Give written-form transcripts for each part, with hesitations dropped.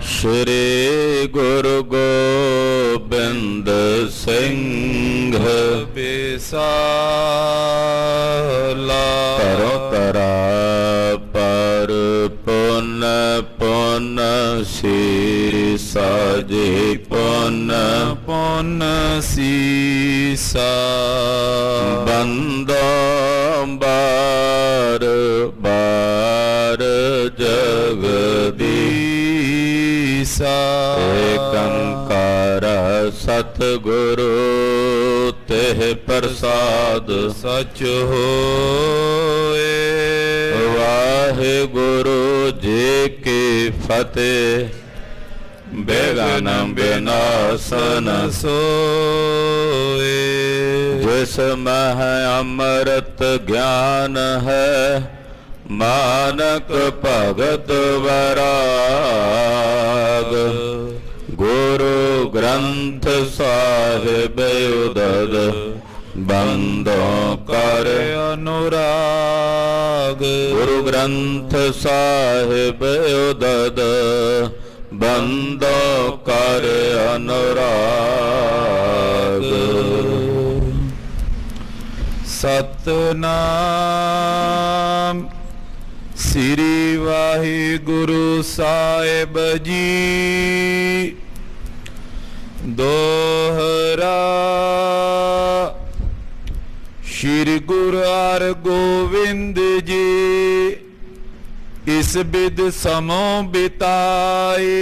श्री गुरु गोबिंद सिंह बेसाला। करो तरा पर पुन पुन सीसा जी पुन पुन सीसा। बंदो बार बार जगदीसा। एकंकार सतगुरु तेह प्रसाद सच होए। वाहे गुरु जी की फतेह बेगान बिनासन सोए। जिसमें अमृत ज्ञान है मानक भगत वैराग। गुरु ग्रंथ साहिब उदद बंदों कर अनुराग। गुरु ग्रंथ साहिब उदद बंदों कर अनुराग। सतनाम श्री वाहिगुरु साहिब जी। दोहरा श्री गुरु हरगोविंद जी इस बिद समो बिताए।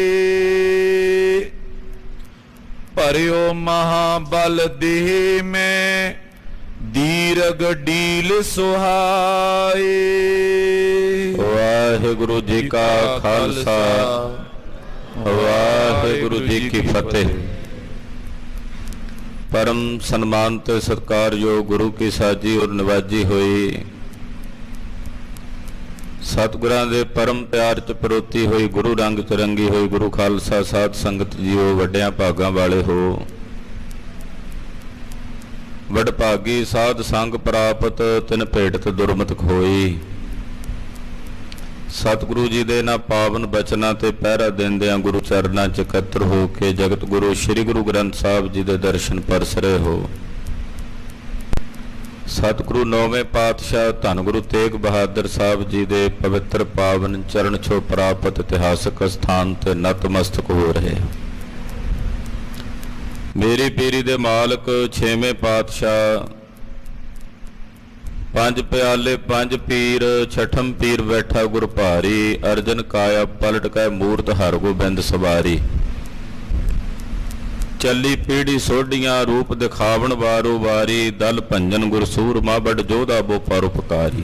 परियो महाबल देह में दीर्घ डील सुहाए। वाहिगुरु जी का खालसा वाहिगुरु जी की फतेह। परम सन्मान ते सत्कारयोग गुरु की साजी और नवाजी हुई सतगुरां दे परम प्यार च परोती हुई गुरु रंग च रंगी हुई गुरु खालसा साध संगत जीओ वड्डियां भागां वाले हो। वडभागी साध संग प्राप्त तिन भेटत दुरमत खोई। सतगुरु जी दे ना पावन बचना ते पहरा देंदियां गुरु चरना च इकत्र हो के जगत गुरु श्री गुरु ग्रंथ साहिब जी दे दर्शन परसरे हो। सतगुरु नौवें पातशाह धन गुरु तेग बहादुर साहब जी दे पवित्र पावन चरण छो प्राप्त इतिहासक स्थान ते नतमस्तक हो रहे। मेरी पीरी दे मालक छेवें पातशाह पंज प्याले पंज पीर छठम पीर बैठा गुर भारी। अर्जन काया पलट कै मूरत हरगोबिंद सवारी। चली पीढ़ी सोढ़ियां रूप दिखावन वारो वारी। दल भंजन गुरसूर माबड़ जोधा बो परोपकारी।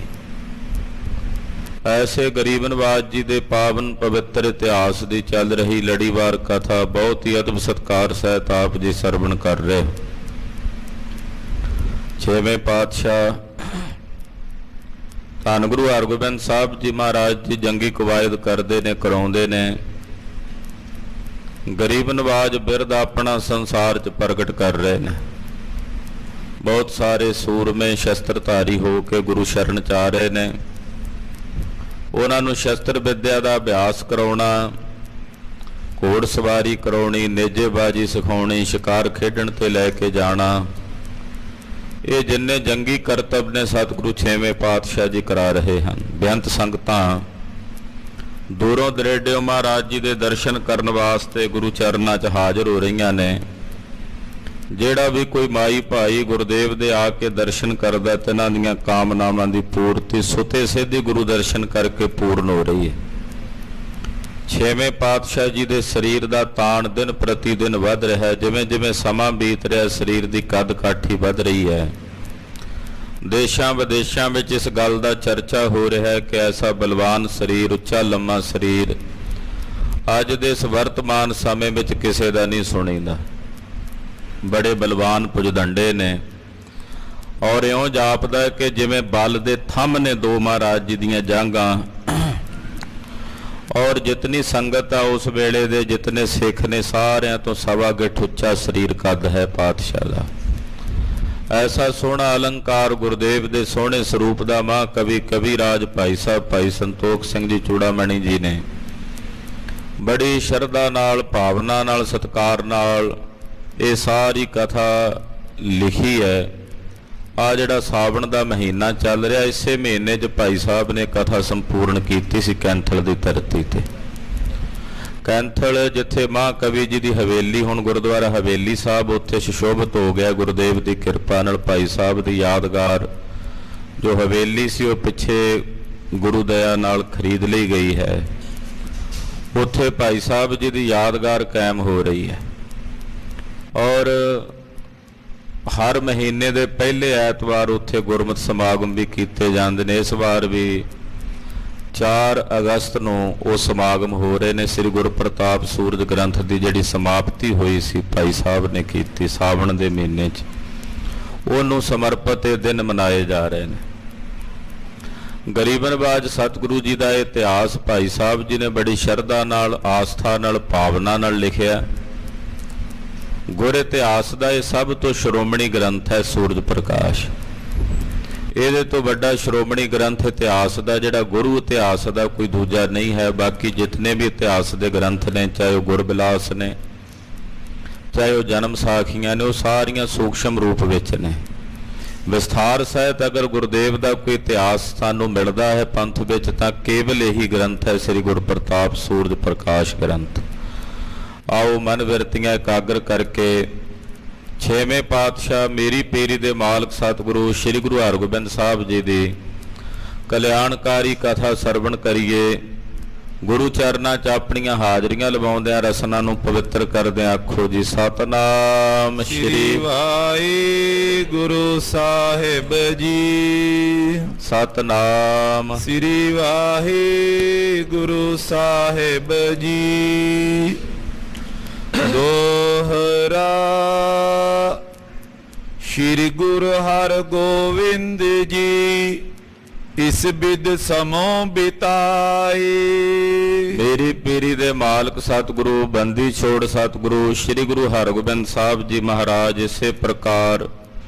ऐसे गरीब नवाज जी दे पावन पवित्र इतिहास दी चल रही लड़ीवार कथा बहुत ही अदब सत्कार सहित आप जी सरवण कर रहे। छेवें पातशाह धन गुरु हरगोबिंद साहब जी महाराज जी जंगी कवायद करते ने कराउंदे ने। गरीब नवाज बिरद अपना संसार च प्रगट कर रहे हैं। बहुत सारे सूरमे शस्त्रधारी हो के गुरु शरण च आ रहे ने। उन्होंने शस्त्र विद्या का अभ्यास कराउणा, घोड़ सवारी कराउणी, नेजेबाजी सिखाउणी, शिकार खेडण ते लैके जाना। ये जिन्ने जंगी करतब ने सतगुरु छेवें पातशाह जी करा रहे हैं। बेअंत संगतां दूरों दरेडियों महाराज जी के दर्शन करने वास्ते गुरु चरना च हाजिर हो रही ने। जेड़ा भी कोई माई भाई गुरुदेव दे आके दर्शन करदा ते इन्हां दीयां कामनावां दी पूर्ति सुते सिद्धि गुरु दर्शन करके पूर्ण हो रही है। छेवें पातशाह जी दे शरीर का ताण दिन प्रति दिन वध रहा है। जिवें जिवें समा बीत रहा शरीर की कद काठी वध रही है। देशां विदेशां विच इस गल का चर्चा हो रहा है कि ऐसा बलवान शरीर, उच्चा लम्मा शरीर अज दे इस वर्तमान समय विच किसे दा नहीं सुणीदा। बड़े बलवान पुजदंडे ने और इउं जापदा है कि जिवें बल दे थंम ने दो महाराज जी दीयां जांघां। और जितनी संगत आ उस वेले दे जितने सिख ने सारियां तो सवा गिठ उच्चा शरीर कद है पातशाह दा। ऐसा सोहना अलंकार गुरुदेव दे सोहने स्वरूप दा महाकवि कवि राज भाई साहब भाई संतोख सिंह जी चूड़ामणी जी ने ਬੜੀ ਸ਼ਰਧਾ ਨਾਲ, ਭਾਵਨਾ ਨਾਲ, ਸਤਿਕਾਰ ਨਾਲ ਇਹ ਸਾਰੀ ਕਥਾ ਲਿਖੀ ਹੈ। ਆ ਜਿਹੜਾ ਸਾਵਣ ਦਾ ਮਹੀਨਾ ਚੱਲ ਰਿਹਾ, ਇਸੇ ਮਹੀਨੇ 'ਚ ਭਾਈ ਸਾਹਿਬ ਨੇ ਕਥਾ ਸੰਪੂਰਨ ਕੀਤੀ ਸੀ ਕੈਂਥਲ ਦੀ ਧਰਤੀ ਤੇ। ਕੈਂਥਲ ਜਿੱਥੇ ਮਹਾਂਕਵੀ ਜੀ ਦੀ ਹਵੇਲੀ, ਹੁਣ ਗੁਰਦੁਆਰਾ ਹਵੇਲੀ ਸਾਹਿਬ, ਉੱਥੇ ਸੁਸ਼ੋਭਿਤ ਹੋ ਗਿਆ ਗੁਰਦੇਵ ਦੀ ਕਿਰਪਾ ਨਾਲ। ਭਾਈ ਸਾਹਿਬ ਦੀ ਯਾਦਗਾਰ ਜੋ ਹਵੇਲੀ ਸੀ ਉਹ ਪਿੱਛੇ ਗੁਰੂ ਦਇਆ ਨਾਲ ਖਰੀਦ ਲਈ ਗਈ ਹੈ। ਉੱਥੇ ਭਾਈ ਸਾਹਿਬ ਜੀ ਦੀ ਯਾਦਗਾਰ ਕਾਇਮ ਹੋ ਰਹੀ ਹੈ ਔਰ ਹਰ ਮਹੀਨੇ ਦੇ ਪਹਿਲੇ ਐਤਵਾਰ ਉੱਥੇ ਗੁਰਮਤਿ ਸਮਾਗਮ ਵੀ ਕੀਤੇ ਜਾਂਦੇ ਨੇ। ਇਸ ਵਾਰ ਵੀ 4 ਅਗਸਤ ਨੂੰ ਉਹ ਸਮਾਗਮ ਹੋ ਰਹੇ ਨੇ। ਸ੍ਰੀ ਗੁਰੂ ਪ੍ਰਤਾਪ ਸੂਰਜ ਗ੍ਰੰਥ ਦੀ ਜਿਹੜੀ ਸਮਾਪਤੀ ਹੋਈ ਸੀ ਭਾਈ ਸਾਹਿਬ ਨੇ ਕੀਤੀ ਸਾਵਣ ਦੇ ਮਹੀਨੇ 'ਚ, ਉਹਨੂੰ ਸਮਰਪਿਤ ਇਹ ਦਿਨ ਮਨਾਏ ਜਾ ਰਹੇ ਨੇ। ਗਰੀਬ ਨਵਾਜ ਸਤਿਗੁਰੂ ਜੀ ਦਾ ਇਤਿਹਾਸ ਭਾਈ ਸਾਹਿਬ ਜੀ ਨੇ ਬੜੀ ਸ਼ਰਧਾ ਨਾਲ, ਆਸਥਾ ਨਾਲ, ਭਾਵਨਾ ਨਾਲ ਲਿਖਿਆ। ਗੁਰ ਇਤਿਹਾਸ ਦਾ ਇਹ ਸਭ ਤੋਂ ਸ਼੍ਰੋਮਣੀ ਗ੍ਰੰਥ ਹੈ ਸੂਰਜ ਪ੍ਰਕਾਸ਼। ਇਹਦੇ ਤੋਂ ਵੱਡਾ ਸ਼੍ਰੋਮਣੀ ਗ੍ਰੰਥ ਇਤਿਹਾਸ ਦਾ, ਜਿਹੜਾ ਗੁਰੂ ਇਤਿਹਾਸ ਦਾ, ਕੋਈ ਦੂਜਾ ਨਹੀਂ ਹੈ। ਬਾਕੀ ਜਿਤਨੇ ਵੀ ਇਤਿਹਾਸ ਦੇ ਗ੍ਰੰਥ ਨੇ, ਚਾਹੇ ਉਹ ਗੁਰਬਿਲਾਸ ਨੇ, ਚਾਹੇ ਉਹ ਜਨਮ ਸਾਖੀਆਂ ਨੇ, ਉਹ ਸਾਰੀਆਂ ਸੂਖਸ਼ਮ ਰੂਪ ਵਿੱਚ ਨੇ। ਵਿਸਥਾਰ ਸਹਿਤ ਅਗਰ ਗੁਰਦੇਵ ਦਾ ਕੋਈ ਇਤਿਹਾਸ ਸਾਨੂੰ ਮਿਲਦਾ ਹੈ ਪੰਥ ਵਿੱਚ ਤਾਂ ਕੇਵਲ ਇਹੀ ਗ੍ਰੰਥ ਹੈ, ਸ੍ਰੀ ਗੁਰੂ ਪ੍ਰਤਾਪ ਸੂਰਜ ਪ੍ਰਕਾਸ਼ ਗ੍ਰੰਥ। ਆਓ ਮਨ ਵਿਰਤੀਆਂ ਇਕਾਗਰ ਕਰਕੇ ਛੇਵੇਂ ਪਾਤਸ਼ਾਹ ਮੇਰੀ ਪੀਰੀ ਦੇ ਮਾਲਕ ਸਤਿਗੁਰੂ ਸ੍ਰੀ ਗੁਰੂ ਹਰਗੋਬਿੰਦ ਸਾਹਿਬ ਜੀ ਦੀ ਕਲਿਆਣਕਾਰੀ ਕਥਾ ਸਰਵਣ ਕਰੀਏ। ਗੁਰੂ ਚਰਨਾਂ 'ਚ ਆਪਣੀਆਂ ਹਾਜ਼ਰੀਆਂ ਲਵਾਉਂਦਿਆਂ ਰਸਨਾ ਨੂੰ ਪਵਿੱਤਰ ਕਰਦਿਆਂ ਆਖੋ ਜੀ ਸਤਨਾਮ ਸ਼੍ਰੀ ਵਾਹਿਗੁਰੂ ਸਾਹਿਬ ਜੀ। ਸਤਨਾਮ ਸ੍ਰੀ ਵਾਹਿਗੁਰੂ ਸਾਹਿਬ ਜੀ। ਦੋਹਰਾ ਸ਼੍ਰੀ ਗੁਰੂ ਹਰਗੋਬਿੰਦ ਜੀ ਇਸ ਬਿਦ ਸਮੋ ਬਿਤਾਏ। ਮੇਰੀ ਪੀਰੀ ਦੇ ਮਾਲਕ ਸਤਿਗੁਰੂ ਬੰਦੀ ਛੋੜ ਸਤਿਗੁਰੂ ਸ੍ਰੀ ਗੁਰੂ ਹਰਗੋਬਿੰਦ ਸਾਹਿਬ ਜੀ ਮਹਾਰਾਜ ਇਸੇ ਪ੍ਰਕਾਰ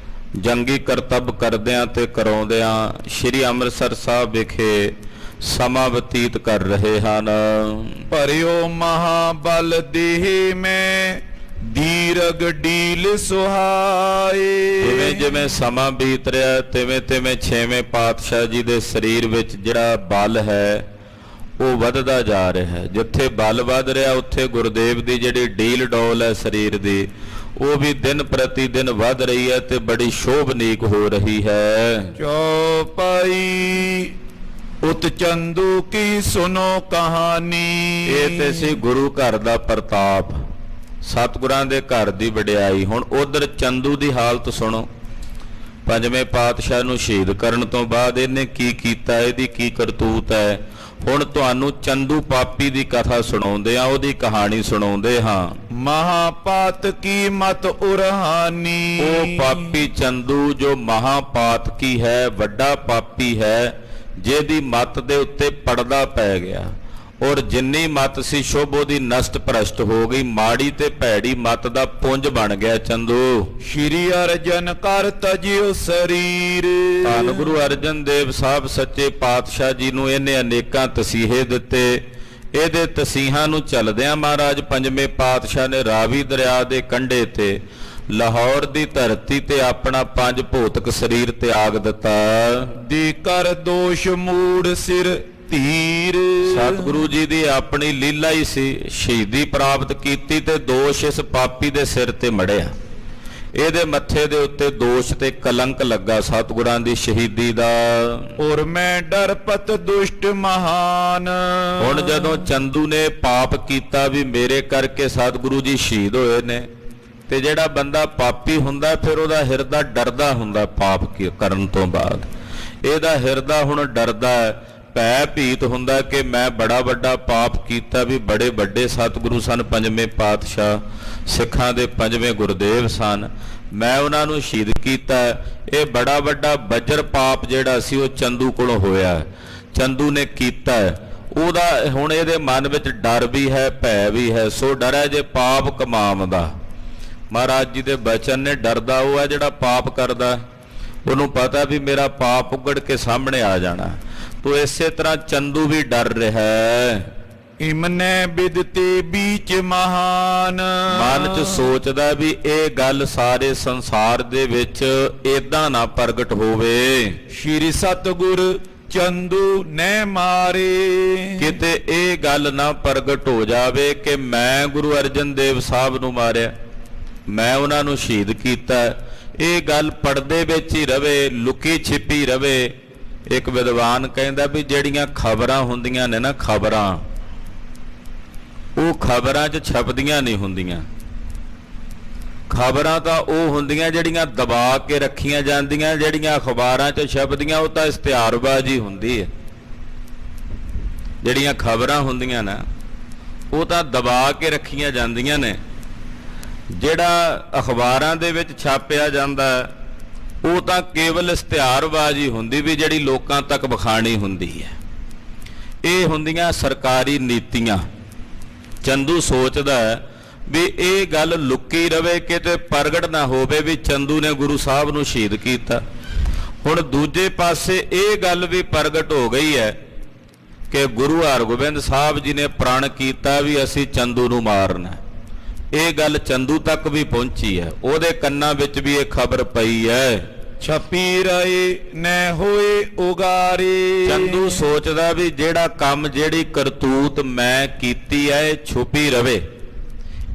ਜੰਗੀ ਕਰਤੱਵ ਕਰਦਿਆਂ ਤੇ ਕਰਾਉਂਦਿਆਂ ਸ੍ਰੀ ਅੰਮ੍ਰਿਤਸਰ ਸਾਹਿਬ ਵਿਖੇ ਸਮਾਂ ਬਤੀਤ ਕਰ ਰਹੇ ਹਨ। ਭਰਿਓ ਮਹਾਬਲ ਦੇਹ ਮੈਂ ਦੀਰਗ ਡੀਲ ਸੁਹਾਏ। ਜਿਵੇਂ ਜਿਵੇਂ ਸਮਾਂ ਬੀਤ ਰਿਹਾ ਤਿਵੇਂ ਤਿਵੇਂ ਛੇਵੇਂ ਪਾਤਸ਼ਾਹ ਜੀ ਦੇ ਸਰੀਰ ਵਿੱਚ ਜਿਹੜਾ ਬਲ ਹੈ ਉਹ ਵੱਧਦਾ ਜਾ ਰਿਹਾ ਹੈ। ਜਿੱਥੇ ਬਲ ਵੱਧ ਰਿਹਾ ਉੱਥੇ ਗੁਰਦੇਵ ਦੀ ਜਿਹੜੀ ਡੀਲ ਡੋਲ ਹੈ ਸਰੀਰ ਦੀ ਉਹ ਵੀ ਦਿਨ ਪ੍ਰਤੀ ਦਿਨ ਵੱਧ ਰਹੀ ਹੈ ਤੇ ਬੜੀ ਸ਼ੋਭਨੀਕ ਹੋ ਰਹੀ ਹੈ। ਚੌਪਾਈ ਉਤ ਚੰਦੂ ਕੀ ਸੁਨੋ ਕਹਾਣੀ। ਇਹ ਤੇ ਸੀ ਗੁਰੂ ਘਰ ਦਾ ਪ੍ਰਤਾਪ, ਸਤਿਗੁਰਾਂ ਦੇ ਘਰ ਦੀ ਵਡਿਆਈ। ਹੁਣ ਉਧਰ ਚੰਦੂ ਦੀ ਹਾਲਤ ਸੁਣੋ। ਪੰਜਵੇਂ ਪਾਤਸ਼ਾਹ ਨੂੰ ਸ਼ਹੀਦ ਕਰਨ ਤੋਂ ਬਾਅਦ ਇਹਨੇ ਕੀ ਕੀਤਾ, ਇਹਦੀ ਕੀ ਕਰਤੂਤ ਹੈ। ਹੁਣ ਤੁਹਾਨੂੰ ਚੰਦੂ ਪਾਪੀ ਦੀ ਕਥਾ ਸੁਣਾਉਂਦੇ ਆ, ਉਹਦੀ ਕਹਾਣੀ ਸੁਣਾਉਂਦੇ ਹਾਂ। ਮਹਾਪਾਤ ਕੀ ਮਤ ਉਰਹਾਨੀ। ਉਹ ਪਾਪੀ ਚੰਦੂ ਜੋ ਮਹਾਪਾਤ ਕੀ ਹੈ, ਵੱਡਾ ਪਾਪੀ ਹੈ, ਜਿਹਦੀ ਮਤ ਦੇ ਉੱਤੇ ਪਰਦਾ ਪੈ ਗਿਆ ਔਰ ਜਿੰਨੀ ਮਤ ਸੀ ਸ਼ੁਭ ਉਹਦੀ ਨਸ਼ਟ ਭ੍ਰਸ਼ਟ ਹੋ ਗਈ। ਮਾੜੀ ਤੇ ਭੈੜੀ ਮਤ ਦਾ ਪੁੰਜ ਬਣ ਗਿਆ ਚੰਦੂ। ਸ਼੍ਰੀ ਅਰਜਨ ਕਰ ਤਜਿਓ ਸਰੀਰ। ਧੰਨ ਗੁਰੂ ਅਰਜਨ ਦੇਵ ਸਾਹਿਬ ਸੱਚੇ ਪਾਤਸ਼ਾਹ ਜੀ ਨੂੰ ਇਹਨੇ ਅਨੇਕਾਂ ਤਸੀਹੇ ਦਿੱਤੇ। ਇਹਦੇ ਤਸੀਹਾਂ ਨੂੰ ਚੱਲਦਿਆਂ ਮਹਾਰਾਜ ਪੰਜਵੇਂ ਪਾਤਸ਼ਾਹ ਨੇ ਰਾਵੀ ਦਰਿਆ ਦੇ ਕੰਢੇ ਤੇ ਲਾਹੌਰ ਦੀ ਧਰਤੀ ਤੇ ਆਪਣਾ 5 ਭੌਤਿਕ ਸਰੀਰ ਤਿਆਗ ਦਿੱਤਾ। ਦੀ ਕਰ ਦੋਸ਼ ਮੂੜ ਸਿਰ ਧੀਰ। ਸਤਿਗੁਰੂ ਜੀ ਦੀ ਆਪਣੀ ਲੀਲਾ ਹੀ ਸੀ, ਸ਼ਹੀਦੀ ਪ੍ਰਾਪਤ ਕੀਤੀ ਤੇ ਦੋਸ਼ ਇਸ ਪਾਪੀ ਦੇ ਸਿਰ ਤੇ ਮੜਿਆ। ਇਹਦੇ ਮੱਥੇ ਦੇ ਉੱਤੇ ਦੋਸ਼ ਤੇ ਕਲੰਕ ਲੱਗਾ ਸਤਿਗੁਰਾਂ ਦੀ ਸ਼ਹੀਦੀ ਦਾ। ਔਰ ਮੈਂ ਡਰਪਤ ਦੁਸ਼ਟ ਮਹਾਨ। ਹੁਣ ਜਦੋਂ ਚੰਦੂ ਨੇ ਪਾਪ ਕੀਤਾ ਵੀ ਮੇਰੇ ਕਰਕੇ ਸਤਿਗੁਰੂ ਜੀ ਸ਼ਹੀਦ ਹੋਏ ਨੇ, ਤੇ ਜਿਹੜਾ ਬੰਦਾ ਪਾਪੀ ਹੁੰਦਾ ਫਿਰ ਉਹਦਾ ਹਿਰਦਾ ਡਰਦਾ ਹੁੰਦਾ ਪਾਪ ਕਰਨ ਤੋਂ ਬਾਅਦ। ਇਹਦਾ ਹਿਰਦਾ ਹੁਣ ਡਰਦਾ ਹੈ, ਭੈ ਭੀਤ ਹੁੰਦਾ ਕਿ ਮੈਂ ਬੜਾ ਵੱਡਾ ਪਾਪ ਕੀਤਾ। ਵੀ ਬੜੇ ਵੱਡੇ ਸਤਿਗੁਰੂ ਸਨ ਪੰਜਵੇਂ ਪਾਤਸ਼ਾਹ, ਸਿੱਖਾਂ ਦੇ ਪੰਜਵੇਂ ਗੁਰਦੇਵ ਸਨ, ਮੈਂ ਉਹਨਾਂ ਨੂੰ ਸ਼ਹੀਦ ਕੀਤਾ। ਇਹ ਬੜਾ ਵੱਡਾ ਬੱਜਰ ਪਾਪ ਜਿਹੜਾ ਸੀ ਉਹ ਚੰਦੂ ਕੋਲੋਂ ਹੋਇਆ, ਚੰਦੂ ਨੇ ਕੀਤਾ। ਉਹਦਾ ਹੁਣ ਇਹਦੇ ਮਨ ਵਿੱਚ ਡਰ ਵੀ ਹੈ, ਭੈ ਵੀ ਹੈ। ਸੋ ਡਰ ਹੈ ਜੇ ਪਾਪ ਕਮਾਮ ਦਾ। ਮਹਾਰਾਜ ਜੀ ਦੇ ਬਚਨ ਨੇ ਡਰਦਾ ਉਹ ਹੈ ਜਿਹੜਾ ਪਾਪ ਕਰਦਾ, ਉਹਨੂੰ ਪਤਾ ਵੀ ਮੇਰਾ ਪਾਪ ਉਗੜ ਕੇ ਸਾਹਮਣੇ ਆ ਜਾਣਾ। ਤੋ ਇਸੇ ਤਰ੍ਹਾਂ ਚੰਦੂ ਵੀ ਡਰ ਰਿਹਾ ਹੈ। ਇਮਨੈ ਬਿਦਤੇ ਬੀਚ ਮਹਾਨ। ਮਨ 'ਚ ਸੋਚਦਾ ਵੀ ਇਹ ਗੱਲ ਸਾਰੇ ਸੰਸਾਰ ਦੇ ਵਿੱਚ ਏਦਾਂ ਨਾ ਪ੍ਰਗਟ ਹੋਵੇ। ਸ਼੍ਰੀ ਸਤਿਗੁਰ ਚੰਦੂ ਨੈ ਮਾਰੇ। ਕਿਤੇ ਇਹ ਗੱਲ ਨਾ ਪ੍ਰਗਟ ਹੋ ਜਾਵੇ ਕਿ ਮੈਂ ਗੁਰੂ ਅਰਜਨ ਦੇਵ ਸਾਹਿਬ ਨੂੰ ਮਾਰਿਆ, ਮੈਂ ਉਹਨਾਂ ਨੂੰ ਸ਼ਹੀਦ ਕੀਤਾ। ਇਹ ਗੱਲ ਪਰਦੇ ਵਿੱਚ ਹੀ ਰਵੇ, ਲੁਕੀ ਛਿਪੀ ਰਵੇ। ਇੱਕ ਵਿਦਵਾਨ ਕਹਿੰਦਾ ਵੀ ਜਿਹੜੀਆਂ ਖਬਰਾਂ ਹੁੰਦੀਆਂ ਨੇ ਨਾ, ਖਬਰਾਂ ਉਹ ਖਬਰਾਂ 'ਚ ਛਪਦੀਆਂ ਨਹੀਂ ਹੁੰਦੀਆਂ। ਖਬਰਾਂ ਤਾਂ ਉਹ ਹੁੰਦੀਆਂ ਜਿਹੜੀਆਂ ਦਬਾ ਕੇ ਰੱਖੀਆਂ ਜਾਂਦੀਆਂ, ਜਿਹੜੀਆਂ ਅਖਬਾਰਾਂ 'ਚ ਛਪਦੀਆਂ ਉਹ ਤਾਂ ਇਸ਼ਤਿਹਾਰਬਾਜ਼ੀ ਹੁੰਦੀ ਹੈ। ਜਿਹੜੀਆਂ ਖਬਰਾਂ ਹੁੰਦੀਆਂ ਨਾ ਉਹ ਤਾਂ ਦਬਾ ਕੇ ਰੱਖੀਆਂ ਜਾਂਦੀਆਂ ਨੇ। ਜਿਹੜਾ ਅਖਬਾਰਾਂ ਦੇ ਵਿੱਚ ਛਾਪਿਆ ਜਾਂਦਾ ਉਹ ਤਾਂ ਕੇਵਲ ਇਸ਼ਤਿਹਾਰਬਾਜ਼ੀ ਹੁੰਦੀ ਵੀ ਜਿਹੜੀ ਲੋਕਾਂ ਤੱਕ ਵਿਖਾਣੀ ਹੁੰਦੀ ਹੈ। ਇਹ ਹੁੰਦੀਆਂ ਸਰਕਾਰੀ ਨੀਤੀਆਂ। ਚੰਦੂ ਸੋਚਦਾ ਵੀ ਇਹ ਗੱਲ ਲੁੱਕੀ ਰਵੇ, ਕਿਤੇ ਪ੍ਰਗਟ ਨਾ ਹੋਵੇ ਵੀ ਚੰਦੂ ਨੇ ਗੁਰੂ ਸਾਹਿਬ ਨੂੰ ਸ਼ਹੀਦ ਕੀਤਾ। ਹੁਣ ਦੂਜੇ ਪਾਸੇ ਇਹ ਗੱਲ ਵੀ ਪ੍ਰਗਟ ਹੋ ਗਈ ਹੈ ਕਿ ਗੁਰੂ ਹਰਗੋਬਿੰਦ ਸਾਹਿਬ ਜੀ ਨੇ ਪ੍ਰਣ ਕੀਤਾ ਵੀ ਅਸੀਂ ਚੰਦੂ ਨੂੰ ਮਾਰਨਾ। ਇਹ ਗੱਲ ਚੰਦੂ ਤੱਕ ਵੀ ਪਹੁੰਚੀ ਹੈ, ਉਹਦੇ ਕੰਨਾਂ ਵਿੱਚ ਵੀ ਇਹ ਖਬਰ ਪਈ ਹੈ। ਛਪੀ ਰਹੇ ਨੈ ਹੋਏ ਉਗਾਰੇ। ਚੰਦੂ ਸੋਚਦਾ ਵੀ ਜਿਹੜਾ ਕੰਮ, ਜਿਹੜੀ ਕਰਤੂਤ ਮੈਂ ਕੀਤੀ ਹੈ ਇਹ ਛੁਪੀ ਰਵੇ,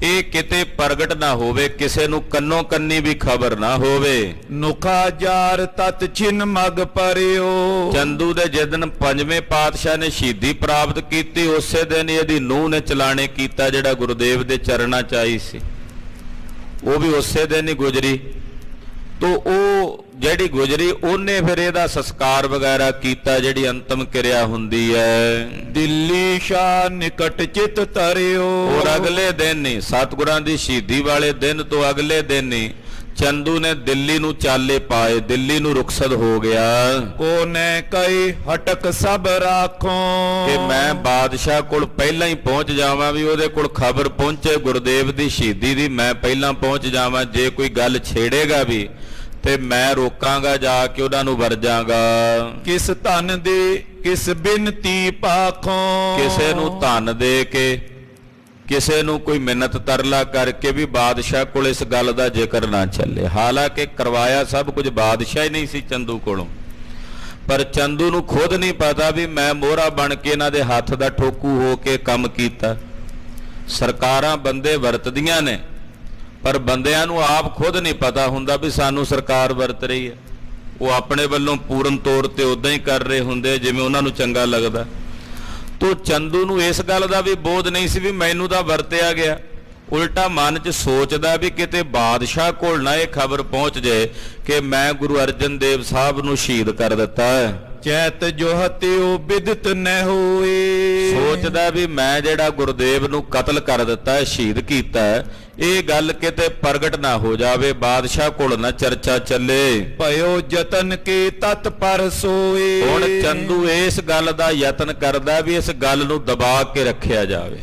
ਇਹ ਕਿਤੇ ਪ੍ਰਗਟ ਨਾ ਹੋਵੇ, ਕਿਸੇ ਨੂੰ ਕੰਨੋਂ ਕੰਨੀ ਵੀ ਖਬਰ ਨਾ ਹੋਵੇ। ਨੁਖਾ ਜਾਰ ਤਤ ਛਿਨ ਮਗ ਪਰਿਓ। ਚੰਦੂ ਦੇ ਜਿੱਦਨ ਪੰਜਵੇਂ ਪਾਤਸ਼ਾਹ ਨੇ ਸ਼ਹੀਦੀ ਪ੍ਰਾਪਤ ਕੀਤੀ, ਉਸੇ ਦਿਨ ਇਹਦੀ ਨੂੰਹ ਨੇ ਚਲਾਣੇ ਕੀਤਾ, ਜਿਹੜਾ ਗੁਰਦੇਵ ਦੇ ਚਰਨਾਂ 'ਚ ਆਈ ਸੀ, ਉਹ ਵੀ ਉਸੇ ਦਿਨ ਹੀ ਗੁਜਰੀ। ਤੋ ਉਹ ਜਿਹੜੀ ਗੁਜਰੀ ਉਹਨੇ ਫਿਰ ਇਹਦਾ ਸੰਸਕਾਰ ਵਗੈਰਾ ਕੀਤਾ, ਜਿਹੜੀ ਅੰਤਮ ਕਿਰਿਆ ਹੁੰਦੀ ਹੈ। ਦਿੱਲੀ ਸ਼ਾਹ ਨਿਕਟ ਚਿਤ ਤਰਿਓ। ਔਰ ਅਗਲੇ ਦਿਨ ਹੀ, ਸਤਿਗੁਰਾਂ ਦੀ ਸ਼ਹੀਦੀ ਵਾਲੇ ਦਿਨ ਤੋਂ ਅਗਲੇ ਦਿਨ ਹੀ ਚੰਦੂ ਨੇ ਦਿੱਲੀ ਨੂੰ ਚਾਲੇ ਪਾਏ, ਦਿੱਲੀ ਨੂੰ ਰੁਖਸਤ ਹੋ ਗਿਆ। ਕੋ ਨੈ ਕਈ ਹਟਕ ਸਭ ਰਾਖੋ। ਕਿ ਮੈਂ ਬਾਦਸ਼ਾਹ ਕੋਲ ਪਹਿਲਾਂ ਹੀ ਪਹੁੰਚ ਜਾਵਾਂ, ਵੀ ਉਹਦੇ ਕੋਲ ਖਬਰ ਪਹੁੰਚੇ ਗੁਰਦੇਵ ਦੀ ਸ਼ਹੀਦੀ ਦੀ, ਮੈਂ ਪਹਿਲਾਂ ਪਹੁੰਚ ਜਾਵਾਂ। ਜੇ ਕੋਈ ਗੱਲ ਛੇੜੇਗਾ ਵੀ ਤੇ ਮੈਂ ਰੋਕਾਂਗਾ, ਜਾ ਕੇ ਉਹਨਾਂ ਨੂੰ ਵਰਜਾਂਗਾ। ਕਿਸ ਧਨ ਦੇ ਕਿਸ ਬਿਨਤੀ ਪਾਖੋਂ। ਕਿਸੇ ਨੂੰ ਧਨ ਦੇ ਕੇ, ਕਿਸੇ ਨੂੰ ਕੋਈ ਮਿੰਨਤ ਤਰਲਾ ਕਰਕੇ ਵੀ ਬਾਦਸ਼ਾਹ ਕੋਲ ਇਸ ਗੱਲ ਦਾ ਜ਼ਿਕਰ ਨਾ ਚੱਲੇ। ਹਾਲਾਂਕਿ ਕਰਵਾਇਆ ਸਭ ਕੁਝ ਬਾਦਸ਼ਾਹ ਹੀ ਨਹੀਂ ਸੀ ਚੰਦੂ ਕੋਲੋਂ, ਪਰ ਚੰਦੂ ਨੂੰ ਖੁਦ ਨਹੀਂ ਪਤਾ ਵੀ ਮੈਂ ਮੋਹਰਾ ਬਣ ਕੇ ਇਹਨਾਂ ਦੇ ਹੱਥ ਦਾ ਠੋਕੂ ਹੋ ਕੇ ਕੰਮ ਕੀਤਾ। ਸਰਕਾਰਾਂ ਬੰਦੇ ਵਰਤਦੀਆਂ ਨੇ, ਪਰ ਬੰਦਿਆਂ ਨੂੰ ਆਪ ਖੁਦ ਨਹੀਂ ਪਤਾ ਹੁੰਦਾ ਵੀ ਸਾਨੂੰ ਸਰਕਾਰ ਵਰਤ ਰਹੀ ਹੈ। ਉਹ ਆਪਣੇ ਵੱਲੋਂ ਪੂਰਨ ਤੌਰ ਤੇ ਉਦਾਂ ਹੀ ਕਰ ਰਹੇ ਹੁੰਦੇ ਜਿਵੇਂ ਉਹਨਾਂ ਨੂੰ ਚੰਗਾ ਲੱਗਦਾ। ਤੋ ਚੰਦੂ ਨੂੰ ਇਸ ਗੱਲ ਦਾ ਵੀ ਬੋਧ ਨਹੀਂ ਸੀ ਵੀ ਮੈਨੂੰ ਤਾਂ ਵਰਤਿਆ ਗਿਆ। ਉਲਟਾ ਮਨ 'ਚ ਸੋਚਦਾ ਵੀ ਕਿਤੇ ਬਾਦਸ਼ਾਹ ਕੋਲ ਨਾ ਇਹ ਖਬਰ ਪਹੁੰਚ ਜਾਏ ਕਿ ਮੈਂ ਗੁਰੂ ਅਰਜਨ ਦੇਵ ਸਾਹਿਬ ਨੂੰ ਸ਼ਹੀਦ ਕਰ ਦਿੱਤਾ ਹੈ। ਚੈਤ ਜੋ ਹਤਿਓ ਬਿਦਤ ਨ ਹੋਏ। ਸੋਚਦਾ ਵੀ ਮੈਂ ਜਿਹੜਾ ਗੁਰਦੇਵ ਨੂੰ ਕਤਲ ਕਰ ਦਿੱਤਾ, ਸ਼ਹੀਦ ਕੀਤਾ, ਇਹ ਗੱਲ ਕਿਤੇ ਪ੍ਰਗਟ ਨਾ ਹੋ ਜਾਵੇ, ਬਾਦਸ਼ਾਹ ਕੋਲ ਨਾ ਚਰਚਾ ਚੱਲੇ। ਭਇਓ ਜਤਨ ਕੇ ਤਤ ਪਰ ਸੋਏ। ਹੁਣ ਚੰਦੂ ਇਸ ਗੱਲ ਦਾ ਯਤਨ ਕਰਦਾ ਵੀ ਇਸ ਗੱਲ ਨੂੰ ਦਬਾ ਕੇ ਰੱਖਿਆ ਜਾਵੇ,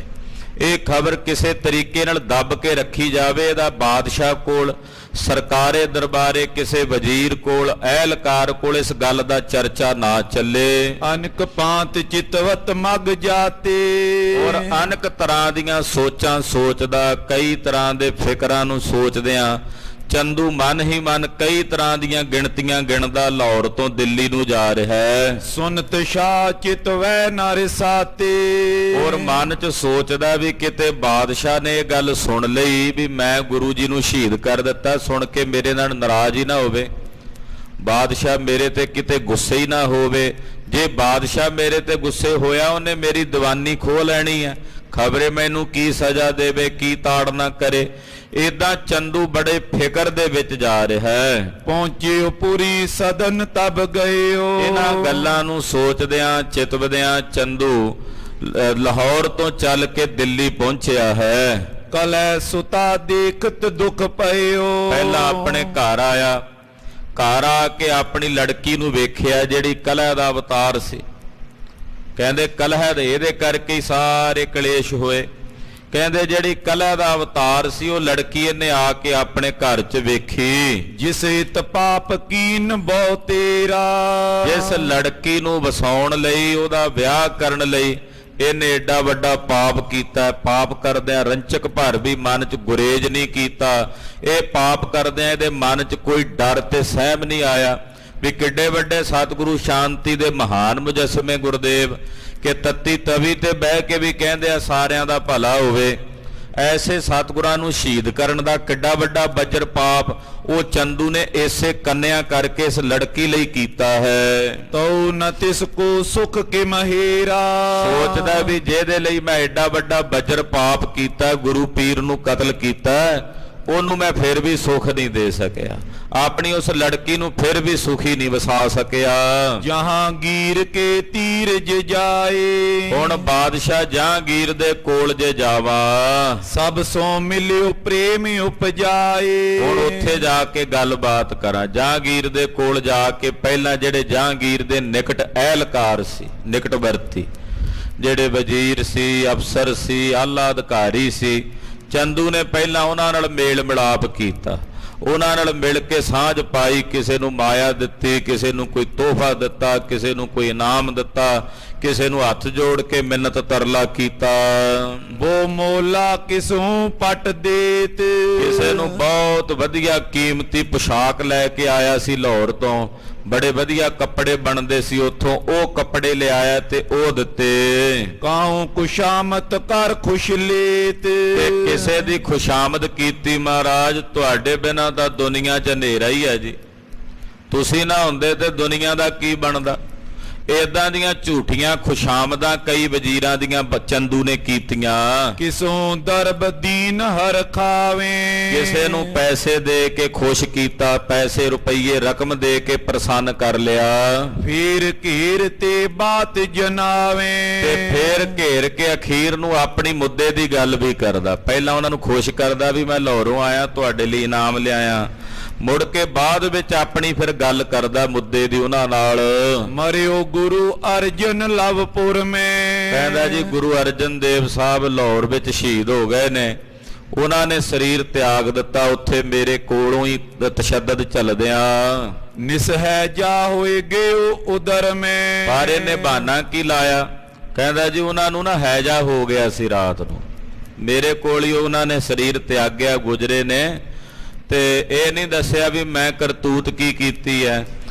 ਇਹ ਖਬਰ ਕਿਸੇ ਤਰੀਕੇ ਨਾਲ ਦੱਬ ਕੇ ਰੱਖੀ ਜਾਵੇ। ਇਹਦਾ ਬਾਦਸ਼ਾਹ ਕੋਲ, ਸਰਕਾਰੇ ਦਰਬਾਰੇ, ਕਿਸੇ ਵਜ਼ੀਰ ਕੋਲ, ਅਹਿਲਕਾਰ ਕੋਲ ਇਸ ਗੱਲ ਦਾ ਚਰਚਾ ਨਾ ਚੱਲੇ। ਅਨਕ ਪਾਂਤ ਚਿਤਵਤ ਮਗ ਜਾਤੇ। ਔਰ ਅਨਕ ਤਰ੍ਹਾਂ ਦੀਆਂ ਸੋਚਾਂ ਸੋਚਦਾ, ਕਈ ਤਰ੍ਹਾਂ ਦੇ ਫਿਕਰਾਂ ਨੂੰ ਸੋਚਦਿਆਂ ਚੰਦੂ ਮਨ ਹੀ ਮਨ ਕਈ ਤਰ੍ਹਾਂ ਦੀਆਂ ਗਿਣਤੀਆਂ ਗਿਣਦਾ ਲਾਹੌਰ ਤੋਂ ਦਿੱਲੀ ਨੂੰ ਜਾ ਰਿਹਾ ਹੈ। ਸੁਨਤ ਸ਼ਾਹ ਚਿਤਵੈ ਨਰ ਸਾਤੇ। ਔਰ ਮਨ 'ਚ ਸੋਚਦਾ ਵੀ ਕਿਤੇ ਬਾਦਸ਼ਾਹ ਨੇ ਇਹ ਗੱਲ ਸੁਣ ਲਈ ਵੀ ਮੈਂ ਗੁਰੂ ਜੀ ਨੂੰ ਸ਼ਹੀਦ ਕਰ ਦਿੱਤਾ, ਸੁਣ ਕੇ ਮੇਰੇ ਨਾਲ ਨਾਰਾਜ਼ ਹੀ ਨਾ ਹੋਵੇ, ਬਾਦਸ਼ਾਹ ਮੇਰੇ ਤੇ ਕਿਤੇ ਗੁੱਸੇ ਹੀ ਨਾ ਹੋਵੇ। ਜੇ ਬਾਦਸ਼ਾਹ ਮੇਰੇ ਤੇ ਗੁੱਸੇ ਹੋਇਆ, ਉਹਨੇ ਮੇਰੀ ਦੀਵਾਨੀ ਖੋਹ ਲੈਣੀ ਹੈ, ਖਬਰੇ ਮੈਨੂੰ ਕੀ ਸਜ਼ਾ ਦੇਵੇ, ਕੀ ਤਾੜ ਨਾ ਕਰੇ। ਏਦਾਂ ਚੰਦੂ ਬੜੇ ਫਿਕਰ ਦੇ ਵਿੱਚ ਜਾ ਰਿਹਾ ਹੈ। ਪਹੁੰਚਿਓ ਪੁਰੀ ਸਦਨ ਤਬ ਗਇਓ। ਇਹਨਾਂ ਗੱਲਾਂ ਨੂੰ ਸੋਚਦਿਆਂ ਚਿਤਵਦਿਆਂ ਚੰਦੂ ਲਾਹੌਰ ਤੋਂ ਚੱਲ ਕੇ ਦਿੱਲੀ ਪਹੁੰਚਿਆ ਹੈ। ਕਲੈ ਸੁਤਾ ਦੇਖਤ ਦੁਖ ਪਇਓ। ਪਹਿਲਾਂ ਆਪਣੇ ਘਰ ਆਇਆ, ਘਰ ਆ ਕੇ ਆਪਣੀ ਲੜਕੀ ਨੂੰ ਵੇਖਿਆ ਜਿਹੜੀ ਕਲਹ ਦਾ ਅਵਤਾਰ ਸੀ। ਕਹਿੰਦੇ ਕਲਹ ਦੇ ਇਹਦੇ ਕਰਕੇ ਹੀ ਸਾਰੇ ਕਲੇਸ਼ ਹੋਏ। ਕਹਿੰਦੇ ਜਿਹੜੀ ਕਲਹ ਦਾ ਅਵਤਾਰ ਸੀ ਉਹ ਲੜਕੀ ਇਹਨੇ ਆ ਕੇ ਆਪਣੇ ਘਰ 'ਚ ਵੇਖੀ। ਜਿਸ ਹਿਤ ਪਾਪ ਕੀਨ ਬਹੁ ਤੇਰਾ। ਜਿਸ ਲੜਕੀ ਨੂੰ ਵਸਾਉਣ ਲਈ, ਉਹਦਾ ਵਿਆਹ ਕਰਨ ਲਈ ਇਹਨੇ ਏਡਾ ਵੱਡਾ ਪਾਪ ਕੀਤਾ। ਪਾਪ ਕਰਦਿਆਂ ਰੰਚਕ ਭਰ ਵੀ ਮਨ 'ਚ ਗੁਰੇਜ ਨਹੀਂ ਕੀਤਾ। ਇਹ ਪਾਪ ਕਰਦਿਆਂ ਇਹਦੇ ਮਨ 'ਚ ਕੋਈ ਡਰ ਤੇ ਸਹਿਮ ਨਹੀਂ ਆਇਆ ਵੀ ਕਿੱਡੇ ਵੱਡੇ ਸਤਿਗੁਰੂ ਸ਼ਾਂਤੀ ਦੇ ਮਹਾਨ ਮੁਜੱਸਮੇ ਗੁਰਦੇਵ ਕਿ ਤੱਤੀ ਤਵੀ ਤੇ ਬਹਿ ਕੇ ਵੀ ਕਹਿੰਦੇ ਆ ਸਾਰਿਆਂ ਦਾ ਭਲਾ ਹੋਵੇ। ਐਸੇ ਸਤਿਗੁਰਾਂ ਨੂੰ ਸ਼ਹੀਦ ਕਰਨ ਦਾ ਕਿੱਡਾ ਵੱਡਾ ਬੱਜਰ ਪਾਪ ਉਹ ਚੰਦੂ ਨੇ ਇਸੇ ਕੰਨਿਆ ਕਰਕੇ ਇਸ ਲੜਕੀ ਲਈ ਕੀਤਾ ਹੈ। ਤਉ ਨ ਤਿਸ ਕੋ ਸੁਖ ਕੇ ਮਹੇਰਾ। ਸੋਚਦਾ ਵੀ ਜਿਹਦੇ ਲਈ ਮੈਂ ਐਡਾ ਵੱਡਾ ਬੱਜਰ ਪਾਪ ਕੀਤਾ, ਗੁਰੂ ਪੀਰ ਨੂੰ ਕਤਲ ਕੀਤਾ, ਉਹਨੂੰ ਮੈਂ ਫਿਰ ਵੀ ਸੁਖ ਨਹੀਂ ਦੇ ਸਕਿਆ, ਆਪਣੀ ਉਸ ਲੜਕੀ ਨੂੰ ਫਿਰ ਵੀ ਸੁਖੀ ਨਹੀਂ ਵਸਾ ਸਕਿਆ। ਜਹਾਂਗੀਰ ਕੇ ਤੀਰਜ ਜਾਏ। ਹੁਣ ਬਾਦਸ਼ਾਹ ਜਹਾਂਗੀਰ ਦੇ ਕੋਲ ਜੇ ਜਾਵਾਂ, ਸਭ ਸੋ ਮਿਲਿਓ ਪ੍ਰੇਮ ਉਪਜਾਏ। ਹੁਣ ਉੱਥੇ ਜਾ ਕੇ ਗੱਲਬਾਤ ਕਰਾਂ। ਜਹਾਂਗੀਰ ਦੇ ਕੋਲ ਜਾ ਕੇ ਪਹਿਲਾਂ ਜਿਹੜੇ ਜਹਾਂਗੀਰ ਦੇ ਨਿਕਟ ਅਹਿਲਕਾਰ ਸੀ, ਨਿਕਟ ਵਰਤੀ, ਜਿਹੜੇ ਵਜ਼ੀਰ ਸੀ, ਅਫਸਰ ਸੀ, ਆਲਾ ਅਧਿਕਾਰੀ ਸੀ, ਚੰਦੂ ਨੇ ਪਹਿਲਾਂ ਉਹਨਾਂ ਨਾਲ ਮੇਲ ਮਿਲਾਪ ਕੀਤਾ, ਉਹਨਾਂ ਨਾਲ ਮਿਲ ਕੇ ਸਾਂਝ ਪਾਈ। ਕਿਸੇ ਨੂੰ ਮਾਇਆ ਦਿੱਤੀ, ਕਿਸੇ ਨੂੰ ਕੋਈ ਤੋਹਫਾ ਦਿੱਤਾ, ਕਿਸੇ ਨੂੰ ਕੋਈ ਇਨਾਮ ਦਿੱਤਾ, ਕਿਸੇ ਨੂੰ ਹੱਥ ਜੋੜ ਕੇ ਮਿੰਨਤ ਤਰਲਾ ਕੀਤਾ। ਬੋ ਮੋਲਾ ਕਿਸੋਂ ਪਟ ਦੇਤ। ਕਿਸੇ ਨੂੰ ਬਹੁਤ ਵਧੀਆ ਕੀਮਤੀ ਪੁਸ਼ਾਕ ਲੈ ਕੇ ਆਇਆ ਸੀ ਲਾਹੌਰ ਤੋਂ, ਬੜੇ ਵਧੀਆ ਕੱਪੜੇ ਬਣਦੇ ਸੀ ਉੱਥੋਂ, ਉਹ ਕੱਪੜੇ ਲਿਆਇਆ ਤੇ ਉਹ ਦਿੱਤੇ। ਕਾਉ ਕੁਸ਼ਾਮਤ ਕਰ ਖੁਸ਼ ਲੇਤ। ਤੇ ਕਿਸੇ ਦੀ ਖੁਸ਼ਾਮਦ ਕੀਤੀ। ਮਹਾਰਾਜ ਤੁਹਾਡੇ ਬਿਨਾਂ ਤਾਂ ਦੁਨੀਆ 'ਚ ਹਨੇਰਾ ਹੀ ਹੈ ਜੀ, ਤੁਸੀਂ ਨਾ ਹੁੰਦੇ ਤੇ ਦੁਨੀਆ ਦਾ ਕੀ ਬਣਦਾ। ਏਦਾਂ ਦੀਆਂ ਝੂਠੀਆਂ ਖੁਸ਼ਾਮਦਾਂ ਕਈ ਵਜ਼ੀਰਾਂ ਦੀਆਂ ਚੰਦੂ ਨੇ ਕੀਤੀਆਂ। ਕਿਸੋਂ ਦਰਬ ਦੀਨ ਹਰ ਖਾਵੇ। ਕਿਸੇ ਨੂੰ ਪੈਸੇ ਦੇ ਕੇ ਖੁਸ਼ ਕੀਤਾ, ਪੈਸੇ ਰੁਪਈਏ ਰਕਮ ਦੇ ਕੇ ਪ੍ਰਸੰਨ ਕਰ ਲਿਆ। ਫੇਰ ਘੇਰ ਤੇ ਬਾਤ ਜਨਾਵੇ। ਤੇ ਫੇਰ ਘੇਰ ਕੇ ਅਖੀਰ ਨੂੰ ਆਪਣੀ ਮੁੱਦੇ ਦੀ ਗੱਲ ਵੀ ਕਰਦਾ। ਪਹਿਲਾਂ ਉਹਨਾਂ ਨੂੰ ਖੁਸ਼ ਕਰਦਾ ਵੀ ਮੈਂ ਲਾਹੌਰੋਂ ਆਇਆ, ਤੁਹਾਡੇ ਲਈ ਇਨਾਮ ਲਿਆਇਆ, ਮੁੜ ਕੇ ਬਾਅਦ ਵਿੱਚ ਆਪਣੀ ਫਿਰ ਗੱਲ ਕਰਦਾ ਮੁੱਦੇ ਦੀ ਉਹਨਾਂ ਨਾਲ। ਮਰਿਓ ਗੁਰੂ ਅਰਜਨ ਲਵਪੁਰ ਮੈਂ। ਕਹਿੰਦਾ ਜੀ ਗੁਰੂ ਅਰਜਨ ਦੇਵ ਸਾਹਿਬ ਲਾਹੌਰ ਵਿੱਚ ਸ਼ਹੀਦ ਹੋ ਗਏ ਨੇ, ਉਹਨਾਂ ਨੇ ਸਰੀਰ ਤਿਆਗ ਦਿੱਤਾ ਉੱਥੇ ਮੇਰੇ ਕੋਲੋਂ ਹੀ ਤਸ਼ੱਦਦ ਚੱਲਦਿਆਂ। ਨਿਸਹਿ ਜਾ ਹੋਏ ਗਿਓ ਉਦਰ ਮੈਂ। ਪਰ ਇਹਨੇ ਬਹਾਨਾ ਕੀ ਲਾਇਆ? ਕਹਿੰਦਾ ਜੀ ਉਹਨਾਂ ਨੂੰ ਨਾ ਹੈਜਾ ਹੋ ਗਿਆ ਸੀ ਰਾਤ ਨੂੰ, ਮੇਰੇ ਕੋਲ ਹੀ ਉਹਨਾਂ ਨੇ ਸਰੀਰ ਤਿਆਗਿਆ, ਗੁਜਰੇ ਨੇ, ਤੇ ਇਹ ਨਹੀਂ ਦੱਸਿਆ ਵੀ ਮੈਂ ਕਰਤੂਤ ਕੀ ਕੀਤੀ ਹੈ।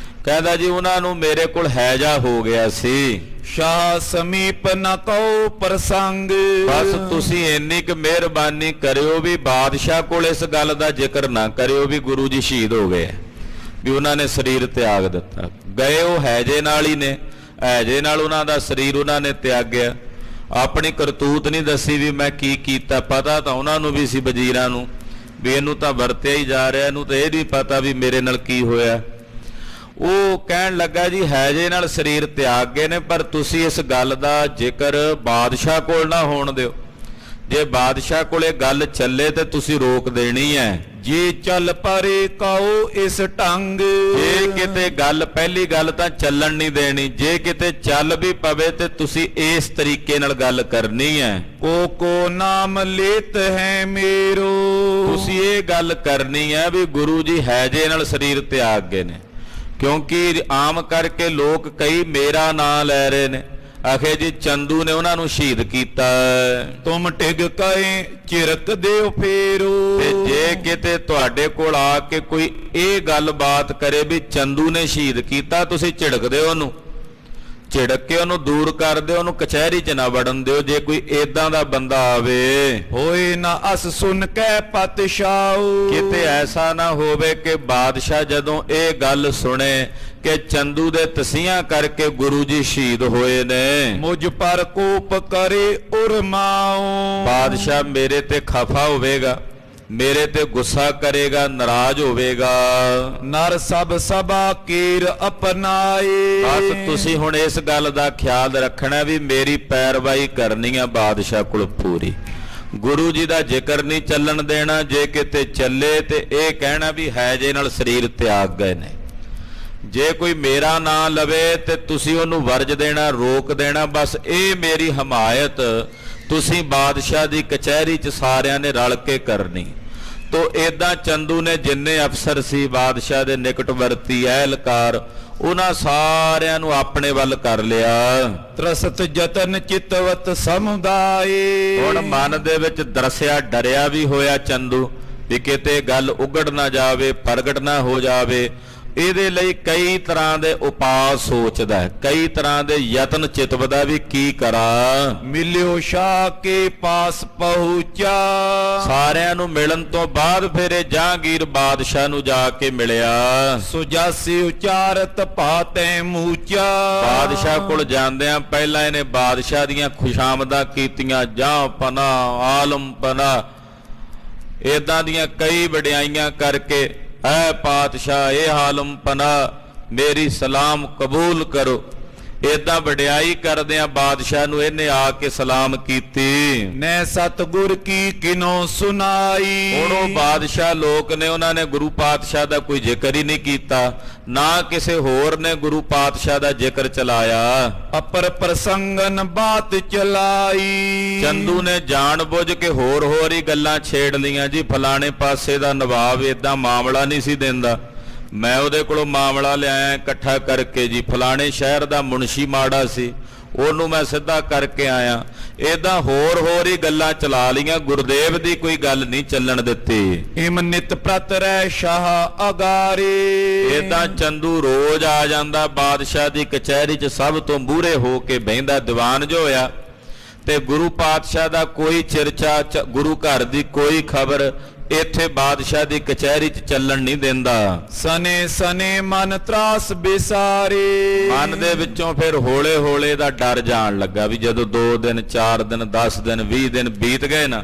ਕਹਿੰਦਾ ਜੀ ਉਹਨਾਂ ਨੂੰ ਮੇਰੇ ਕੋਲ ਹੈਜਾ ਹੋ ਗਿਆ ਸੀ। ਸ਼ਾਹ ਸਮੀਪ ਨ ਕਉ ਪ੍ਰਸੰਗ। ਬਸ ਤੁਸੀਂ ਇੰਨੀ ਕੁ ਮਿਹਰਬਾਨੀ ਕਰਿਓ ਵੀ ਬਾਦਸ਼ਾਹ ਕੋਲ ਇਸ ਗੱਲ ਦਾ ਜ਼ਿਕਰ ਨਾ ਕਰਿਓ ਵੀ ਗੁਰੂ ਜੀ ਸ਼ਹੀਦ ਹੋ ਗਏ, ਵੀ ਉਹਨਾਂ ਨੇ ਸਰੀਰ ਤਿਆਗ ਦਿੱਤਾ। ਗਏ ਉਹ ਹੈਜੇ ਨਾਲ ਹੀ ਨੇ, ਹੈਜੇ ਨਾਲ ਉਹਨਾਂ ਦਾ ਸਰੀਰ ਉਹਨਾਂ ਨੇ ਤਿਆਗਿਆ। ਆਪਣੀ ਕਰਤੂਤ ਨਹੀਂ ਦੱਸੀ ਵੀ ਮੈਂ ਕੀ ਕੀਤਾ। ਪਤਾ ਤਾਂ ਉਹਨਾਂ ਨੂੰ ਵੀ ਸੀ ਵਜ਼ੀਰਾਂ ਨੂੰ ਵੀ ਇਹਨੂੰ ਤਾਂ ਵਰਤਿਆ ਹੀ ਜਾ ਰਿਹਾ, ਇਹਨੂੰ ਤਾਂ ਇਹ ਨਹੀਂ ਪਤਾ ਵੀ ਮੇਰੇ ਨਾਲ ਕੀ ਹੋਇਆ। ਉਹ ਕਹਿਣ ਲੱਗਾ ਜੀ ਹੈਜੇ ਨਾਲ ਸਰੀਰ ਤਿਆਗ ਗਏ ਨੇ, ਪਰ ਤੁਸੀਂ ਇਸ ਗੱਲ ਦਾ ਜ਼ਿਕਰ ਬਾਦਸ਼ਾਹ ਕੋਲ ਨਾ ਹੋਣ ਦਿਓ। ਜੇ ਬਾਦਸ਼ਾਹ ਕੋਲੇ ਗੱਲ ਚੱਲੇ ਤੇ ਤੁਸੀਂ ਰੋਕ ਦੇਣੀ ਹੈ। ਜੇ ਚੱਲ ਪਰੇ ਕਉ ਇਸ ਢੰਗ। ਜੇ ਕਿਤੇ ਗੱਲ, ਪਹਿਲੀ ਗੱਲ ਤਾਂ ਚੱਲਣ ਨਹੀਂ ਦੇਣੀ, ਜੇ ਕਿਤੇ ਚੱਲ ਵੀ ਪਵੇ ਤੇ ਤੁਸੀਂ ਇਸ ਤਰੀਕੇ ਨਾਲ ਗੱਲ ਕਰਨੀ ਹੈ। ਕੋ ਨਾਮ ਲੇਤ ਹੈ ਮੇਰੋ। ਤੁਸੀਂ ਇਹ ਗੱਲ ਕਰਨੀ ਹੈ ਵੀ ਗੁਰੂ ਜੀ ਹੈਜੇ ਨਾਲ ਸਰੀਰ ਤਿਆਗ ਗਏ ਨੇ, ਕਿਉਂਕਿ ਆਮ ਕਰਕੇ ਲੋਕ ਕਈ ਮੇਰਾ ਨਾਂ ਲੈ ਰਹੇ ਨੇ, ਆਖੇ ਜੀ ਚੰਦੂ ਨੇ ਉਹਨਾਂ ਨੂੰ ਸ਼ਹੀਦ ਕੀਤਾ। ਤੁਮ ਟਿਗ ਕਏ ਚਿਰਕ ਦਿਓ ਫੇਰੋ। ਤੇ ਜੇ ਕਿਤੇ ਤੁਹਾਡੇ ਕੋਲ ਆ ਕੇ ਕੋਈ ਇਹ ਗੱਲ ਬਾਤ ਕਰੇ ਵੀ ਚੰਦੂ ਨੇ ਸ਼ਹੀਦ ਕੀਤਾ, ਤੁਸੀਂ ਝਿੜਕ ਦਿਓ ਉਹਨੂੰ, ਝਿੜਕ ਕੇ ਉਹਨੂੰ ਦੂਰ ਕਰ ਦਿਓ, ਉਹਨੂੰ ਕਚਹਿਰੀ 'ਚ ਨਾ ਵੜਨ ਦਿਓ। ਜੇ ਕੋਈ ਏਦਾਂ ਦਾ ਬੰਦਾ ਆਵੇ, ਹੋਏ ਨਾ ਅਸ ਸੁਣ ਕੇ ਪਤਸ਼ਾਉ। ਕਿਤੇ ਐਸਾ ਨਾ ਹੋਵੇ ਕਿ ਬਾਦਸ਼ਾਹ ਜਦੋਂ ਇਹ ਗੱਲ ਸੁਣੇ ਕਿ ਚੰਦੂ ਦੇ ਤਸੀਹਾਂ ਕਰਕੇ ਗੁਰੂ ਜੀ ਸ਼ਹੀਦ ਹੋਏ ਨੇ, ਮੁਝ ਪਰ ਕੋਪ ਕਰੇ ਉਰਮਾਉ। ਬਾਦਸ਼ਾਹ ਮੇਰੇ ਤੇ ਖਫਾ ਹੋਵੇਗਾ, ਮੇਰੇ ਤੇ ਗੁੱਸਾ ਕਰੇਗਾ, ਨਾਰਾਜ਼ ਹੋਵੇਗਾ। ਨਰ ਸਭ ਸਭਾ ਕੀਰ ਅਪਨਾਏ। ਬਸ ਤੁਸੀਂ ਹੁਣ ਇਸ ਗੱਲ ਦਾ ਖਿਆਲ ਰੱਖਣਾ ਵੀ ਮੇਰੀ ਪੈਰਵਾਈ ਕਰਨੀ ਆ ਬਾਦਸ਼ਾਹ ਕੋਲ ਪੂਰੀ, ਗੁਰੂ ਜੀ ਦਾ ਜ਼ਿਕਰ ਨਹੀਂ ਚੱਲਣ ਦੇਣਾ। ਜੇ ਕਿਤੇ ਚੱਲੇ ਤੇ ਇਹ ਕਹਿਣਾ ਵੀ ਹੈਜੇ ਨਾਲ ਸਰੀਰ ਤਿਆਗ ਗਏ ਨੇ। ਜੇ ਕੋਈ ਮੇਰਾ ਨਾਂ ਲਵੇ ਤੇ ਤੁਸੀਂ ਉਹਨੂੰ ਵਰਜ ਦੇਣਾ, ਰੋਕ ਦੇਣਾ। ਬਸ ਇਹ ਮੇਰੀ ਹਮਾਇਤ ਤੁਸੀਂ ਬਾਦਸ਼ਾਹ ਦੀ ਕਚਹਿਰੀ 'ਚ ਸਾਰਿਆਂ ਨੇ ਰਲ ਕੇ ਕਰਨੀ। ਤੋ ਏਦਾਂ ਚੰਦੂ ਨੇ ਜਿੰਨੇ ਅਫਸਰ ਸੀ ਬਾਦਸ਼ਾਹ ਦੇ ਨਿਕਟਵਰਤੀ ਅਹਿਲਕਾਰ ਉਹਨਾਂ ਸਾਰਿਆਂ ਨੂੰ ਆਪਣੇ ਵੱਲ ਕਰ ਲਿਆ। ਤਰਸਤ ਜਤਨ ਚਿਤਵਤ ਸਮੁਦਾਏ। ਹੁਣ ਮਨ ਦੇ ਵਿੱਚ ਦਰਸਿਆ ਡਰਿਆ ਵੀ ਹੋਇਆ ਚੰਦੂ ਵੀ ਕਿਤੇ ਗੱਲ ਉਗੜ ਨਾ ਜਾਵੇ, ਪ੍ਰਗਟ ਨਾ ਹੋ ਜਾਵੇ। ਇਹਦੇ ਲਈ ਕਈ ਤਰ੍ਹਾਂ ਦੇ ਉਪਾਅ ਸੋਚਦਾ ਹੈ, ਕਈ ਤਰ੍ਹਾਂ ਦੇ ਯਤਨ ਚਿਤਵਦਾ ਵੀ ਕੀ ਕਰਾਂ। ਮਿਲਿਓ ਸ਼ਾਹ ਕੇ ਪਾਸ ਪਹੁੰਚਾ। ਸਾਰਿਆਂ ਨੂੰ ਮਿਲਣ ਤੋਂ ਬਾਅਦ ਫਿਰ ਇਹ ਜਹਾਂਗੀਰ ਬਾਦਸ਼ਾਹ ਨੂੰ ਜਾ ਕੇ ਮਿਲਿਆ। ਸੁਜਾਸੀ ਉਚਾਰਤ ਪਾਤੈ ਮੂਚਾ। ਬਾਦਸ਼ਾਹ ਕੋਲ ਜਾਂਦਿਆਂ ਪਹਿਲਾਂ ਇਹਨੇ ਬਾਦਸ਼ਾਹ ਦੀਆਂ ਖੁਸ਼ਾਮਦਾਂ ਕੀਤੀਆਂ, ਜਾਂ ਪਨਾ ਆਲਮ ਪਨਾ, ਏਦਾਂ ਦੀਆਂ ਕਈ ਵਡਿਆਈਆਂ ਕਰਕੇ ਐ ਪਾਤਸ਼ਾਹ ਇਹ ਆਲਮ ਪਨਾ ਮੇਰੀ ਸਲਾਮ ਕਬੂਲ ਕਰੋ। ਏਦਾਂ ਵਡਿਆਈ ਕਰਦਿਆਂ ਬਾਦਸ਼ਾਹ ਨੂੰ ਇਹਨੇ ਆ ਕੇ ਸਲਾਮ ਕੀਤੀ। ਨੈ ਸਤਿਗੁਰ ਕੀ ਕਿਨੋ ਸੁਨਾਈ। ਹੁਣ ਉਹ ਬਾਦਸ਼ਾਹ ਲੋਕ ਨੇ ਉਹਨਾਂ ਨੇ ਗੁਰੂ ਪਾਤਸ਼ਾਹ ਦਾ ਕੋਈ ਜ਼ਿਕਰ ਹੀ ਨਹੀਂ ਕੀਤਾ, ਨਾ ਕਿਸੇ ਹੋਰ ਨੇ ਗੁਰੂ ਪਾਤਸ਼ਾਹ ਦਾ ਜ਼ਿਕਰ ਚਲਾਇਆ। ਅਪਰ ਪ੍ਰਸੰਗਨ ਬਾਤ ਚਲਾਈ। ਚੰਦੂ ਨੇ ਜਾਣ ਬੁੱਝ ਕੇ ਹੋਰ ਹੀ ਗੱਲਾਂ ਛੇੜ ਲੀਆਂ ਜੀ। ਫਲਾਣੇ ਪਾਸੇ ਦਾ ਨਵਾਬ ਏਦਾਂ ਮਾਮਲਾ ਨਹੀਂ ਸੀ ਦਿੰਦਾ, ਮੈਂ ਉਹਦੇ ਕੋਲੋਂ ਮਾਮਲਾ ਲਿਆਇਆ ਇਕੱਠਾ ਕਰਕੇ ਜੀ। ਫਲਾਣੇ ਸ਼ਹਿਰ ਦਾ ਮੁਨਸ਼ੀ ਮਾੜਾ ਸੀ, ਉਹਨੂੰ ਮੈਂ ਸਿੱਧਾ ਕਰਕੇ ਆਇਆ। ਏਦਾਂ ਹੋਰ ਹੀ ਗੱਲਾਂ ਚਲਾ ਲੀਆਂ, ਗੁਰਦੇਵ ਦੀ ਕੋਈ ਗੱਲ ਨਹੀਂ ਚੱਲਣ ਦਿੱਤੀ। ਇਮ ਨਿਤ ਪ੍ਰਤ ਰਹਿ ਸ਼ਾਹ ਅਗਾਰੇ। ਏਦਾਂ ਚੰਦੂ ਰੋਜ਼ ਆ ਜਾਂਦਾ ਬਾਦਸ਼ਾਹ ਦੀ ਕਚਹਿਰੀ 'ਚ, ਸਭ ਤੋਂ ਮੂਹਰੇ ਹੋ ਕੇ ਬਹਿੰਦਾ, ਦੀਵਾਨ ਜੋ ਹੋਇਆ। ਤੇ ਗੁਰੂ ਪਾਤਸ਼ਾਹ ਦਾ ਕੋਈ ਚਰਚਾ, ਗੁਰੂ ਘਰ ਦੀ ਕੋਈ ਖਬਰ ਇੱਥੇ ਬਾਦਸ਼ਾਹ ਦੀ ਕਚਹਿਰੀ 'ਚ ਚੱਲਣ ਨਹੀਂ ਦਿੰਦਾ। ਸਨੇ ਸਨੇ ਮਨ ਤਰਾਸ ਬਿਸਾਰੇ। ਮਨ ਦੇ ਵਿੱਚੋਂ ਫਿਰ ਹੌਲੇ ਦਾ ਡਰ ਜਾਣ ਲੱਗਾ ਵੀ ਜਦੋਂ 2 ਦਿਨ 4 ਦਿਨ 10 ਦਿਨ 20 ਦਿਨ ਬੀਤ ਗਏ ਨਾ,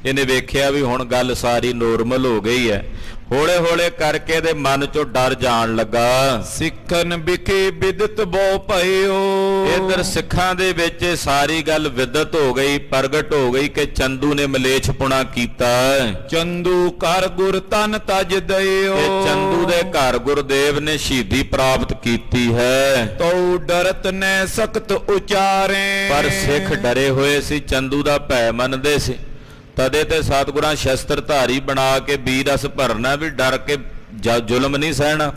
ਇਹਨੇ ਵੇਖਿਆ ਵੀ ਹੁਣ ਗੱਲ ਸਾਰੀ ਨੋਰਮਲ ਹੋ ਗਈ ਹੈ। ਹੌਲੇ ਕਰਕੇ ਇਹਦੇ ਮਨ 'ਚੋਂ ਡਰ ਜਾਣ ਲੱਗਾ। ਸਿੱਖਨ ਵਿਖੇ ਬਿਦਤ ਬਹੁ ਭਇਓ। ਇਧਰ ਸਿੱਖਾਂ ਦੇ ਵਿੱਚ ਸਾਰੀ ਗੱਲ ਵਿਦਤ ਹੋ ਗਈ, ਪ੍ਰਗਟ ਹੋ ਗਈ ਕਿ ਚੰਦੂ ਨੇ ਮਲੇਛਪੁਣਾ ਕੀਤਾ। ਚੰਦੂ ਘਰ ਗੁਰ ਤਨ ਤਜ ਦਇਓ। ਇਹ ਚੰਦੂ ਦੇ ਘਰ ਗੁਰਦੇਵ ਨੇ ਸ਼ਹੀਦੀ ਪ੍ਰਾਪਤ ਕੀਤੀ ਹੈ। ਤਉ ਡਰਤ ਨੈ ਸਖਤ ਉਚਾਰੇ। ਪਰ ਸਿੱਖ ਡਰੇ ਹੋਏ ਸੀ, ਚੰਦੂ ਦਾ ਭੈ ਮੰਨਦੇ ਸੀ। ਤਦੇ ਤੇ ਸਤਿਗੁਰਾਂ ਸ਼ਸਤਰ ਧਾਰੀ ਬਣਾ ਕੇ ਬੀਰਸ ਭਰਨਾ ਵੀ ਡਰ ਕੇ ਜ਼ੁਲਮ ਨਹੀਂ ਸਹਿਣਾ।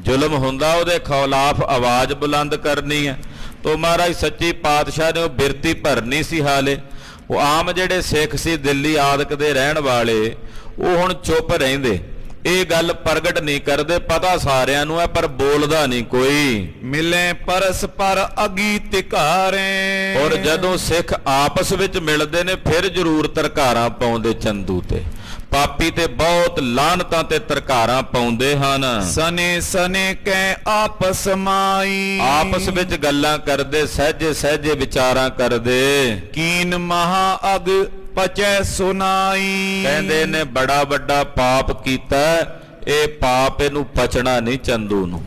ਜ਼ੁਲਮ ਹੁੰਦਾ ਉਹਦੇ ਖਿਲਾਫ ਆਵਾਜ਼ ਬੁਲੰਦ ਕਰਨੀ ਹੈ। ਤੋ ਮਹਾਰਾਜ ਸੱਚੀ ਪਾਤਸ਼ਾਹ ਨੇ ਉਹ ਬਿਰਤੀ ਭਰਨੀ ਸੀ। ਹਾਲੇ ਉਹ ਆਮ ਜਿਹੜੇ ਸਿੱਖ ਸੀ ਦਿੱਲੀ ਆਦਿਕ ਦੇ ਰਹਿਣ ਵਾਲੇ, ਉਹ ਹੁਣ ਚੁੱਪ ਰਹਿੰਦੇ, ਇਹ ਗੱਲ ਪ੍ਰਗਟ ਨਹੀਂ ਕਰਦੇ। ਪਤਾ ਸਾਰਿਆਂ ਨੂੰ ਹੈ ਪਰ ਬੋਲਦਾ ਨਹੀਂ ਕੋਈ। ਮਿਲੇ ਪਰਸਪਰ ਅਗੀ ਤਿਕਾਰੇ। ਔਰ ਜਦੋਂ ਸਿੱਖ ਆਪਸ ਵਿੱਚ ਮਿਲਦੇ ਨੇ ਫਿਰ ਜ਼ਰੂਰ ਤਰਕਾਰਾਂ ਪਾਉਂਦੇ ਚੰਦੂ ਤੇ। ਪਾਪੀ ਤੇ ਬਹੁਤ ਲਾਹਨਤਾਂ ਤੇ ਤਰਕਾਰਾਂ ਪਾਉਂਦੇ ਹਨ। ਸਨੇ ਸਨੇ ਕੈ ਆਪਸ ਮਾਈ। ਆਪਸ ਵਿੱਚ ਗੱਲਾਂ ਕਰਦੇ, ਸਹਿਜੇ ਵਿਚਾਰਾਂ ਕਰਦੇ। ਕੀਨ ਮਹਾ ਅਗ ਪਚੈ ਸੁਨਾਈ। ਕਹਿੰਦੇ ਨੇ ਬੜਾ ਵੱਡਾ ਪਾਪ ਕੀਤਾ, ਇਹ ਪਾਪ ਇਹਨੂੰ ਪਚਣਾ ਨਹੀਂ ਚੰਦੂ ਨੂੰ।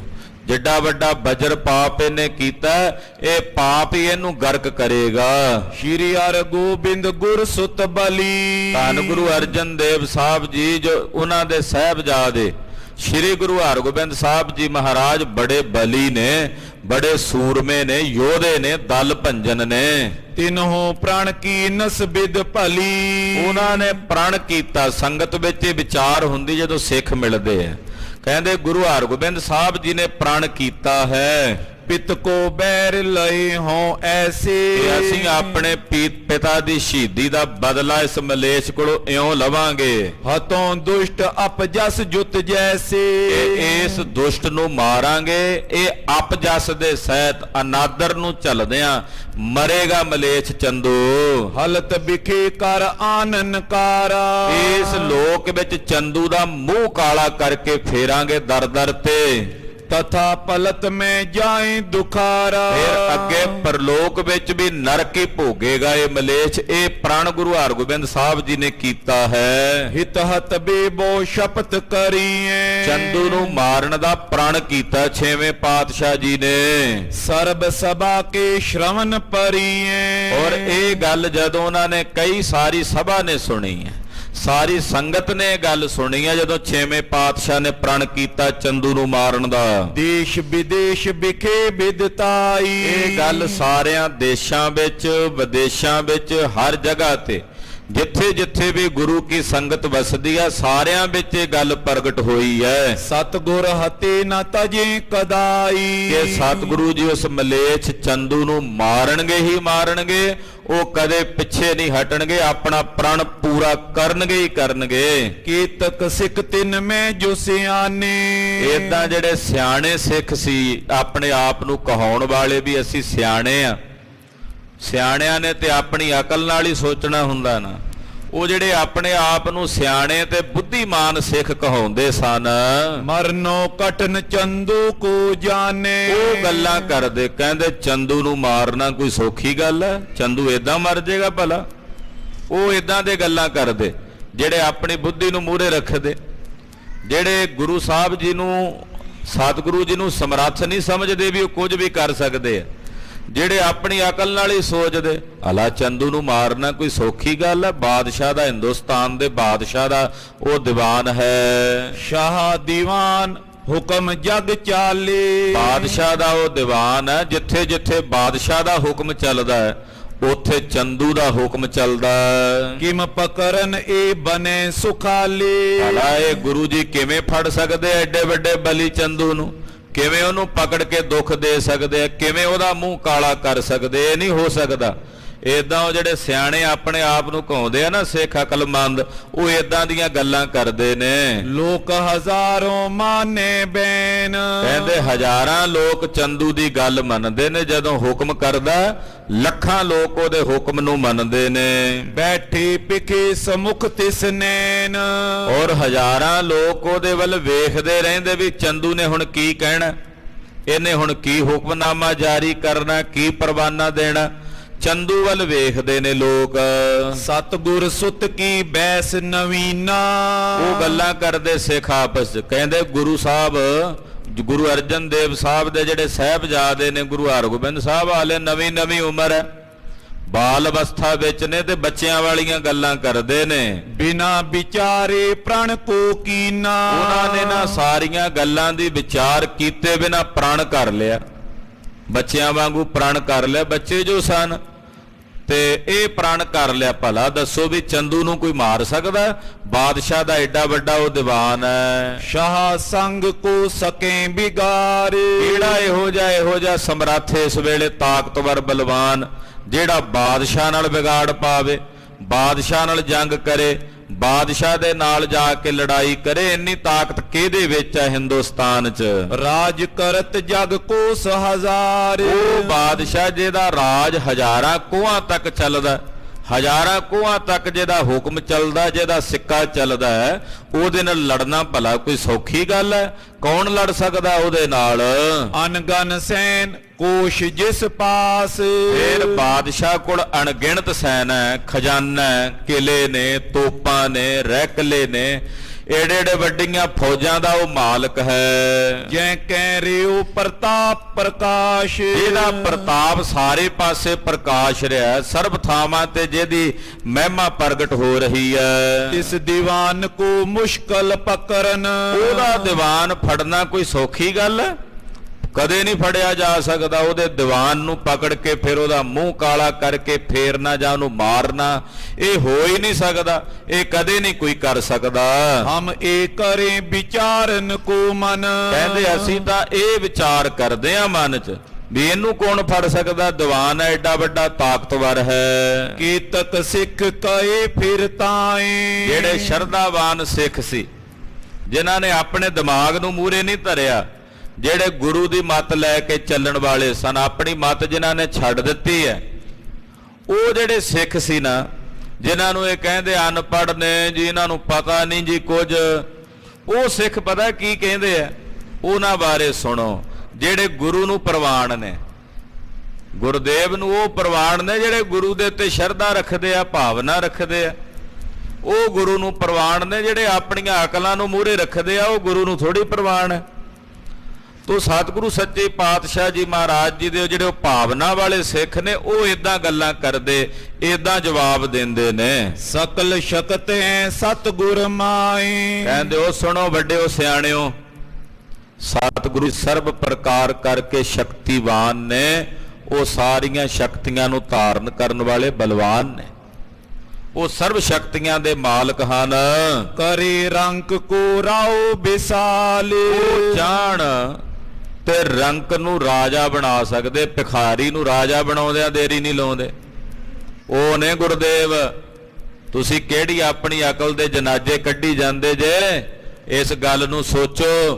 ਜਿੱਡਾ ਵੱਡਾ ਵਜਰ ਪਾਪ ਇਹਨੇ ਕੀਤਾ, ਇਹ ਪਾਪ ਹੀ ਇਹਨੂੰ ਗਰਕ ਕਰੇਗਾ। ਸ਼੍ਰੀ ਹਰਿਗੋਬਿੰਦ ਗੁਰ ਸੁਤ ਬਲੀ। ਧੰਨ ਗੁਰੂ ਅਰਜਨ ਦੇਵ ਸਾਹਿਬ ਜੀ ਜੋ ਉਹਨਾਂ ਦੇ ਸਾਹਿਬਜ਼ਾਦੇ ਸ਼੍ਰੀ ਗੁਰੂ ਹਰਗੋਬਿੰਦ ਸਾਹਿਬ ਜੀ ਮਹਾਰਾਜ ਬੜੇ ਬਲੀ ਨੇ, ਬੜੇ ਸੂਰਮੇ ਨੇ, ਯੋਧੇ ਨੇ, ਦਲ ਭੰਜਨ ਨੇ। ਤਿਨਹੋ ਪ੍ਰਣ ਕੀ ਨਸਬਿਦ ਭਲੀ। ਉਹਨਾਂ ਨੇ ਪ੍ਰਣ ਕੀਤਾ। ਸੰਗਤ ਵਿੱਚ ਇਹ ਵਿਚਾਰ ਹੁੰਦੀ ਜਦੋਂ ਸਿੱਖ ਮਿਲਦੇ ਆ, ਕਹਿੰਦੇ ਗੁਰੂ ਹਰਗੋਬਿੰਦ ਸਾਹਿਬ ਜੀ ਨੇ ਪ੍ਰਣ ਕੀਤਾ ਹੈ। ਪਿਤ ਕੋ ਬੈਰ ਲਏ ਹੋ ਐਸੇ। ਅਸੀਂ ਆਪਣੇ ਪਿਤਾ ਦੀ ਸ਼ਹੀਦੀ ਦਾ ਬਦਲਾ ਇਸ ਮਲੇਛ ਕੋਲੋਂ ਇਉਂ ਲਵਾਂਗੇ। ਹਤੋਂ ਦੁਸ਼ਟ ਅਪਜਸ ਜੁਤ ਜੈਸੇ। ਇਸ ਦੁਸ਼ਟ ਨੂੰ ਮਾਰਾਂਗੇ, ਇਹ ਅਪਜਸ ਦੇ ਸਹਿਤ ਅਨਾਦਰ ਨੂੰ ਝੱਲਦਿਆਂ ਮਰੇਗਾ ਮਲੇਛ ਚੰਦੂ। ਹਲਤ ਵਿਖੇ ਕਰ ਆਨਨ ਕਾਰਾ। ਇਸ ਲੋਕ ਵਿੱਚ ਚੰਦੂ ਦਾ ਮੂੰਹ ਕਾਲਾ ਕਰਕੇ ਫੇਰਾਂਗੇ ਦਰ ਤੇ। ਤਥਾ ਪਲਤ ਮੈਂ ਜਾਏ ਦੁਖਾਰਾ। ਫਿਰ ਅੱਗੇ ਪਰਲੋਕ ਵਿੱਚ ਵੀ ਨਰਕ ਹੀ ਭੋਗੇਗਾ ਇਹ ਮਲੇਛ। ਇਹ ਪ੍ਰਣ ਗੁਰੂ ਹਰਗੋਬਿੰਦ ਸਾਹਿਬ ਜੀ ਨੇ ਕੀਤਾ ਹੈ। ਹਿਤ ਹਤ ਬੇਬੋ ਸ਼ਪਥ ਕਰੀਏ। ਚੰਦੂ ਨੂੰ ਮਾਰਨ ਦਾ ਪ੍ਰਣ ਕੀਤਾ 6ਵੇਂ ਪਾਤਸ਼ਾਹ ਜੀ ਨੇ। ਸਰਬ ਸਭਾ ਕੇ ਸ਼ਰਵਨ ਪਰੀਏ। ਔਰ ਇਹ ਗੱਲ ਜਦੋਂ ਉਹਨਾਂ ਨੇ ਕਈ ਸਾਰੀ ਸਭਾ ਨੇ ਸੁਣੀ ਹੈ, ਸਾਰੀ ਸੰਗਤ ਨੇ ਇਹ ਗੱਲ ਸੁਣੀ ਹੈ ਜਦੋਂ 6ਵੇਂ ਪਾਤਸ਼ਾਹ ਨੇ ਪ੍ਰਣ ਕੀਤਾ ਚੰਦੂ ਨੂੰ ਮਾਰਨ ਦਾ। ਦੇਸ਼ ਵਿਦੇਸ਼ ਵਿਖੇ ਵਿਦਤਾਈ। ਇਹ ਗੱਲ ਸਾਰਿਆਂ ਦੇਸ਼ਾਂ ਵਿੱਚ ਵਿਦੇਸ਼ਾਂ ਵਿੱਚ ਹਰ ਜਗ੍ਹਾ ਤੇ ਜਿੱਥੇ ਜਿੱਥੇ ਵੀ ਗੁਰੂ ਕੀ ਸੰਗਤ ਵਸਦੀ ਆ ਸਾਰਿਆਂ ਵਿੱਚ ਇਹ ਗੱਲ ਪ੍ਰਗਟ ਹੋਈ ਹੈ ਸਤਿਗੁਰ ਹਤੇ ਨ ਤਜੇ ਕਦਾਈ। ਕਿ ਸਤਿਗੁਰੂ ਜੀ ਉਸ ਮਲੇਛ ਚੰਦੂ ਨੂੰ ਮਾਰਨਗੇ ਹੀ ਮਾਰਨਗੇ, ਉਹ ਕਦੇ ਪਿੱਛੇ ਨਹੀਂ ਹਟਣਗੇ, ਆਪਣਾ ਪ੍ਰਣ ਪੂਰਾ ਕਰਨਗੇ ਹੀ ਕਰਨਗੇ। ਕੀਤਕ ਸਿੱਖ ਤਿੰਨ ਮੈਂ ਜੋ ਸਿਆਣੇ। ਏਦਾਂ ਜਿਹੜੇ ਸਿਆਣੇ ਸਿੱਖ ਸੀ, ਆਪਣੇ ਆਪ ਨੂੰ ਕਹਾਉਣ ਵਾਲੇ ਵੀ ਅਸੀਂ ਸਿਆਣੇ ਆ, ਸਿਆਣਿਆਂ ਨੇ ਤੇ ਆਪਣੀ ਅਕਲ ਨਾਲ ਹੀ ਸੋਚਣਾ ਹੁੰਦਾ ਨਾ, ਉਹ ਜਿਹੜੇ ਆਪਣੇ ਆਪ ਨੂੰ ਸਿਆਣੇ ਤੇ ਬੁੱਧੀਮਾਨ ਸਿੱਖ ਕਹਾਉਂਦੇ ਸਨ, ਮਰਨੋ ਕਟਨ ਚੰਦੂ ਕੋ ਜਾਣੇ। ਉਹ ਗੱਲਾਂ ਕਰਦੇ, ਕਹਿੰਦੇ ਚੰਦੂ ਨੂੰ ਮਾਰਨਾ ਕੋਈ ਸੌਖੀ ਗੱਲ ਹੈ, ਚੰਦੂ ਏਦਾਂ ਮਰ ਜਾਏਗਾ ਭਲਾ। ਉਹ ਏਦਾਂ ਦੇ ਗੱਲਾਂ ਕਰਦੇ ਜਿਹੜੇ ਆਪਣੀ ਬੁੱਧੀ ਨੂੰ ਮੂਹਰੇ ਰੱਖਦੇ, ਜਿਹੜੇ ਗੁਰੂ ਸਾਹਿਬ ਜੀ ਨੂੰ, ਸਤਿਗੁਰੂ ਜੀ ਨੂੰ ਸਮਰੱਥ ਨਹੀਂ ਸਮਝਦੇ ਵੀ ਉਹ ਕੁਝ ਵੀ ਕਰ ਸਕਦੇ ਆ, ਜਿਹੜੇ ਆਪਣੀ ਅਕਲ ਨਾਲ ਹੀ ਸੋਚਦੇ ਅਲਾ ਚੰਦੂ ਨੂੰ ਮਾਰਨਾ ਕੋਈ ਸੌਖੀ ਗੱਲ ਹੈ। ਬਾਦਸ਼ਾਹ ਦਾ, ਹਿੰਦੁਸਤਾਨ ਦੇ ਬਾਦਸ਼ਾਹ ਦਾ ਉਹ ਦੀਵਾਨ ਹੈ, ਸ਼ਾਹ ਦੀਵਾਨ ਹੁਕਮ ਜਗ ਚਾਲੇ। ਬਾਦਸ਼ਾਹ ਦਾ ਉਹ ਦੀਵਾਨ ਹੈ, ਜਿੱਥੇ ਜਿੱਥੇ ਬਾਦਸ਼ਾਹ ਦਾ ਹੁਕਮ ਚੱਲਦਾ ਹੈ ਉੱਥੇ ਚੰਦੂ ਦਾ ਹੁਕਮ ਚੱਲਦਾ। ਕਿਮ ਪਕਰਨ ਇਹ ਬਨੇ ਸੁਖਾਲੇ। ਅਲਾ ਇਹ ਗੁਰੂ ਜੀ ਕਿਵੇਂ ਫੜ ਸਕਦੇ ਐਡੇ ਵੱਡੇ ਬਲੀ ਚੰਦੂ ਨੂੰ, ਕਿਵੇਂ ਉਹਨੂੰ ਪਕੜ ਕੇ ਦੁੱਖ ਦੇ ਸਕਦੇ ਆ, ਕਿਵੇਂ ਉਹਦਾ ਮੂੰਹ ਕਾਲਾ ਕਰ ਸਕਦੇ? ਇਹ ਨਹੀਂ ਹੋ ਸਕਦਾ। ਏਦਾਂ ਉਹ ਜਿਹੜੇ ਸਿਆਣੇ ਆਪਣੇ ਆਪ ਨੂੰ ਕਹਾਉਂਦੇ ਆ ਨਾ ਸਿੱਖ ਅਕਲਮੰਦ, ਉਹ ਏਦਾਂ ਦੀਆਂ ਗੱਲਾਂ ਕਰਦੇ ਨੇ। ਲੋਕ ਹਜ਼ਾਰੋਂ ਮਾਨੇ ਬੈਨ। ਕਹਿੰਦੇ ਹਜ਼ਾਰਾਂ ਲੋਕ ਚੰਦੂ ਦੀ ਗੱਲ ਮੰਨਦੇ ਨੇ, ਜਦੋਂ ਹੁਕਮ ਕਰਦਾ ਲੱਖਾਂ ਲੋਕ ਉਹਦੇ ਹੁਕਮ ਨੂੰ ਮੰਨਦੇ ਨੇ। ਬੈਠੀ ਪਿਖੇ ਸਮੁਖ ਤਿਸ ਨੈਣ। ਔਰ ਹਜ਼ਾਰਾਂ ਲੋਕ ਉਹਦੇ ਵੱਲ ਵੇਖਦੇ ਰਹਿੰਦੇ ਵੀ ਚੰਦੂ ਨੇ ਹੁਣ ਕੀ ਕਹਿਣਾ, ਇਹਨੇ ਹੁਣ ਕੀ ਹੁਕਮਨਾਮਾ ਜਾਰੀ ਕਰਨਾ, ਕੀ ਪਰਵਾਨਾ ਦੇਣਾ, ਚੰਦੂ ਵੱਲ ਵੇਖਦੇ ਨੇ ਲੋਕ। ਸਤਿਗੁਰ ਸੁਤ ਕੀ ਬੈਸ ਨਵੀਨਾ। ਉਹ ਗੱਲਾਂ ਕਰਦੇ ਸਿੱਖ ਆਪਸ ਚ, ਕਹਿੰਦੇ ਗੁਰੂ ਸਾਹਿਬ, ਗੁਰੂ ਅਰਜਨ ਦੇਵ ਸਾਹਿਬ ਦੇ ਜਿਹੜੇ ਸਾਹਿਬਜ਼ਾਦੇ ਨੇ, ਗੁਰੂ ਹਰਗੋਬਿੰਦ ਸਾਹਿਬ ਵਾਲੇ, ਨਵੀਂ ਨਵੀਂ ਉਮਰ ਹੈ, ਬਾਲ ਅਵਸਥਾ ਵਿੱਚ ਨੇ ਤੇ ਬੱਚਿਆਂ ਵਾਲੀਆਂ ਗੱਲਾਂ ਕਰਦੇ ਨੇ। ਬਿਨਾ ਵਿਚਾਰੇ ਪ੍ਰਣ ਕੋ ਕੀਨਾ। ਉਹਨਾਂ ਨੇ ਨਾ ਸਾਰੀਆਂ ਗੱਲਾਂ ਦੀ ਵਿਚਾਰ ਕੀਤੇ ਬਿਨਾ ਪ੍ਰਣ ਕਰ ਲਿਆ, ਬੱਚਿਆਂ ਵਾਂਗੂ ਪ੍ਰਣ ਕਰ ਲਿਆ। ਬੱਚੇ ਜੋ ਸਨ ਤੇ ਇਹ ਪ੍ਰਣ ਕਰ ਲਿਆ। ਭਲਾ ਦੱਸੋ ਵੀ ਚੰਦੂ ਨੂੰ ਕੋਈ ਮਾਰ ਸਕਦਾ? ਬਾਦਸ਼ਾਹ ਦਾ ਐਡਾ ਵੱਡਾ ਉਹ ਦੀਵਾਨ ਹੈ। ਸ਼ਾਹ ਸੰਗ ਕੋ ਸਕੇ ਬਿਗਾਰੇ। ਕਿਹੜਾ ਇਹੋ ਜਿਹਾ ਸਮਰੱਥ ਇਸ ਵੇਲੇ ਤਾਕਤਵਰ ਬਲਵਾਨ ਜਿਹੜਾ ਬਾਦਸ਼ਾਹ ਨਾਲ ਵਿਗਾੜ ਪਾਵੇ, ਬਾਦਸ਼ਾਹ ਨਾਲ ਜੰਗ ਕਰੇ, ਬਾਦਸ਼ਾਹ ਦੇ ਨਾਲ ਜਾ ਕੇ ਲੜਾਈ ਕਰੇ? ਇੰਨੀ ਤਾਕਤ ਕਿਹਦੇ ਵਿੱਚ ਹੈ ਹਿੰਦੁਸਤਾਨ 'ਚ? ਰਾਜ ਕਰਤ ਜਗ ਕੋਸ ਹਜ਼ਾਰ। ਉਹ ਬਾਦਸ਼ਾਹ ਜਿਹਦਾ ਰਾਜ ਹਜ਼ਾਰਾਂ ਕੋਹਾਂ ਤੱਕ ਚੱਲਦਾ, ਹਜ਼ਾਰਾਂ ਕੋਹਾਂ ਤੱਕ ਜਿਹਦਾ ਹੁਕਮ ਚੱਲਦਾ, ਜਿਹਦਾ ਸਿੱਕਾ ਚੱਲਦਾ ਹੈ, ਉਹਦੇ ਨਾਲ ਲੜਨਾ ਭਲਾ ਕੋਈ ਸੌਖੀ ਗੱਲ ਹੈ? ਕੌਣ ਲੜ ਸਕਦਾ ਉਹਦੇ ਨਾਲ? ਅਨਗਨ ਸੈਨ ਕੋਸ਼ ਜਿਸ ਪਾਸ। ਫਿਰ ਬਾਦਸ਼ਾਹ ਕੋਲ ਅਣਗਿਣਤ ਸੈਨ ਹੈ, ਖਜ਼ਾਨਾ ਹੈ, ਕਿਲੇ ਨੇ, ਤੋਪਾਂ ਨੇ, ਰੈਕਲੇ ਨੇ, ਏਡੇ ਏਡੇ ਵੱਡੀਆਂ ਫੌਜਾਂ ਦਾ ਉਹ ਮਾਲਕ ਹੈ। ਜੈ ਕਹਿ ਰਿਓ ਪ੍ਰਤਾਪ ਪ੍ਰਕਾਸ਼। ਇਹਦਾ ਪ੍ਰਤਾਪ ਸਾਰੇ ਪਾਸੇ ਪ੍ਰਕਾਸ਼ ਰਿਹਾ, ਸਰਬ ਥਾਵਾਂ ਤੇ ਜਿਹਦੀ ਮਹਿਮਾ ਪ੍ਰਗਟ ਹੋ ਰਹੀ ਹੈ। ਇਸ ਦੀਵਾਨ ਕੋ ਮੁਸ਼ਕਲ ਪਕਰਨ। ਉਹਦਾ ਦੀਵਾਨ ਫੜਨਾ ਕੋਈ ਸੌਖੀ ਗੱਲ ਹੈ? ਕਦੇ ਨਹੀਂ ਫੜਿਆ ਜਾ ਸਕਦਾ। ਉਹਦੇ ਦੀਵਾਨ ਨੂੰ ਪਕੜ ਕੇ ਫਿਰ ਉਹਦਾ ਮੂੰਹ ਕਾਲਾ ਕਰਕੇ ਫੇਰਨਾ ਜਾਂ ਉਹਨੂੰ ਮਾਰਨਾ, ਇਹ ਹੋ ਹੀ ਨਹੀਂ ਸਕਦਾ, ਇਹ ਕਦੇ ਨਹੀਂ ਕੋਈ ਕਰ ਸਕਦਾ। ਹਮ ਇਹ ਕਰੇ ਵਿਚਾਰਨ ਕੋ ਮਨ। ਕਹਿੰਦੇ ਅਸੀਂ ਤਾਂ ਇਹ ਵਿਚਾਰ ਕਰਦੇ ਆ ਮਨ 'ਚ ਵੀ ਇਹਨੂੰ ਕੌਣ ਫੜ ਸਕਦਾ? ਦੀਵਾਨ ਹੈ ਐਡਾ ਵੱਡਾ, ਤਾਕਤਵਰ ਹੈ। ਕੀਤਕ ਸਿੱਖ ਕਏ ਫਿਰ ਤਾਏ। ਜਿਹੜੇ ਸ਼ਰਧਾਵਾਨ ਸਿੱਖ ਸੀ, ਜਿਨ੍ਹਾਂ ਨੇ ਆਪਣੇ ਦਿਮਾਗ ਨੂੰ ਮੂਹਰੇ ਨਹੀਂ ਧਰਿਆ, ਜਿਹੜੇ ਗੁਰੂ ਦੀ ਮੱਤ ਲੈ ਕੇ ਚੱਲਣ ਵਾਲੇ ਸਨ, ਆਪਣੀ ਮੱਤ ਜਿਨ੍ਹਾਂ ਨੇ ਛੱਡ ਦਿੱਤੀ ਹੈ, ਉਹ ਜਿਹੜੇ ਸਿੱਖ ਸੀ ਨਾ, ਜਿਨ੍ਹਾਂ ਨੂੰ ਇਹ ਕਹਿੰਦੇ ਅਨਪੜ੍ਹ ਨੇ ਜੀ, ਇਹਨਾਂ ਨੂੰ ਪਤਾ ਨਹੀਂ ਜੀ ਕੁਝ, ਉਹ ਸਿੱਖ ਪਤਾ ਕੀ ਕਹਿੰਦੇ ਆ? ਉਹਨਾਂ ਬਾਰੇ ਸੁਣੋ ਜਿਹੜੇ ਗੁਰੂ ਨੂੰ ਪ੍ਰਵਾਨ ਨੇ, ਗੁਰਦੇਵ ਨੂੰ ਉਹ ਪ੍ਰਵਾਨ ਨੇ ਜਿਹੜੇ ਗੁਰੂ ਦੇ ਉੱਤੇ ਸ਼ਰਧਾ ਰੱਖਦੇ ਆ, ਭਾਵਨਾ ਰੱਖਦੇ ਆ। ਉਹ ਗੁਰੂ ਨੂੰ ਪ੍ਰਵਾਨ ਨੇ ਜਿਹੜੇ ਆਪਣੀਆਂ ਅਕਲਾਂ ਨੂੰ ਮੂਹਰੇ ਰੱਖਦੇ ਆ, ਉਹ ਗੁਰੂ ਨੂੰ ਥੋੜੀ ਪ੍ਰਵਾਨ ਹੈ। ਤੋ ਸਤਿਗੁਰੂ ਸੱਚੇ ਪਾਤਸ਼ਾਹ ਜੀ ਮਹਾਰਾਜ ਜੀ ਦੇ ਜਿਹੜੇ ਭਾਵਨਾ ਵਾਲੇ ਸਿੱਖ ਨੇ, ਉਹ ਇਦਾਂ ਗੱਲਾਂ ਕਰਦੇ, ਇਦਾਂ ਜਵਾਬ ਦਿੰਦੇ ਨੇ। ਸਕਲ ਸ਼ਕਤ ਹੈ ਸਤਿਗੁਰ ਮਾਏ। ਕਹਿੰਦੇ ਉਹ ਸੁਣੋ ਵੱਡਿਓ ਸਿਆਣਿਓ, ਸਤਿਗੁਰੂ ਸਰਬ ਪ੍ਰਕਾਰ ਕਰਕੇ ਸ਼ਕਤੀਵਾਨ ਨੇ, ਉਹ ਸਾਰੀਆਂ ਸ਼ਕਤੀਆਂ ਨੂੰ ਧਾਰਨ ਕਰਨ ਵਾਲੇ ਬਲਵਾਨ ਨੇ। ਉਹ ਸਰਬ ਸ਼ਕਤੀਆਂ ਦੇ ਮਾਲਕ ਹਨ। ਕਰੇ ਰੰਕ ਕੋ ਰਾਉ ਬਿਸਾਲੇ। ਉਹ ਚਾਹਣ ਤੇ ਰੰਕ ਨੂੰ ਰਾਜਾ ਬਣਾ ਸਕਦੇ, ਭਿਖਾਰੀ ਨੂੰ ਰਾਜਾ ਬਣਾਉਂਦਿਆਂ ਦੇਰੀ ਨਹੀਂ ਲਾਉਂਦੇ। ਉਹ ਨੇ ਗੁਰਦੇਵ, ਤੁਸੀਂ ਕਿਹੜੀ ਆਪਣੀ ਅਕਲ ਦੇ ਜਨਾਜੇ ਕੱਢੀ ਜਾਂਦੇ ਜੇ? ਇਸ ਗੱਲ ਨੂੰ ਸੋਚੋ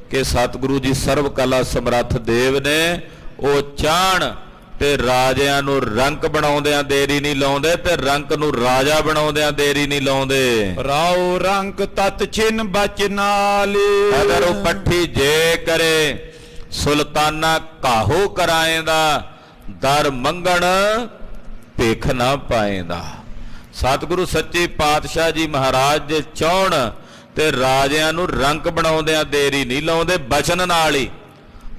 ਕਿ ਸਤਿਗੁਰੂ ਜੀ ਸਰਬ ਕਲਾ ਸਮਰੱਥ ਦੇਵ ਨੇ। ਉਹ ਚਾਹਣ ਤੇ ਰਾਜਿਆਂ ਨੂੰ ਰੰਕ ਬਣਾਉਂਦਿਆਂ ਦੇਰੀ ਨਹੀਂ ਲਾਉਂਦੇ, ਤੇ ਰੰਕ ਨੂੰ ਰਾਜਾ ਬਣਾਉਂਦਿਆਂ ਦੇਰੀ ਨਹੀਂ ਲਾਉਂਦੇ। ਰਾਉ ਰੰਕ ਤਤ ਛਿਨ ਬਚਨਾਲੇ। ਅਗਰ ਉਹ ਪੱਠੀ ਜੇ ਕਰੇ ਸੁਲਤਾਨਾ ਕਾਹੋ ਕਰਾਏਂਦਾ, ਦਰ ਮੰਗਣ ਭਿਖ ਨਾ ਪਾਏਂਦਾ। ਸਤਿਗੁਰੂ ਸੱਚੇ ਪਾਤਸ਼ਾਹ ਜੀ ਮਹਾਰਾਜ ਜੇ ਚਾਹਣ ਤੇ ਰਾਜਿਆਂ ਨੂੰ ਰੰਕ ਬਣਾਉਂਦਿਆਂ ਦੇਰੀ ਨਹੀਂ ਲਾਉਂਦੇ, ਬਚਨ ਨਾਲ ਹੀ,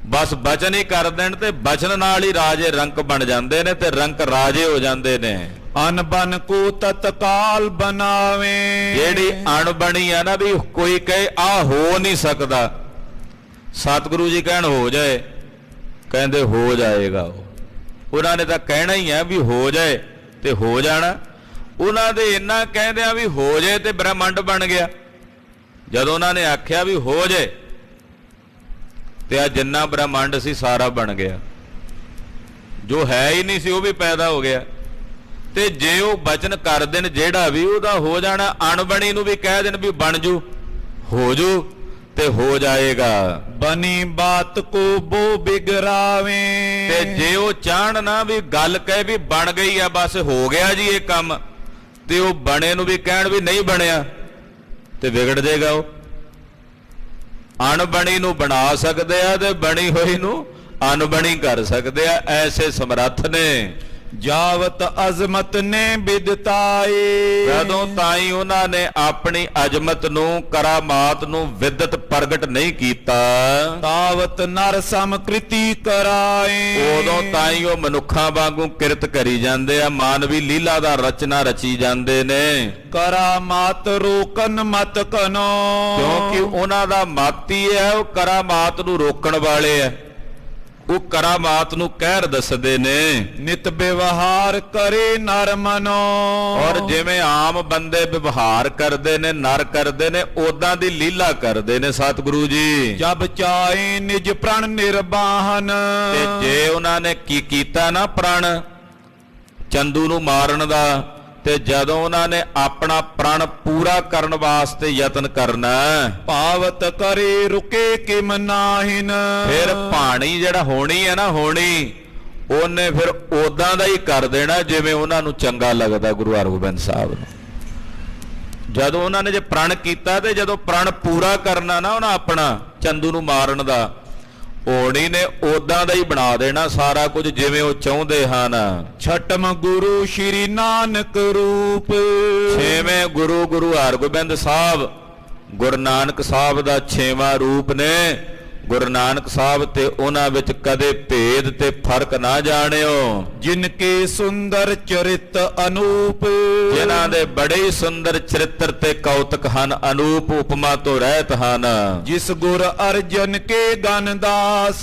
ਬਸ ਬਚਨ ਹੀ ਕਰ ਦੇਣ ਤੇ ਬਚਨ ਨਾਲ ਹੀ ਰਾਜੇ ਰੰਕ ਬਣ ਜਾਂਦੇ ਨੇ ਤੇ ਰੰਕ ਰਾਜੇ ਹੋ ਜਾਂਦੇ ਨੇ। ਅਨਬਨ ਕੋ ਤਤਕਾਲ ਬਣਾਵੇ। ਜਿਹੜੀ ਅਣਬਣੀ ਆ ਨਾ, ਵੀ ਕੋਈ ਕਹੇ ਆ ਹੋ ਨਹੀਂ ਸਕਦਾ, ਸਤਿਗੁਰੂ ਜੀ ਕਹਿਣ ਹੋ ਜਾਏ, ਕਹਿੰਦੇ ਹੋ ਜਾਏਗਾ। ਉਹਨਾਂ ਨੇ ਤਾਂ ਕਹਿਣਾ ਹੀ ਆ ਵੀ ਹੋ ਜਾਏ ਤੇ ਹੋ ਜਾਣਾ। ਉਹਨਾਂ ਦੇ ਇੰਨਾ ਕਹਿੰਦਿਆਂ ਵੀ ਹੋ ਜਾਏ ਤੇ ਬ੍ਰਹਮੰਡ ਬਣ ਗਿਆ। ਜਦੋਂ ਉਹਨਾਂ ਨੇ ਆਖਿਆ ਵੀ ਹੋ ਜਾਏ ਤੇ ਆ ਜਿੰਨਾ ਬ੍ਰਹਮੰਡ ਸੀ ਸਾਰਾ ਬਣ ਗਿਆ, ਜੋ ਹੈ ਹੀ ਨਹੀਂ ਸੀ ਉਹ ਵੀ ਪੈਦਾ ਹੋ ਗਿਆ। ਤੇ ਜੇ ਉਹ ਬਚਨ ਕਰ ਦੇਣ ਜਿਹੜਾ ਵੀ, ਉਹਦਾ ਹੋ ਜਾਣਾ। ਅਣਬਣੀ ਨੂੰ ਵੀ ਕਹਿ ਦੇਣ ਵੀ ਬਣ ਜੂ, ਹੋ ਜੂ ਤੇ ਹੋ ਜਾਏਗਾ। ਬਣੀ ਬਾਤ ਕੋ ਬੋ ਬਿਗਰਾਵੇ। ਤੇ ਜੇ ਉਹ ਚਾਹਣ ਨਾ ਵੀ ਗੱਲ ਕਹੇ ਵੀ ਬਣ ਗਈ ਆ, ਬਸ ਹੋ ਗਿਆ ਜੀ ਇਹ ਕੰਮ, ਤੇ ਉਹ ਬਣੇ ਨੂੰ ਵੀ ਕਹਿਣ ਵੀ ਨਹੀਂ ਬਣਿਆ, ਤੇ ਵਿਗੜ ਜਾਏਗਾ। ਉਹ ਅਣਬਣੀ ਨੂੰ ਬਣਾ ਸਕਦੇ ਆ ਤੇ ਬਣੀ ਹੋਈ ਨੂੰ ਅਣਬਣੀ ਕਰ ਸਕਦੇ ਆ। ਐਸੇ ਸਮਰੱਥ ਨੇ। ਜਾਵਤ ਅਜ਼ਮਤ ਨੇ ਬਿਦਤਾਏ। ਜਦੋਂ ਤਾਈ ਉਹਨਾਂ ਨੇ ਆਪਣੀ ਅਜ਼ਮਤ ਨੂੰ, ਕਰਾਮਾਤ ਨੂੰ ਵਿਦਤ ਪ੍ਰਗਟ ਨਹੀਂ ਕੀਤਾ, ਤਾਵਤ ਨਰ ਸਮਕ੍ਰਿਤੀ ਕਰਾਏ। ਉਦੋਂ ਤਾਈ ਉਹ ਮਨੁੱਖਾਂ ਵਾਂਗੂ ਕਿਰਤ ਕਰੀ ਜਾਂਦੇ ਆ, ਮਾਨਵੀ ਲੀਲਾ ਦਾ ਰਚਨਾ ਰਚੀ ਜਾਂਦੇ ਨੇ। ਕਰਾਮਾਤ ਰੋਕਨ ਮਤ ਕਨੋ। ਕਿਉਂਕਿ ਉਹਨਾਂ ਦਾ ਮਤ ਹੀ ਹੈ, ਉਹ ਕਰਾਮਾਤ ਨੂੰ ਰੋਕਣ ਵਾਲੇ ਆ। ਉਹ ਕਰਾਮਾਤ ਨੂੰ ਕਹਿਰ ਦੱਸਦੇ ਨੇ। ਨਿਤ ਵਿਵਹਾਰ ਕਰੇ ਨਰ ਮਨੋ। ਔਰ ਜਿਵੇਂ ਆਮ ਬੰਦੇ ਵਿਵਹਾਰ ਕਰਦੇ ਨੇ, ਨਰ ਕਰਦੇ ਨੇ, ਉਦਾਂ ਦੀ ਲੀਲਾ ਕਰਦੇ ਨੇ ਸਤਿਗੁਰੂ ਜੀ। ਜਬ ਚਾਹੇ ਨਿਜ ਪ੍ਰਣ ਨਿਰਬਾਹਨ। ਤੇ ਜੇ ਉਹਨਾਂ ਨੇ ਕੀ ਕੀਤਾ ਨਾ ਪ੍ਰਣ ਚੰਦੂ ਨੂੰ ਮਾਰਨ ਦਾ, ਤੇ ਜਦੋਂ ਉਹਨਾਂ ਨੇ ਆਪਣਾ ਪ੍ਰਣ ਪੂਰਾ ਕਰਨ ਵਾਸਤੇ ਯਤਨ ਕਰਨਾ, ਭਾਵਤ ਕਰੇ ਰੁਕੇ ਕਿਮ ਨਾਹਿਨ। ਫਿਰ ਭਾਣੀ ਜਿਹੜਾ ਹੋਣੀ ਹੈ ਨਾ, ਹੋਣੀ ਉਹਨੇ ਫਿਰ ਉਦਾਂ ਦਾ ਹੀ ਕਰ ਦੇਣਾ ਜਿਵੇਂ ਉਹਨਾਂ ਨੂੰ ਚੰਗਾ ਲੱਗਦਾ। ਗੁਰੂ ਹਰਗੋਬਿੰਦ ਸਾਹਿਬ ਨੂੰ ਜਦੋਂ ਉਹਨਾਂ ਨੇ ਜੇ ਪ੍ਰਣ ਕੀਤਾ, ਤੇ ਜਦੋਂ ਪ੍ਰਣ ਪੂਰਾ ਕਰਨਾ ਨਾ ਉਹਨਾਂ ਆਪਣਾ ਚੰਦੂ ਨੂੰ ਮਾਰਨ ਦਾ, ਹੋਣੀ ਨੇ ਉਦਾਂ ਦਾ ਹੀ ਬਣਾ ਦੇਣਾ ਸਾਰਾ ਕੁਝ ਜਿਵੇਂ ਉਹ ਚਾਹੁੰਦੇ ਹਨ। ਛਟਮ ਗੁਰੂ ਸ਼੍ਰੀ ਨਾਨਕ ਰੂਪ। ਛੇਵੇਂ ਗੁਰੂ ਗੁਰੂ ਹਰਗੋਬਿੰਦ ਸਾਹਿਬ, ਗੁਰੂ ਨਾਨਕ ਸਾਹਿਬ ਦਾ ਛੇਵਾਂ ਰੂਪ ਨੇ। ਗੁਰੂ ਨਾਨਕ ਸਾਹਿਬ ਤੇ ਉਹਨਾਂ ਵਿੱਚ ਕਦੇ ਭੇਦ ਤੇ ਫਰਕ ਨਾ ਜਾਣਿਓ। ਜਿਨ ਕੇ ਸੁੰਦਰ ਚਰਿਤ ਅਨੂਪ। ਜਿਨ੍ਹਾਂ ਦੇ ਬੜੇ ਹੀ ਸੁੰਦਰ ਚਰਿੱਤਰ ਤੇ ਕੌਤਕ ਹਨ, ਅਨੂਪ ਉਪਮਾ ਤੋਂ ਰਹਿਤ ਹਨ। ਜਿਸ ਗੁਰ ਅਰਜਨ ਕੇ ਗਨ ਦਾਸ।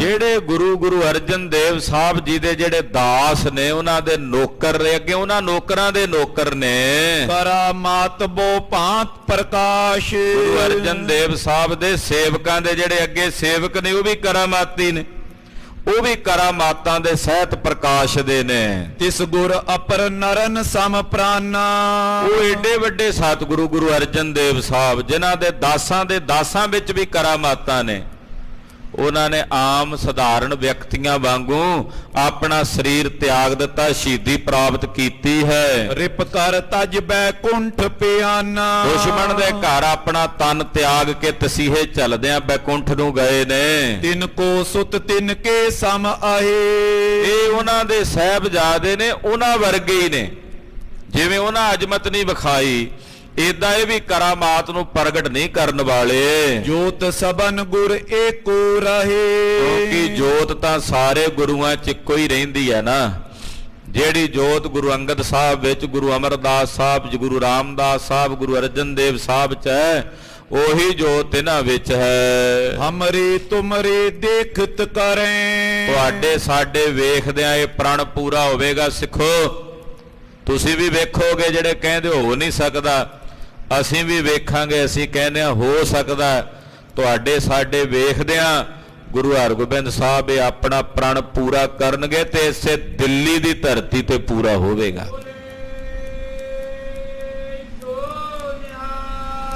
ਜਿਹੜੇ ਗੁਰੂ ਗੁਰੂ ਅਰਜਨ ਦੇਵ ਸਾਹਿਬ ਜੀ ਦੇ ਜਿਹੜੇ ਦਾਸ ਨੇ, ਉਹਨਾਂ ਦੇ ਨੌਕਰ ਨੇ, ਅੱਗੇ ਉਹਨਾਂ ਨੌਕਰਾਂ ਦੇ ਨੌਕਰ ਨੇ। ਕਰਾਮਾਤ ਬੋ ਭਾਂਤ ਪ੍ਰਕਾਸ਼। ਗੁਰੂ ਅਰਜਨ ਦੇਵ ਸਾਹਿਬ ਦੇ ਸੇਵਕਾਂ ਦੇ ਜਿਹੜੇ ਅੱਗੇ ਸੇਵਕ ਨੇ, ਉਹ ਵੀ ਕਰਾਮਾਤੀ ਨੇ, ਉਹ ਵੀ ਕਰਾਮਾਤਾਂ ਦੇ ਸਹਿਤ ਪ੍ਰਕਾਸ਼ ਦੇ ਨੇ। ਤਿਸ ਗੁਰ ਅਪਰ ਨਰਨ ਸਮ ਪ੍ਰਾਨਾ। ਉਹ ਏਡੇ ਵੱਡੇ ਸਤਿਗੁਰੂ ਗੁਰੂ ਅਰਜਨ ਦੇਵ ਸਾਹਿਬ, ਜਿਨ੍ਹਾਂ ਦੇ ਦਾਸਾਂ ਵਿੱਚ ਵੀ ਕਰਾਮਾਤਾਂ ਨੇ। ਉਹਨਾਂ ਨੇ ਆਮ ਸਧਾਰਨ ਵਿਅਕਤੀਆਂ ਵਾਂਗੂ ਆਪਣਾ ਸਰੀਰ ਤਿਆਗ ਦਿੱਤਾ, ਸ਼ਹੀਦੀ ਪ੍ਰਾਪਤ ਕੀਤੀ ਹੈ। ਰਿਪ ਕਰ ਤਜ ਬੈਕੁੰਠ ਪਿਆਨਾ। ਦੁਸ਼ਮਣ ਦੇ ਘਰ ਆਪਣਾ ਤਨ ਤਿਆਗ ਕੇ ਤਸੀਹੇ ਚੱਲਦਿਆਂ ਬੈਕੁੰਠ ਨੂੰ ਗਏ ਨੇ। ਤਿਨ ਕੋ ਸੁਤ ਤਿਨ ਕੇ ਸਮ ਆਏ। ਇਹ ਉਹਨਾਂ ਦੇ ਸਾਹਿਬਜ਼ਾਦੇ ਨੇ, ਉਹਨਾਂ ਵਰਗੇ ਹੀ ਨੇ। ਜਿਵੇਂ ਉਹਨਾਂ ਅਜਮਤ ਨਹੀਂ ਵਿਖਾਈ, ਏਦਾਂ ਇਹ ਵੀ ਕਰਾਮਾਤ ਨੂੰ ਪ੍ਰਗਟ ਨਹੀਂ ਕਰਨ ਵਾਲੇ। ਜੋਤ ਸਬਨ ਗੁਰ ਏਕੋ ਰਹੇ। ਕਿਉਂਕਿ ਜੋਤ ਤਾਂ ਸਾਰੇ ਗੁਰੂਆਂ 'ਚ ਇੱਕੋ ਹੀ ਰਹਿੰਦੀ ਹੈ ਨਾ। ਜਿਹੜੀ ਜੋਤ ਗੁਰੂ ਅੰਗਦ ਸਾਹਿਬ ਵਿੱਚ, ਗੁਰੂ ਅਮਰਦਾਸ ਸਾਹਿਬ 'ਚ, ਗੁਰੂ ਰਾਮਦਾਸ ਸਾਹਿਬ, ਗੁਰੂ ਅਰਜਨ ਦੇਵ ਸਾਹਿਬ 'ਚ ਹੈ, ਉਹੀ ਜੋਤ ਇਹਨਾਂ ਵਿੱਚ ਹੈ। ਹਮਰੇ ਤੁਮਰੇ ਦੇਖਤ ਕਰੇ। ਤੁਹਾਡੇ ਸਾਡੇ ਵੇਖਦਿਆਂ ਇਹ ਪ੍ਰਣ ਪੂਰਾ ਹੋਵੇਗਾ। ਸਿੱਖੋ, ਤੁਸੀਂ ਵੀ ਵੇਖੋਗੇ ਜਿਹੜੇ ਕਹਿੰਦੇ ਹੋ ਨਹੀਂ ਸਕਦਾ, ਅਸੀਂ ਵੀ ਵੇਖਾਂਗੇ, ਅਸੀਂ ਕਹਿੰਦੇ ਹਾਂ ਹੋ ਸਕਦਾ। ਤੁਹਾਡੇ ਸਾਡੇ ਵੇਖਦਿਆਂ ਗੁਰੂ ਹਰਗੋਬਿੰਦ ਸਾਹਿਬ ਇਹ ਆਪਣਾ ਪ੍ਰਣ ਪੂਰਾ ਕਰਨਗੇ ਤੇ ਇਸੇ ਦਿੱਲੀ ਦੀ ਧਰਤੀ ਤੇ ਪੂਰਾ ਹੋਵੇਗਾ।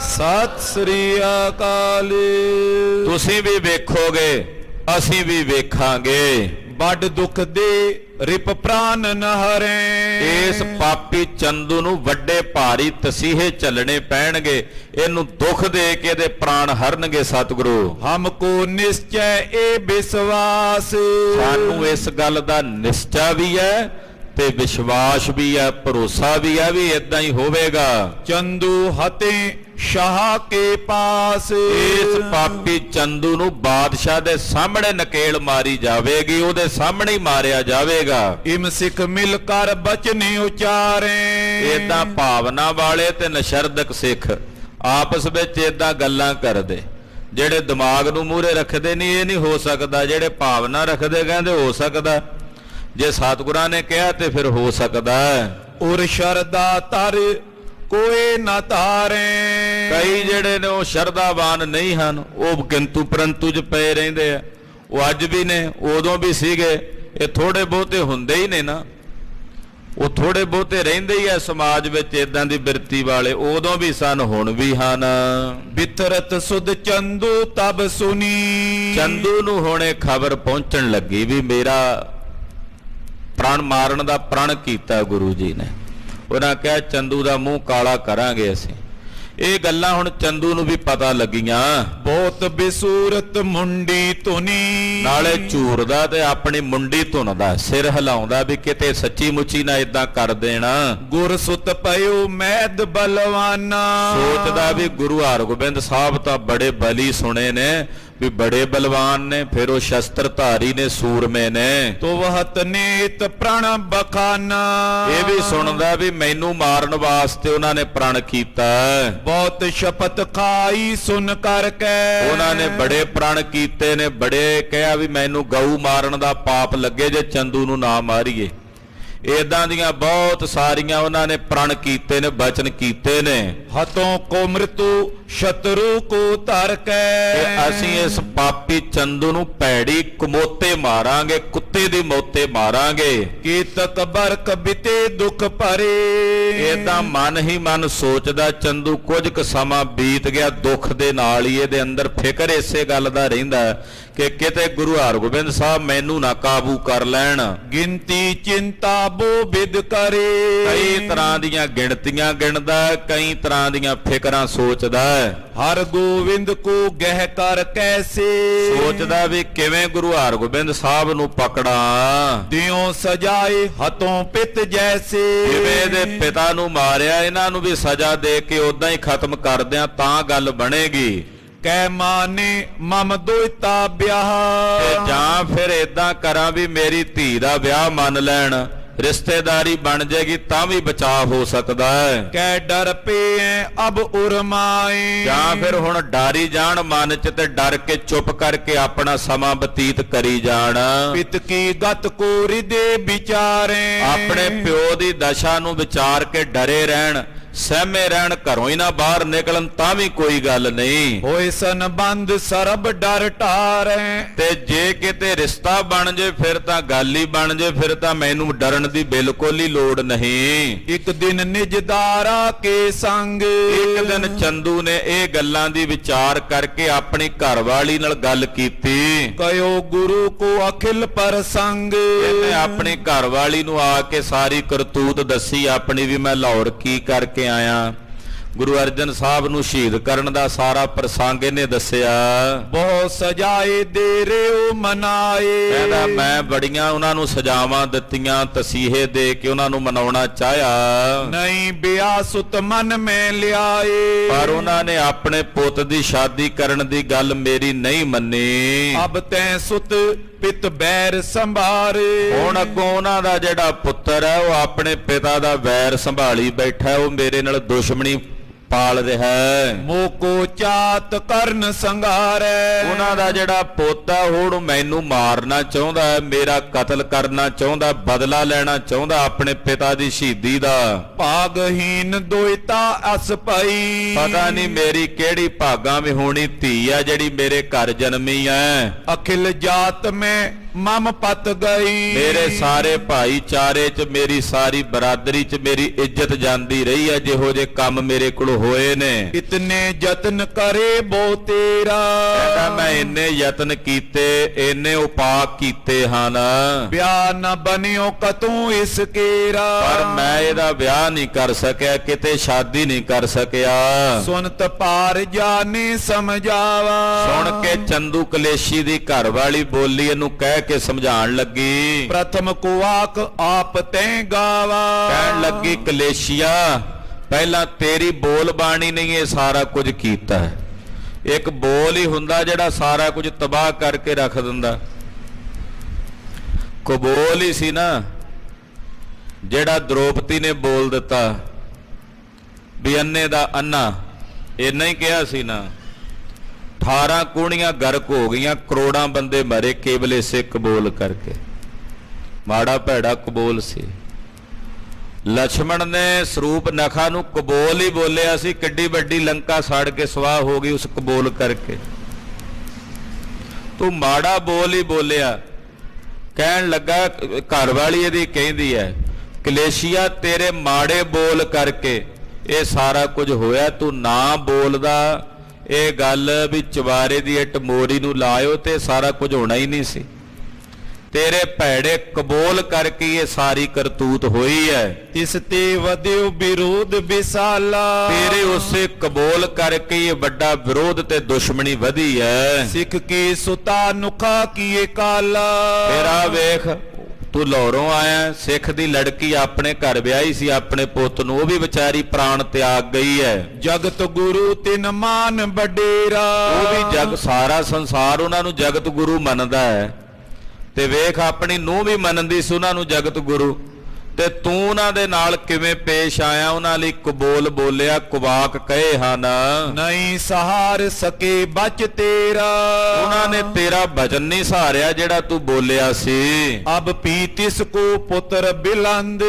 ਸਤਿ ਸ੍ਰੀ ਅਕਾਲ। ਤੁਸੀਂ ਵੀ ਵੇਖੋਗੇ, ਅਸੀਂ ਵੀ ਵੇਖਾਂਗੇ। ਵੱਡ ਦੁੱਖ ਦੇ ਰਿਪ ਪ੍ਰਾਨ ਨ ਹਰੇ। ਇਸ ਪਾਪੀ ਚੰਦੂ ਨੂੰ ਵੱਡੇ ਭਾਰੀ ਤਸੀਹੇ ਚੱਲਣੇ ਪੈਣਗੇ, ਇਹਨੂੰ ਦੁੱਖ ਦੇ ਕੇ ਇਹਦੇ ਪ੍ਰਾਣ ਹਰਨਗੇ ਸਤਿਗੁਰੂ। ਹਮਕੋ ਨਿਸ਼ਚੈ ਇਹ ਵਿਸ਼ਵਾਸ। ਸਾਨੂੰ ਇਸ ਗੱਲ ਦਾ ਨਿਸ਼ਚਾ ਵੀ ਹੈ ਤੇ ਵਿਸ਼ਵਾਸ ਵੀ ਹੈ, ਭਰੋਸਾ ਵੀ ਹੈ ਵੀ ਇਦਾਂ ਹੀ ਹੋਵੇਗਾ। ਚੰਦੂ ਹਤੇ ਸ਼ਾਹ ਕੇ ਪਾਸ। ਇਸ ਪਾਪੀ ਚੰਦੂ ਨੂੰ ਬਾਦਸ਼ਾਹ ਦੇ ਸਾਹਮਣੇ ਨਕੇਲ ਮਾਰੀ ਜਾਵੇਗੀ, ਉਹਦੇ ਸਾਹਮਣੇ ਹੀ ਮਾਰਿਆ ਜਾਵੇਗਾ। ਇਮ ਸਿੱਖ ਮਿਲ ਕਰ ਬਚਨ ਉਚਾਰੇ। ਏਦਾਂ ਭਾਵਨਾ ਵਾਲੇ ਤੇ ਨਸ਼ਰਦਕ ਸਿੱਖ ਆਪਸ ਵਿੱਚ ਏਦਾਂ ਗੱਲਾਂ ਕਰਦੇ, ਜਿਹੜੇ ਦਿਮਾਗ ਨੂੰ ਮੂਹਰੇ ਰੱਖਦੇ ਨਹੀਂ ਇਹ ਨਹੀਂ ਹੋ ਸਕਦਾ, ਜਿਹੜੇ ਭਾਵਨਾ ਰੱਖਦੇ ਕਹਿੰਦੇ ਹੋ ਸਕਦਾ। ਜੇ ਸਤਿਗੁਰਾਂ ਨੇ ਕਿਹਾ ਤੇ ਫਿਰ ਹੋ ਸਕਦਾ। ਉਰ ਸ਼ਰਦਾ ਤਰ ਕੋਈ ਨਾ ਤਾਰੇ। ਕਈ ਜਿਹੜੇ ਨੇ ਉਹ ਸ਼ਰਧਾਵਾਨ ਨਹੀਂ ਹਨ, ਉਹ ਕਿੰਤੂ ਪਰੰਤੂ ਚ ਪਏ ਰਹਿੰਦੇ ਆ। ਉਹ ਅੱਜ ਵੀ ਨੇ, ਉਦੋਂ ਵੀ ਸੀਗੇ। ਇਹ ਥੋੜੇ ਬਹੁਤੇ ਹੁੰਦੇ ਹੀ ਨੇ ਨਾ, ਉਹ ਥੋੜੇ ਬਹੁਤੇ ਰਹਿੰਦੇ ਹੀ ਆ ਸਮਾਜ ਵਿੱਚ ਇਦਾਂ ਦੀ ਬਿਰਤੀ ਵਾਲੇ, ਉਦੋਂ ਵੀ ਸਨ ਹੁਣ ਵੀ ਹਨ। ਬਿਤਰਤ ਸੁਧ ਚੰਦੂ ਤਬ ਸੁਨੀ। ਚੰਦੂ ਨੂੰ ਹੁਣ ਇਹ ਖਬਰ ਪਹੁੰਚਣ ਲੱਗੀ ਵੀ ਮੇਰਾ ਪ੍ਰਣ ਮਾਰਨ ਦਾ ਪ੍ਰਣ ਕੀਤਾ ਗੁਰੂ ਜੀ ਨੇ। ਉਹਨਾਂ ਕਿਹਾ ਚੰਦੂ ਦਾ ਮੂੰਹ ਕਾਲਾ ਕਰਾਂਗੇ ਅਸੀਂ। ਇਹ ਗੱਲਾਂ ਹੁਣ ਚੰਦੂ ਨੂੰ ਵੀ ਪਤਾ ਲੱਗੀਆਂ। ਬਹੁਤ ਬੇਸੂਰਤ ਮੁੰਡੀ ਧੁਨੀ। ਨਾਲੇ ਝੂਰਦਾ ਤੇ ਆਪਣੀ ਮੁੰਡੀ ਧੁੰਨਦਾ, ਸਿਰ ਹਿਲਾਉਂਦਾ ਵੀ ਕਿਤੇ ਸੱਚੀ ਮੁੱਚੀ ਨਾ ਇਦਾਂ ਕਰ ਦੇਣਾ। ਗੁਰ ਸੁਤ ਪਇਓ ਮੈਦ ਬਲਵਾਨਾ। ਸੋਚਦਾ ਵੀ ਗੁਰੂ ਹਰਗੋਬਿੰਦ ਸਾਹਿਬ ਤਾਂ ਬੜੇ ਬਲੀ ਸੁਣੇ ਨੇ, ਵੀ ਬੜੇ ਬਲਵਾਨ ਨੇ, ਫਿਰ ਉਹ ਸ਼ਸਤਰ ਧਾਰੀ ਨੇ, ਸੂਰਮੇ ਨੇ। ਤੋ ਵਹਤ ਨੇਤ ਪ੍ਰਣ ਬਖਾਨਾ। ਇਹ ਵੀ ਸੁਣਦਾ ਵੀ ਮੈਨੂੰ ਮਾਰਨ ਵਾਸਤੇ ਉਹਨਾਂ ਨੇ ਪ੍ਰਣ ਕੀਤਾ। ਬਹੁਤ ਸ਼ਪਥ ਖਾਈ ਸੁਨ ਕਰਕੇ। ਉਹਨਾਂ ਨੇ ਬੜੇ ਪ੍ਰਣ ਕੀਤੇ ਨੇ, ਬੜੇ ਕਿਹਾ ਵੀ ਮੈਨੂੰ ਗਊ ਮਾਰਨ ਦਾ ਪਾਪ ਲੱਗੇ ਜੇ ਚੰਦੂ ਨੂੰ ਨਾ ਮਾਰੀਏ। ਇਦਾਂ ਦੀਆਂ ਬਹੁਤ ਸਾਰੀਆਂ ਉਹਨਾਂ ਨੇ ਪ੍ਰਣ ਕੀਤੇ ਨੇ, ਬਚਨ ਕੀਤੇ ਨੇ। ਹਤੋਂ ਕੋ ਮ੍ਰਿਤੂ ਸ਼ਤਰੂ ਕੋ ਧਰ ਕੇ। ਅਸੀਂ ਇਸ ਪਾਪੀ ਚੰਦੂ ਨੂੰ ਪੈੜੀ ਕਮੋਤੇ ਮਾਰਾਂਗੇ, ਕੁੱਤੇ ਦੀ ਮੋਤੇ ਮਾਰਾਂਗੇ। ਕੀਤਕ ਬਰਕ ਬਿਤੇ ਦੁੱਖ ਭਰੇ। ਇਦਾਂ ਮਨ ਹੀ ਮਨ ਸੋਚਦਾ ਚੰਦੂ। ਕੁਝ ਕੁ ਸਮਾਂ ਬੀਤ ਗਿਆ, ਦੁੱਖ ਦੇ ਨਾਲ ਹੀ ਇਹਦੇ ਅੰਦਰ ਫਿਕਰ ਇਸੇ ਗੱਲ ਦਾ ਰਹਿੰਦਾ ਕਿ ਕਿਤੇ ਗੁਰੂ ਹਰਗੋਬਿੰਦ ਸਾਹਿਬ ਮੈਨੂੰ ਨਾ ਕਾਬੂ ਕਰ ਲੈਣ। ਗਿਣਤੀ ਚਿੰਤਾ ਬੋ ਬਿਦ ਕਰੇ। ਕਈ ਤਰ੍ਹਾਂ ਦੀਆਂ ਗਿਣਤੀਆਂ ਗਿਣਦਾ, ਕਈ ਤਰ੍ਹਾਂ ਦੀਆਂ ਫਿਕਰਾਂ ਸੋਚਦਾ। ਹਰ ਗੋਵਿੰਦ ਕੋ ਗਹਿ ਕਰ ਕੈਸੇ। ਸੋਚਦਾ ਵੀ ਕਿਵੇਂ ਗੁਰੂ ਹਰਗੋਬਿੰਦ ਸਾਹਿਬ ਨੂੰ ਪਕੜਾਂ। ਦਿਓ ਸਜਾਏ ਹਤੋਂ ਪਿਤ ਜੈਸੇ। ਜਿਵੇਂ ਇਹਦੇ ਪਿਤਾ ਨੂੰ ਮਾਰਿਆ, ਇਹਨਾਂ ਨੂੰ ਵੀ ਸਜ਼ਾ ਦੇ ਕੇ ਉਦਾਂ ਹੀ ਖਤਮ ਕਰ ਦਿਆਂ ਤਾਂ ਗੱਲ ਬਣੇਗੀ। ਕੈ ਮਾਨੇ ਮਮ ਦੋਇਤਾ ਵਿਆਹ। ਤੇ ਜਾਂ ਫਿਰ ਇਦਾਂ ਕਰਾਂ ਵੀ ਮੇਰੀ ਧੀ ਦਾ ਵਿਆਹ ਮੰਨ ਲੈਣ, ਰਿਸ਼ਤੇਦਾਰੀ ਬਣ ਜਾਏਗੀ ਤਾਂ ਵੀ ਬਚਾਅ ਹੋ ਸਕਦਾ ਹੈ। ਕੈ ਡਰ ਪਏ ਅਬ ਉਰਮਾਏ। ਜਾਂ ਫਿਰ ਹੁਣ ਡਾਰੀ ਜਾਣ ਮਨ ਚ ਤੇ ਡਰ ਕੇ ਚੁੱਪ ਕਰਕੇ ਆਪਣਾ ਸਮਾਂ ਬਤੀਤ ਕਰੀ ਜਾਣ। ਪਿਤ ਕੀ ਗਤ ਕੋ ਹਿਰਦੇ ਵਿਚਾਰੇ। ਆਪਣੇ ਪਿਓ ਦੀ ਦਸ਼ਾ ਨੂੰ ਵਿਚਾਰ ਕੇ ਡਰੇ ਰਹਿਣ, ਸਹਿਮੇ ਰਹਿਣ, ਘਰੋਂ ਹੀ ਨਾ ਬਾਹਰ ਨਿਕਲਣ ਤਾਂ ਵੀ ਕੋਈ ਗੱਲ ਨਹੀਂ। ਹੋਏ ਸੰਬੰਧ ਸਰਬ ਡਰ ਢਾਰੇ। ਤੇ ਜੇ ਕਿਤੇ ਰਿਸ਼ਤਾ ਬਣ ਜੇ ਫਿਰ ਤਾਂ ਗੱਲ ਹੀ ਬਣ ਜੇ, ਫਿਰ ਤਾਂ ਮੈਨੂੰ ਡਰਨ ਦੀ ਬਿਲਕੁਲ ਹੀ ਲੋੜ ਨਹੀਂ। ਇੱਕ ਦਿਨ ਨਿਜਦਾਰਾ ਕੇ ਸੰਗ। ਇੱਕ ਦਿਨ ਚੰਦੂ ਨੇ ਇਹ ਗੱਲਾਂ ਦੀ ਵਿਚਾਰ ਕਰਕੇ ਆਪਣੀ ਘਰਵਾਲੀ ਨਾਲ ਗੱਲ ਕੀਤੀ। ਕਯੋ ਗੁਰੂ ਕੋ ਅਖਿਲ ਪਰ ਸੰਗ। ਇਹਨੇ ਆਪਣੀ ਘਰਵਾਲੀ ਨੂੰ ਆ ਕੇ ਸਾਰੀ ਕਰਤੂਤ ਦੱਸੀ ਆਪਣੀ ਵੀ ਮੈਂ ਲਾਹੌਰ ਕੀ ਕਰਕੇ ਆਇਆ। ਗੁਰੂ ਅਰਜਨ ਸਾਹਿਬ ਨੂੰ ਸ਼ਹੀਦ ਕਰਨ ਦਾ ਸਾਰਾ ਪ੍ਰਸੰਗ ਇਹਨੇ ਦੱਸਿਆ। ਬਹੁਤ ਸਜਾਏ ਦੇ ਰਿਓ ਮਨਾਏ। ਕਹਿੰਦਾ ਮੈਂ ਬੜੀਆਂ ਉਹਨਾਂ ਨੂੰ ਸਜ਼ਾਵਾਂ ਦਿੱਤੀਆਂ, ਤਸੀਹੇ ਦੇ ਕੇ ਉਹਨਾਂ ਨੂੰ ਮਨਾਉਣਾ ਚਾਹਿਆ। ਨਹੀਂ ਬਿਆ ਸੁਤ ਮਨ ਮੈਂ ਲਿਆਏ। ਪਰ ਉਹਨਾਂ ਨੇ ਆਪਣੇ ਪੁੱਤ ਦੀ ਸ਼ਾਦੀ ਕਰਨ ਦੀ ਗੱਲ ਮੇਰੀ ਨਹੀਂ ਮੰਨੀ। ਅਬ ਤੈਂ ਸੁਤ ਪਿਤ ਬੈਰ ਸੰਭਾਰੇ। ਹੁਣ ਅੱਗੋਂ ਉਹਨਾਂ ਦਾ ਜਿਹੜਾ ਪੁੱਤਰ ਹੈ ਉਹ ਆਪਣੇ ਪਿਤਾ ਦਾ ਵੈਰ ਸੰਭਾਲੀ ਬੈਠਾ, ਉਹ ਮੇਰੇ ਨਾਲ ਦੁਸ਼ਮਣੀ ਪਾਲ ਰਿਹਾ ਹੈ। ਮੋਕੋ ਚਾਤ ਕਰਨ ਸੰਘਾਰੈ। ਉਹਨਾਂ ਦਾ ਜਿਹੜਾ ਪੋਤਾ ਹੁਣ ਮੈਨੂੰ ਮਾਰਨਾ ਚਾਹੁੰਦਾ ਹੈ, ਮੇਰਾ ਕਤਲ ਕਰਨਾ ਚਾਹੁੰਦਾ, ਬਦਲਾ ਲੈਣਾ ਚਾਹੁੰਦਾ ਆਪਣੇ ਪਿਤਾ ਦੀ ਸ਼ਹੀਦੀ ਦਾ। ਭਾਗਹੀਨ ਦੋਇਤਾ ਅਸ ਪਈ। ਪਤਾ ਨਹੀਂ ਮੇਰੀ ਕਿਹੜੀ ਭਾਗਾਂ ਵਿਹੋਣੀ ਧੀ ਆ ਜਿਹੜੀ ਮੇਰੇ ਘਰ ਜਨਮੀ ਐ। ਅਖਿਲ ਜਾਤ ਮੈਂ ਮਮ ਪਤ ਗਈ। ਮੇਰੇ ਸਾਰੇ ਭਾਈਚਾਰੇ ਚ, ਮੇਰੀ ਸਾਰੀ ਬਰਾਦਰੀ ਚ ਮੇਰੀ ਇੱਜ਼ਤ ਜਾਂਦੀ ਰਹੀ ਹੈ ਜਿਹੋ ਜੇ ਕੰਮ ਮੇਰੇ ਕੋਲ ਹੋਏ ਨੇ। ਇਤਨੇ ਯਤਨ ਕਰੇ ਬੋ ਤੇਰਾ। ਕਹਿੰਦਾ ਮੈਂ ਇੰਨੇ ਯਤਨ ਕੀਤੇ, ਇੰਨੇ ਉਪਾਅ ਕੀਤੇ ਹਨ, ਵਿਆਹ ਨ ਬਨਿਓ ਕਤੂ ਇਸ ਕੇਰਾ। ਪਰ ਮੈਂ ਇਹਦਾ ਵਿਆਹ ਨਹੀਂ ਕਰ ਸਕਿਆ, ਕਿਤੇ ਸ਼ਾਦੀ ਨਹੀਂ ਕਰ ਸਕਿਆ। ਸੁਨਤ ਪਾਰ ਜਾਣੇ ਸਮਝਾਵਾ। ਸੁਣ ਕੇ ਚੰਦੂ ਕਲੇਸ਼ੀ ਦੀ ਘਰ ਵਾਲੀ ਬੋਲੀ ਇਹਨੂੰ ਕਹਿ ਕੇ ਸਮਝਾਉਣ ਲੱਗੀ। ਪ੍ਰਥਮ ਕੋ ਆਕ ਆਪ ਤੈਂ ਗਾਵਾ। ਕਹਿਣ ਲੱਗੀ ਕਲੇਸ਼ੀਆ, ਪਹਿਲਾਂ ਤੇਰੀ ਬੋਲ ਬਾਣੀ ਨੇ ਇਹ ਸਾਰਾ ਕੁਝ ਕੀਤਾ ਹੈ। ਇੱਕ ਬੋਲ ਹੀ ਹੁੰਦਾ ਜਿਹੜਾ ਸਾਰਾ ਕੁਝ ਤਬਾਹ ਕਰਕੇ ਰੱਖ ਦਿੰਦਾ। ਕਬੋਲ ਹੀ ਸੀ ਨਾ ਜਿਹੜਾ ਦ੍ਰੋਪਦੀ ਨੇ ਬੋਲ ਦਿੱਤਾ ਵੀ ਅੰਨੇ ਦਾ ਅੰਨਾ, ਇੰਨਾ ਹੀ ਕਿਹਾ ਸੀ ਨਾ। 18 ਕੂਣੀਆਂ ਗਰਕ ਹੋ ਗਈਆਂ, ਕਰੋੜਾਂ ਬੰਦੇ ਮਰੇ ਕੇਵਲ ਇਸੇ ਕਬੋਲ ਕਰਕੇ। ਮਾੜਾ ਭੈੜਾ ਕਬੋਲ ਸੀ। ਲਛਮਣ ਨੇ ਸਰੂਪ ਨਖਾ ਨੂੰ ਕਬੋਲ ਹੀ ਬੋਲਿਆ ਸੀ, ਕਿੱਡੀ ਵੱਡੀ ਲੰਕਾ ਸੜ ਕੇ ਸਵਾਹ ਹੋ ਗਈ ਉਸ ਕਬੋਲ ਕਰਕੇ। ਤੂੰ ਮਾੜਾ ਬੋਲ ਹੀ ਬੋਲਿਆ। ਕਹਿਣ ਲੱਗਾ, ਘਰ ਵਾਲੀ ਇਹਦੀ ਕਹਿੰਦੀ ਹੈ, ਕਲੇਸ਼ੀਆ ਤੇਰੇ ਮਾੜੇ ਬੋਲ ਕਰਕੇ ਇਹ ਸਾਰਾ ਕੁਝ ਹੋਇਆ। ਤੂੰ ਨਾ ਬੋਲਦਾ, ਇਹ ਗੱਲ ਵੀ ਚਵਾਰੇ ਦੀ ਇੱਟ ਮੋਰੀ ਨੂੰ ਲਾਇਓ ਤੇ ਸਾਰਾ ਕੁਝ ਹੋਣਾ ਹੀ ਨਹੀਂ ਸੀ। ਤੇਰੇ ਭੈੜੇ ਕਬੋਲ ਕਰਕੇ ਇਹ ਸਾਰੀ ਕਰਤੂਤ ਹੋਈ ਹੈ। ਇਸ ਤੇ ਵਧਿਓ ਵਿਰੋਧ ਵਿਸਾਲਾ। ਤੇਰੇ ਉਸੇ ਕਬੋਲ ਕਰਕੇ ਇਹ ਵੱਡਾ ਵਿਰੋਧ ਤੇ ਦੁਸ਼ਮਣੀ ਵਧੀ ਹੈ। ਸਿੱਖ ਕੀ ਸੁਤਾ ਨੁਖਾ ਕੀਏ ਕਾਲਾ। ਤੇਰਾ ਵੇਖ, ਤੂੰ ਲਾਹੌਰੋਂ ਆਇਆ, ਸਿੱਖ ਦੀ ਲੜਕੀ ਆਪਣੇ ਘਰ ਵਿਆਹੀ ਸੀ ਆਪਣੇ ਪੁੱਤ ਨੂੰ, ਉਹ ਵੀ ਵਿਚਾਰੀ ਪ੍ਰਾਣ ਤਿਆਗ ਗਈ ਹੈ। ਜਗਤ ਗੁਰੂ ਤਿਨ ਮਾਨ ਵਡੇਰਾ। ਉਹ ਵੀ ਜਗ ਸਾਰਾ ਸੰਸਾਰ ਉਹਨਾਂ ਨੂੰ ਜਗਤ ਗੁਰੂ ਮੰਨਦਾ ਹੈ। ਤੇ ਵੇਖ ਆਪਣੀ ਨੂੰਹ ਵੀ ਮੰਨਦੀ ਸੀ ਉਹਨਾਂ ਨੂੰ ਜਗਤ ਗੁਰੂ, ਤੇ ਤੂੰ ਉਹਨਾਂ ਦੇ ਨਾਲ ਕਿਵੇਂ ਪੇਸ਼ ਆਇਆ। ਉਹਨਾਂ ਲਈ ਕਬੋਲ ਬੋਲਿਆ, ਕੁਵਾਕ ਕਹੇ ਹਨ, ਨਹੀਂ ਸਹਾਰ ਸਕੇ ਬਚ ਤੇਰਾ। ਉਹਨਾਂ ਨੇ ਤੇਰਾ ਬਚਨ ਨਹੀਂ ਸਹਾਰਿਆ ਜਿਹੜਾ ਤੂੰ ਬੋਲਿਆ ਸੀ। ਅਬ ਪੀ ਤਿਸ ਕੋ ਪੁੱਤਰ ਬਿਲੰਦ।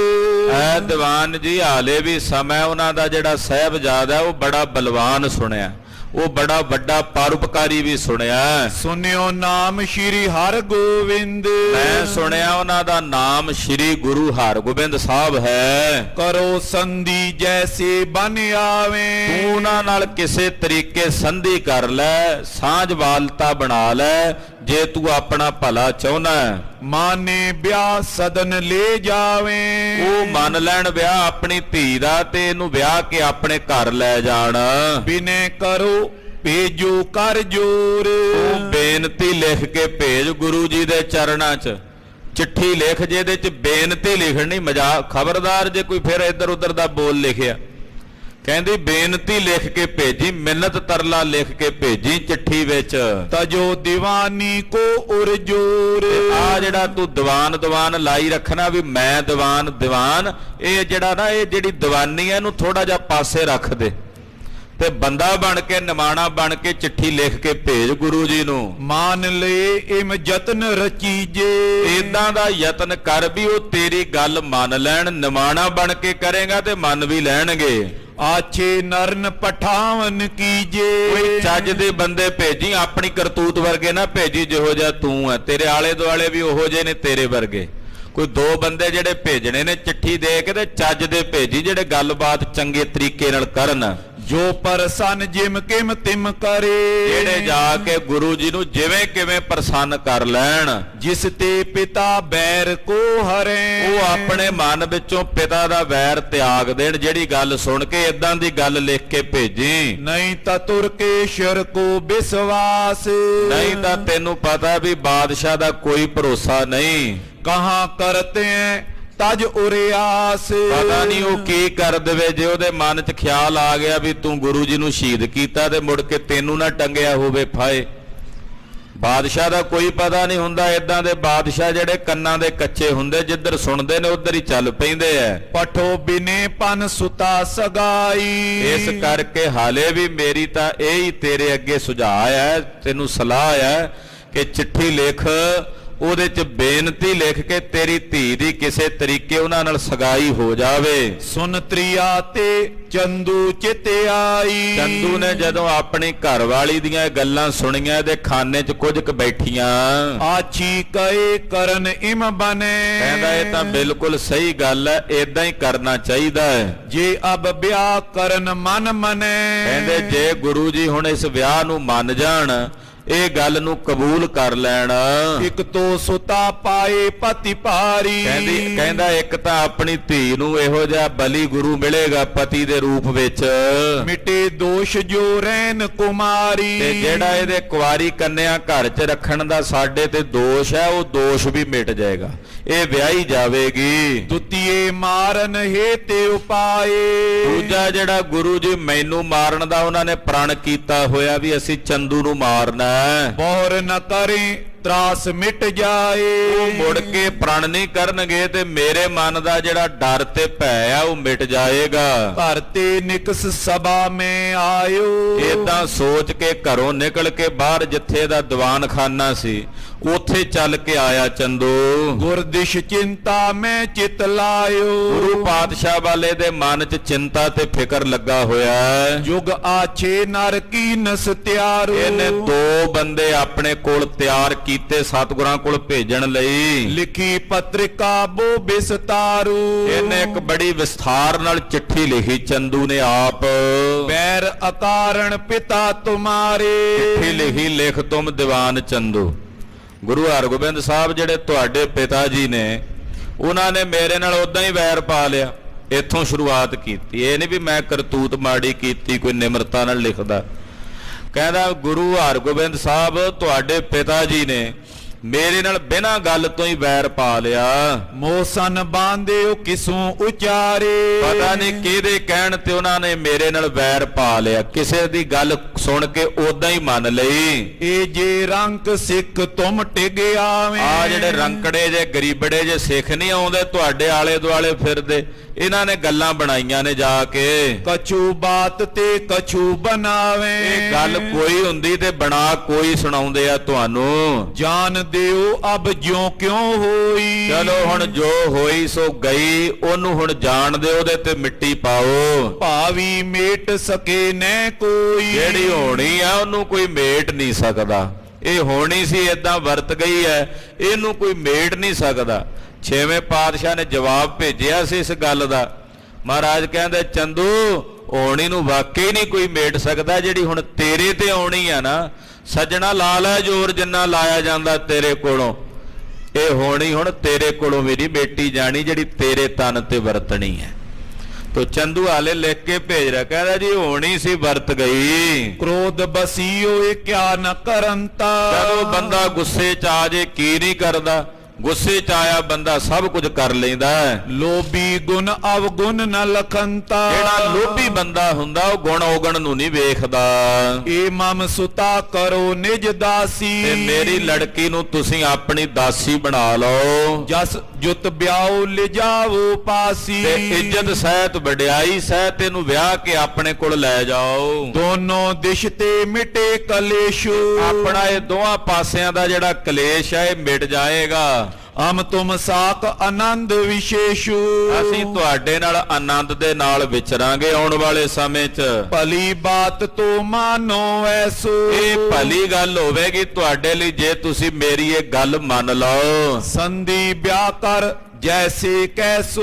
ਐ ਦੀਵਾਨ ਜੀ, ਹਾਲੇ ਵੀ ਸਮਾਂ ਉਹਨਾਂ ਦਾ ਜਿਹੜਾ ਸਾਹਿਬਜ਼ਾਦਾ ਉਹ ਬੜਾ ਬਲਵਾਨ ਸੁਣਿਆ, ਉਹ ਬੜਾ ਵੱਡਾ ਪਰਉਪਕਾਰੀ ਵੀ ਸੁਣਿਆ। ਸੁਨਿਓ ਨਾਮ ਸ਼੍ਰੀ ਹਰਗੋਬਿੰਦ। ਮੈਂ ਸੁਣਿਆ ਉਹਨਾਂ ਦਾ ਨਾਮ ਸ਼੍ਰੀ ਗੁਰੂ ਹਰਗੋਬਿੰਦ ਸਾਹਿਬ ਹੈ। ਕਰੋ ਸੰਧੀ ਜੈਸੇ ਬਨ ਆਵੇ। ਤੂੰ ਉਹਨਾਂ ਨਾਲ ਕਿਸੇ ਤਰੀਕੇ ਸੰਧੀ ਕਰ ਲੈ, ਸਾਂਝ ਵਾਲਤਾ ਬਣਾ ਲੈ ਜੇ ਤੂੰ ਆਪਣਾ ਭਲਾ ਚਾਹੁੰਦਾ। ਮਾਨੇ ਵਿਆਹ ਸਦਨ ਲੈ ਜਾਵੇ। ਉਹ ਮੰਨ ਲੈਣ ਵਿਆਹ ਆਪਣੀ ਧੀ ਦਾ ਤੇ ਇਹਨੂੰ ਵਿਆਹ ਕੇ ਆਪਣੇ ਘਰ ਲੈ ਜਾਣ। ਬਿਨੇ ਕਰੋ ਭੇਜੋ ਕਰ ਜੋਰ। ਤੂੰ ਬੇਨਤੀ ਲਿਖ ਕੇ ਭੇਜ ਗੁਰੂ ਜੀ ਦੇ ਚਰਨਾਂ 'ਚ। ਚਿੱਠੀ ਲਿਖ ਜਿਹਦੇ 'ਚ ਬੇਨਤੀ ਲਿਖਣੀ, ਮਜ਼ਾਕ ਖਬਰਦਾਰ ਜੇ ਕੋਈ ਫਿਰ ਇੱਧਰ ਉੱਧਰ ਦਾ ਬੋਲ ਲਿਖਿਆ। ਕਹਿੰਦੀ ਬੇਨਤੀ ਲਿਖ ਕੇ ਭੇਜੀ, ਮਿੰਨਤ ਤਰਲਾ ਲਿਖ ਕੇ ਭੇਜੀ ਚਿੱਠੀ ਵਿੱਚ। ਤਜੋ ਦੀਵਾਨੀ ਕੋ ਉਰਜੋਰ। ਆ ਜਿਹੜਾ ਤੂੰ ਦੀਵਾਨ ਲਾਈ ਰੱਖਣਾ ਵੀ ਮੈਂ ਦੀਵਾਨ, ਇਹ ਜਿਹੜਾ ਨਾ, ਇਹ ਜਿਹੜੀ ਦੀਵਾਨੀ ਹੈ ਇਹਨੂੰ ਥੋੜਾ ਜਿਹਾ ਪਾਸੇ ਰੱਖ ਦੇ ਤੇ ਬੰਦਾ ਬਣ ਕੇ, ਨਿਮਾਣਾ ਬਣ ਕੇ ਚਿੱਠੀ ਲਿਖ ਕੇ ਭੇਜ ਗੁਰੂ ਜੀ ਨੂੰ। ਮਾਨ ਲਏ ਇਮ ਯਤਨ ਰਚੀਜੇ। ਇਦਾਂ ਦਾ ਯਤਨ ਕਰ ਵੀ ਉਹ ਤੇਰੀ ਗੱਲ ਮੰਨ ਲੈਣ। ਨਿਮਾਣਾ ਬਣ ਕੇ ਕਰੇਗਾ ਤੇ ਮੰਨ ਵੀ ਲੈਣਗੇ। ਆਛੇ ਨਰਨ ਪਠਾਵਨ ਕੀਜੇ। ਕੋਈ ਚੱਜ ਦੇ ਬੰਦੇ ਭੇਜੀ, ਆਪਣੀ ਕਰਤੂਤ ਵਰਗੇ ਨਾ ਭੇਜੀ ਜਿਹੋ ਜਿਹਾ ਤੂੰ ਹੈ। ਤੇਰੇ ਆਲੇ ਦੁਆਲੇ ਵੀ ਉਹੋ ਜਿਹੇ ਨੇ ਤੇਰੇ ਵਰਗੇ। ਕੋਈ 2 ਬੰਦੇ ਜਿਹੜੇ ਭੇਜਣੇ ਨੇ ਚਿੱਠੀ ਦੇ ਕੇ, ਤੇ ਚੱਜ ਦੇ ਭੇਜੀ ਜਿਹੜੇ ਗੱਲਬਾਤ ਚੰਗੇ ਤਰੀਕੇ ਨਾਲ ਕਰਨ। ਜੋ ਪ੍ਰਸੰਨ ਜਿਮ ਕਿਮ ਤਿਮ ਕਰੇ। ਜਿਹੜੇ ਜਾ ਕੇ ਗੁਰੂ ਜੀ ਨੂੰ ਜਿਵੇਂ ਕਿਵੇਂ ਪ੍ਰਸੰਨ ਕਰ ਲੈਣ। ਜਿਸ ਤੇ ਪਿਤਾ ਬੈਰ ਕੋ ਹਰੇ। ਉਹ ਆਪਣੇ ਮਨ ਵਿੱਚੋਂ ਪਿਤਾ ਦਾ ਵੈਰ ਤਿਆਗ ਦੇਣ। ਜਿਹੜੀ ਗੱਲ ਸੁਣ ਕੇ ਇਦਾਂ ਦੀ ਗੱਲ ਲਿਖ ਕੇ ਭੇਜੀ। ਨਹੀਂ ਤਾਂ ਤੁਰਕੇਸ਼ਰ ਕੋ ਵਿਸ਼ਵਾਸ। ਨਹੀਂ ਤਾਂ ਤੈਨੂੰ ਪਤਾ ਵੀ ਬਾਦਸ਼ਾਹ ਦਾ ਕੋਈ ਭਰੋਸਾ ਨਹੀਂ। ਕਹਾਂ ਕਰਤੇ ਹੈ ਤਜ ਉਰਿਆਸ। ਪਤਾ ਨਹੀਂ ਉਹ ਕੀ ਕਰ ਦੇਵੇ ਜੇ ਉਹਦੇ ਮਨ 'ਚ ਖਿਆਲ ਆ ਗਿਆ ਵੀ ਤੂੰ ਗੁਰੂ ਜੀ ਨੂੰ ਸ਼ਹੀਦ ਕੀਤਾ ਤੇ ਮੁੜ ਕੇ ਤੈਨੂੰ ਨਾ ਟੰਗਿਆ ਹੋਵੇ ਫਾਏ। ਬਾਦਸ਼ਾਹ ਦਾ ਕੋਈ ਪਤਾ ਨਹੀਂ ਹੁੰਦਾ। ਇਦਾਂ ਦੇ ਬਾਦਸ਼ਾਹ ਜਿਹੜੇ ਕੰਨਾਂ ਦੇ ਕੱਚੇ ਹੁੰਦੇ, ਜਿੱਧਰ ਸੁਣਦੇ ਨੇ ਉਧਰ ਹੀ ਚੱਲ ਪੈਂਦੇ ਐ। ਪਠੋ ਬਿਨੇ ਪਨ ਸੁਤਾ ਸਗਾਈ। ਇਸ ਕਰਕੇ ਹਾਲੇ ਵੀ ਮੇਰੀ ਤਾਂ ਇਹ ਹੀ ਤੇਰੇ ਅੱਗੇ ਸੁਝਾਅ ਹੈ, ਤੈਨੂੰ ਸਲਾਹ ਹੈ ਕਿ ਚਿੱਠੀ ਲਿਖ, ਉਹਦੇ ਚ ਬੇਨਤੀ ਲਿਖ ਕੇ ਤੇਰੀ ਧੀ ਦੀ ਕਿਸੇ ਤਰੀਕੇ ਉਹਨਾਂ ਨਾਲ ਸਗਾਈ ਹੋ ਜਾਵੇ। ਸੁਨ ਤ੍ਰਿਆ ਤੇ ਚੰਦੂ ਚਿਤ ਆਈ। ਚੰਦੂ ਨੇ ਜਦੋਂ ਆਪਣੀ ਘਰਵਾਲੀ ਦੀਆਂ ਇਹ ਗੱਲਾਂ ਸੁਣੀਆਂ, ਦੇ ਖਾਨੇ 'ਚ ਕੁਝ ਕੁ ਬੈਠੀਆਂ, ਆਛੀ ਕਏ ਕਰਨ ਇਮ ਬਨੇ। ਕਹਿੰਦਾ ਇਹ ਤਾਂ ਬਿਲਕੁਲ ਸਹੀ ਗੱਲ ਹੈ, ਏਦਾਂ ਹੀ ਕਰਨਾ ਚਾਹੀਦਾ ਹੈ। ਜੇ ਅਬ ਵਿਆਹ ਕਰਨ ਮਨ ਮਨੇ। ਕਹਿੰਦੇ ਜੇ ਗੁਰੂ ਜੀ ਹੁਣ ਇਸ ਵਿਆਹ ਨੂੰ ਮੰਨ ਜਾਣ, ਇਹ ਗੱਲ ਨੂੰ ਕਬੂਲ ਕਰ ਲੈਣ, ਇੱਕ ਤੋ ਸੁਤਾ ਪਾਏ ਪਤੀ ਭਾਰੀ। ਕਹਿੰਦਾ ਇੱਕ ਤਾਂ ਆਪਣੀ ਧੀ ਨੂੰ ਇਹੋ ਜਿਹਾ ਬਲੀ ਗੁਰੂ ਮਿਲੇਗਾ ਪਤੀ ਦੇ ਰੂਪ ਵਿੱਚ, ਮਿਟੇ ਦੋਸ਼ ਜੋ ਰਹਿਨ ਕੁਮਾਰੀ। ਤੇ ਜਿਹੜਾ ਇਹਦੇ ਕੁਆਰੀ ਕੰਨਿਆ ਘਰ 'ਚ ਰੱਖਣ ਦਾ ਸਾਡੇ ਤੇ ਦੋਸ਼ ਹੈ, ਉਹ ਦੋਸ਼ ਵੀ ਮਿਟ ਜਾਏਗਾ, ਇਹ ਵਿਆਹੀ ਜਾਵੇਗੀ। ਦੁਤੀਏ ਮਾਰਨ ਹੇਤੇ ਉਪਾਏ। ਦੂਜਾ ਜਿਹੜਾ ਗੁਰੂ ਜੀ ਮੈਨੂੰ ਮਾਰਨ ਦਾ ਉਹਨਾਂ ਨੇ ਪ੍ਰਣ ਕੀਤਾ ਹੋਇਆ ਵੀ ਅਸੀਂ ਚੰਦੂ ਨੂੰ ਮਾਰਨਾ, ਬੋਰ ਨ ਕਰੇ ਤਰਾਸ ਮਿਟ ਜਾਏ। ਉਹ ਮੁੜ ਕੇ ਪ੍ਰਣ ਨਹੀਂ ਕਰਨਗੇ ਤੇ ਮੇਰੇ ਮਨ ਦਾ ਜਿਹੜਾ ਡਰ ਤੇ ਭੈ ਆ ਉਹ ਮਿਟ ਜਾਏਗਾ। ਘਰ ਤੇ ਨਿਕਸ ਸਭਾ ਮੈਂ ਆਇਓ। ਏਦਾਂ ਸੋਚ ਕੇ ਘਰੋਂ ਨਿਕਲ ਕੇ ਬਾਹਰ ਜਿੱਥੇ ਦਾ ਦੀਵਾਨਖਾਨਾ ਸੀ ਉੱਥੇ ਚੱਲ ਕੇ ਆਇਆ ਚੰਦੂ। ਗੁਰਦਿਸ਼ ਚਿੰਤਾ ਮੈਂ ਚਿਤ ਲਾਇਓ। ਗੁਰੂ ਪਾਤਸ਼ਾਹ ਵਾਲੇ ਦੇ ਮਨ 'ਚ ਚਿੰਤਾ ਤੇ ਫਿਕਰ ਲੱਗਾ ਹੋਇਆ ਹੈ। ਯੁਗ ਆਛੇ ਨਰ ਕੀ ਨਸ ਤਿਆਰੋ। ਇਹਨੇ 2 ਬੰਦੇ ਆਪਣੇ ਕੋਲ ਤਿਆਰ ਕੀਤੇ ਸਤਿਗੁਰਾਂ ਕੋਲ ਭੇਜਣ ਲਈ। ਲਿਖੀ ਪਤਰਿਕਾ ਬੋ ਬਿਸਤਾਰੂ। ਇਹਨੇ ਇੱਕ ਬੜੀ ਵਿਸਥਾਰ ਨਾਲ ਚਿੱਠੀ ਲਿਖੀ ਚੰਦੂ ਨੇ ਆਪ। ਪੈਰ ਅਕਾਰਣ ਪਿਤਾ ਤੁਮਾਰੇ। ਚਿੱਠੀ ਲਿਖੀ, ਲਿਖ ਤੁਮ ਦੀਵਾਨ ਚੰਦੂ। ਗੁਰੂ ਹਰਗੋਬਿੰਦ ਸਾਹਿਬ ਜਿਹੜੇ ਤੁਹਾਡੇ ਪਿਤਾ ਜੀ ਨੇ, ਉਹਨਾਂ ਨੇ ਮੇਰੇ ਨਾਲ ਉਦਾਂ ਹੀ ਵੈਰ ਪਾ ਲਿਆ। ਇੱਥੋਂ ਸ਼ੁਰੂਆਤ ਕੀਤੀ, ਇਹ ਨਹੀਂ ਵੀ ਮੈਂ ਕਰਤੂਤ ਮਾੜੀ ਕੀਤੀ, ਕੋਈ ਨਿਮਰਤਾ ਨਾਲ ਲਿਖਦਾ। ਕਹਿੰਦਾ ਗੁਰੂ ਹਰਗੋਬਿੰਦ ਸਾਹਿਬ ਤੁਹਾਡੇ ਪਿਤਾ ਜੀ ਨੇ ਮੇਰੇ ਨਾਲ ਬਿਨਾਂ ਗੱਲ ਤੋਂ ਹੀ ਵੈਰ ਪਾ ਲਿਆ। ਮੋਸਨ ਬਾਂਧਿਓ ਕਿਸੋਂ ਉਚਾਰੇ। ਪਤਾ ਨਹੀਂ ਕਿਹਦੇ ਕਹਿਣ ਤੇ ਉਹਨਾਂ ਨੇ ਮੇਰੇ ਨਾਲ ਵੈਰ ਪਾ ਲਿਆ, ਕਿਸੇ ਦੀ ਗੱਲ ਸੁਣ ਕੇ ਉਦਾਂ ਹੀ ਮੰਨ ਲਈ। ਇਹ ਜੇ ਰੰਕ ਸਿੱਖ ਤੁਮ ਟਿਗ ਆਵੇਂ। ਆ ਜਿਹੜੇ ਰੰਕੜੇ ਜੇ ਗਰੀਬੜੇ ਜੇ ਸਿੱਖ ਨਹੀਂ ਆਉਂਦੇ ਤੁਹਾਡੇ ਆਲੇ ਦੁਆਲੇ ਫਿਰਦੇ, ਇਹਨਾਂ ਨੇ ਗੱਲਾਂ ਬਣਾਈਆਂ ਨੇ ਜਾ ਕੇ। ਕਛੂ ਬਾਤ ਤੇ ਕਛੂ ਬਣਾਵੇ। ਇਹ ਗੱਲ ਕੋਈ ਹੁੰਦੀ ਤੇ ਬਣਾ ਕੋਈ ਸੁਣਾਉਂਦੇ ਆ ਤੁਹਾਨੂੰ। ਜਾਨ ਦਿਓ ਅਬ ਜਿਉ ਕਿਉਂ ਹੋਈ। ਚਲੋ ਹੁਣ ਜੋ ਹੋਈ ਸੋ ਗਈ, ਉਹਨੂੰ ਹੁਣ ਜਾਣ ਦਿਓ, ਉਹਦੇ ਤੇ ਮਿੱਟੀ ਪਾਓ। ਭਾਵੀ ਮੇਟ ਸਕੇ ਨੈ ਕੋਈ। ਜਿਹੜੀ ਹੋਣੀ ਆ ਉਹਨੂੰ ਕੋਈ ਮੇਟ ਨਹੀਂ ਸਕਦਾ। ਇਹ ਹੋਣੀ ਸੀ ਏਦਾਂ ਵਰਤ ਗਈ ਹੈ, ਇਹਨੂੰ ਕੋਈ ਮੇਟ ਨਹੀਂ ਸਕਦਾ। 6ਵੇਂ ਪਾਤਸ਼ਾਹ ਨੇ ਜਵਾਬ ਭੇਜਿਆ ਸੀ ਇਸ ਗੱਲ ਦਾ। ਮਹਾਰਾਜ ਕਹਿੰਦੇ ਚੰਦੂ ਹੋਣੀ ਨੂੰ ਵਾਕਈ ਨਹੀਂ ਕੋਈ ਮੇਟ ਸਕਦਾ, ਜਿਹੜੀ ਹੁਣ ਤੇਰੇ ਤੇ ਆਉਣੀ ਆ ਨਾ, ਸੱਜਣਾ ਲਾ ਲੈ ਜ਼ੋਰ ਜਿੰਨਾ ਲਾਇਆ ਜਾਂਦਾ ਤੇਰੇ ਕੋਲੋਂ। ਇਹ ਹੋਣੀ ਹੁਣ ਤੇਰੇ ਕੋਲੋਂ ਵੀ ਨਹੀਂ ਮੇਟੀ ਜਾਣੀ, ਜਿਹੜੀ ਤੇਰੇ ਤਨ ਤੇ ਵਰਤਣੀ ਹੈ। ਤੋ ਚੰਦੂ ਹਾਲੇ ਲਿਖ ਕੇ ਭੇਜ ਰਿਹਾ, ਕਹਿੰਦਾ ਜੀ ਹੋਣੀ ਸੀ ਵਰਤ ਗਈ। ਕ੍ਰੋਧ ਬਸੀਓ ਇਹ ਕਿਆ ਨ ਕਰੰਤਾ। ਜਦੋਂ ਬੰਦਾ ਗੁੱਸੇ 'ਚ ਆ ਜੇ ਕੀ ਨਹੀਂ ਕਰਦਾ, ਗੁੱਸੇ 'ਚ ਆਇਆ ਬੰਦਾ ਸਭ ਕੁਝ ਕਰ ਲੈਂਦਾ। ਲੋਭੀ ਗੁਣ ਅਵਗੁਣ ਨ ਲਖੰਤਾ। ਜਿਹੜਾ ਲੋਭੀ ਬੰਦਾ ਹੁੰਦਾ ਉਹ ਗੁਣ ਔਗਣ ਨੂੰ ਨਹੀਂ ਵੇਖਦਾ। ਏ ਮਮ ਸੁਤਾ ਕਰੋ ਨਿਜ ਦਾਸੀ। ਤੇ ਮੇਰੀ ਲੜਕੀ ਨੂੰ ਤੁਸੀਂ ਆਪਣੀ ਦਾਸੀ ਬਣਾ ਲਓ। ਜਸ ਜੁਤ ਵਿਆਹੋ ਲਿਜਾਵੋ ਪਾਸੀ। ਤੇ ਇੱਜ਼ਤ ਸਹਿਤ ਵਡਿਆਈ ਸਹਿਤ ਇਹਨੂੰ ਵਿਆਹ ਕੇ ਆਪਣੇ ਕੋਲ ਲੈ ਜਾਓ। ਦੋਨੋਂ ਦਿਸ਼ ਤੇ ਮਿਟੇ ਕਲੇਸ਼ੂ। ਆਪਣਾ ਇਹ ਦੋਹਾਂ ਪਾਸਿਆਂ ਦਾ ਜਿਹੜਾ ਕਲੇਸ਼ ਹੈ ਇਹ ਮਿਟ ਜਾਏਗਾ। ਹਮ ਤੁਮ ਸਾਖ ਆਨੰਦ ਵਿਸ਼ੇਸ਼ੂ। ਅਸੀਂ ਤੁਹਾਡੇ ਨਾਲ ਆਨੰਦ ਦੇ ਨਾਲ ਵਿਚਰਾਂਗੇ ਆਉਣ ਵਾਲੇ ਸਮੇਂ 'ਚ। ਭਲੀ ਬਾਤ ਤੋ ਮਾਨੋ ਐਸੋ। ਇਹ ਭਲੀ ਗੱਲ ਹੋਵੇਗੀ ਤੁਹਾਡੇ ਲਈ ਜੇ ਤੁਸੀਂ ਮੇਰੀ ਇਹ ਗੱਲ ਮੰਨ ਲਓ। ਸੰਧੀ ਵਿਆਹ ਕਰ ਜੈਸੇ ਕੈਸੋ।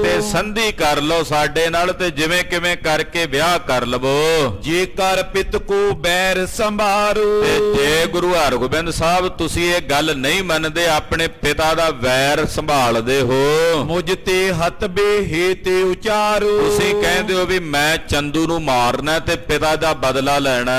ਤੇ ਸੰਧੀ ਕਰ ਲਓ ਸਾਡੇ ਨਾਲ, ਤੇ ਜਿਵੇਂ ਕਿਵੇਂ ਕਰਕੇ ਵਿਆਹ ਕਰ ਲਵੋ। ਜੇ ਕਰ ਪਿਤ ਕੋ ਬੈਰ ਸੰਭਾਰੋ। ਤੇ ਜੇ ਗੁਰੂ ਹਰਗੋਬਿੰਦ ਸਾਹਿਬ ਤੁਸੀਂ ਇਹ ਗੱਲ ਨਹੀਂ ਮੰਨਦੇ, ਆਪਣੇ ਪਿਤਾ ਦਾ ਵੈਰ ਸੰਭਾਲਦੇ ਹੋ, ਮੁਝ ਤੇ ਹੱਥ ਬੇਹੇ ਤੇ ਉਚਾਰੋ। ਤੁਸੀਂ ਕਹਿੰਦੇ ਹੋ ਵੀ ਮੈਂ ਚੰਦੂ ਨੂੰ ਮਾਰਨਾ ਤੇ ਪਿਤਾ ਦਾ ਬਦਲਾ ਲੈਣਾ,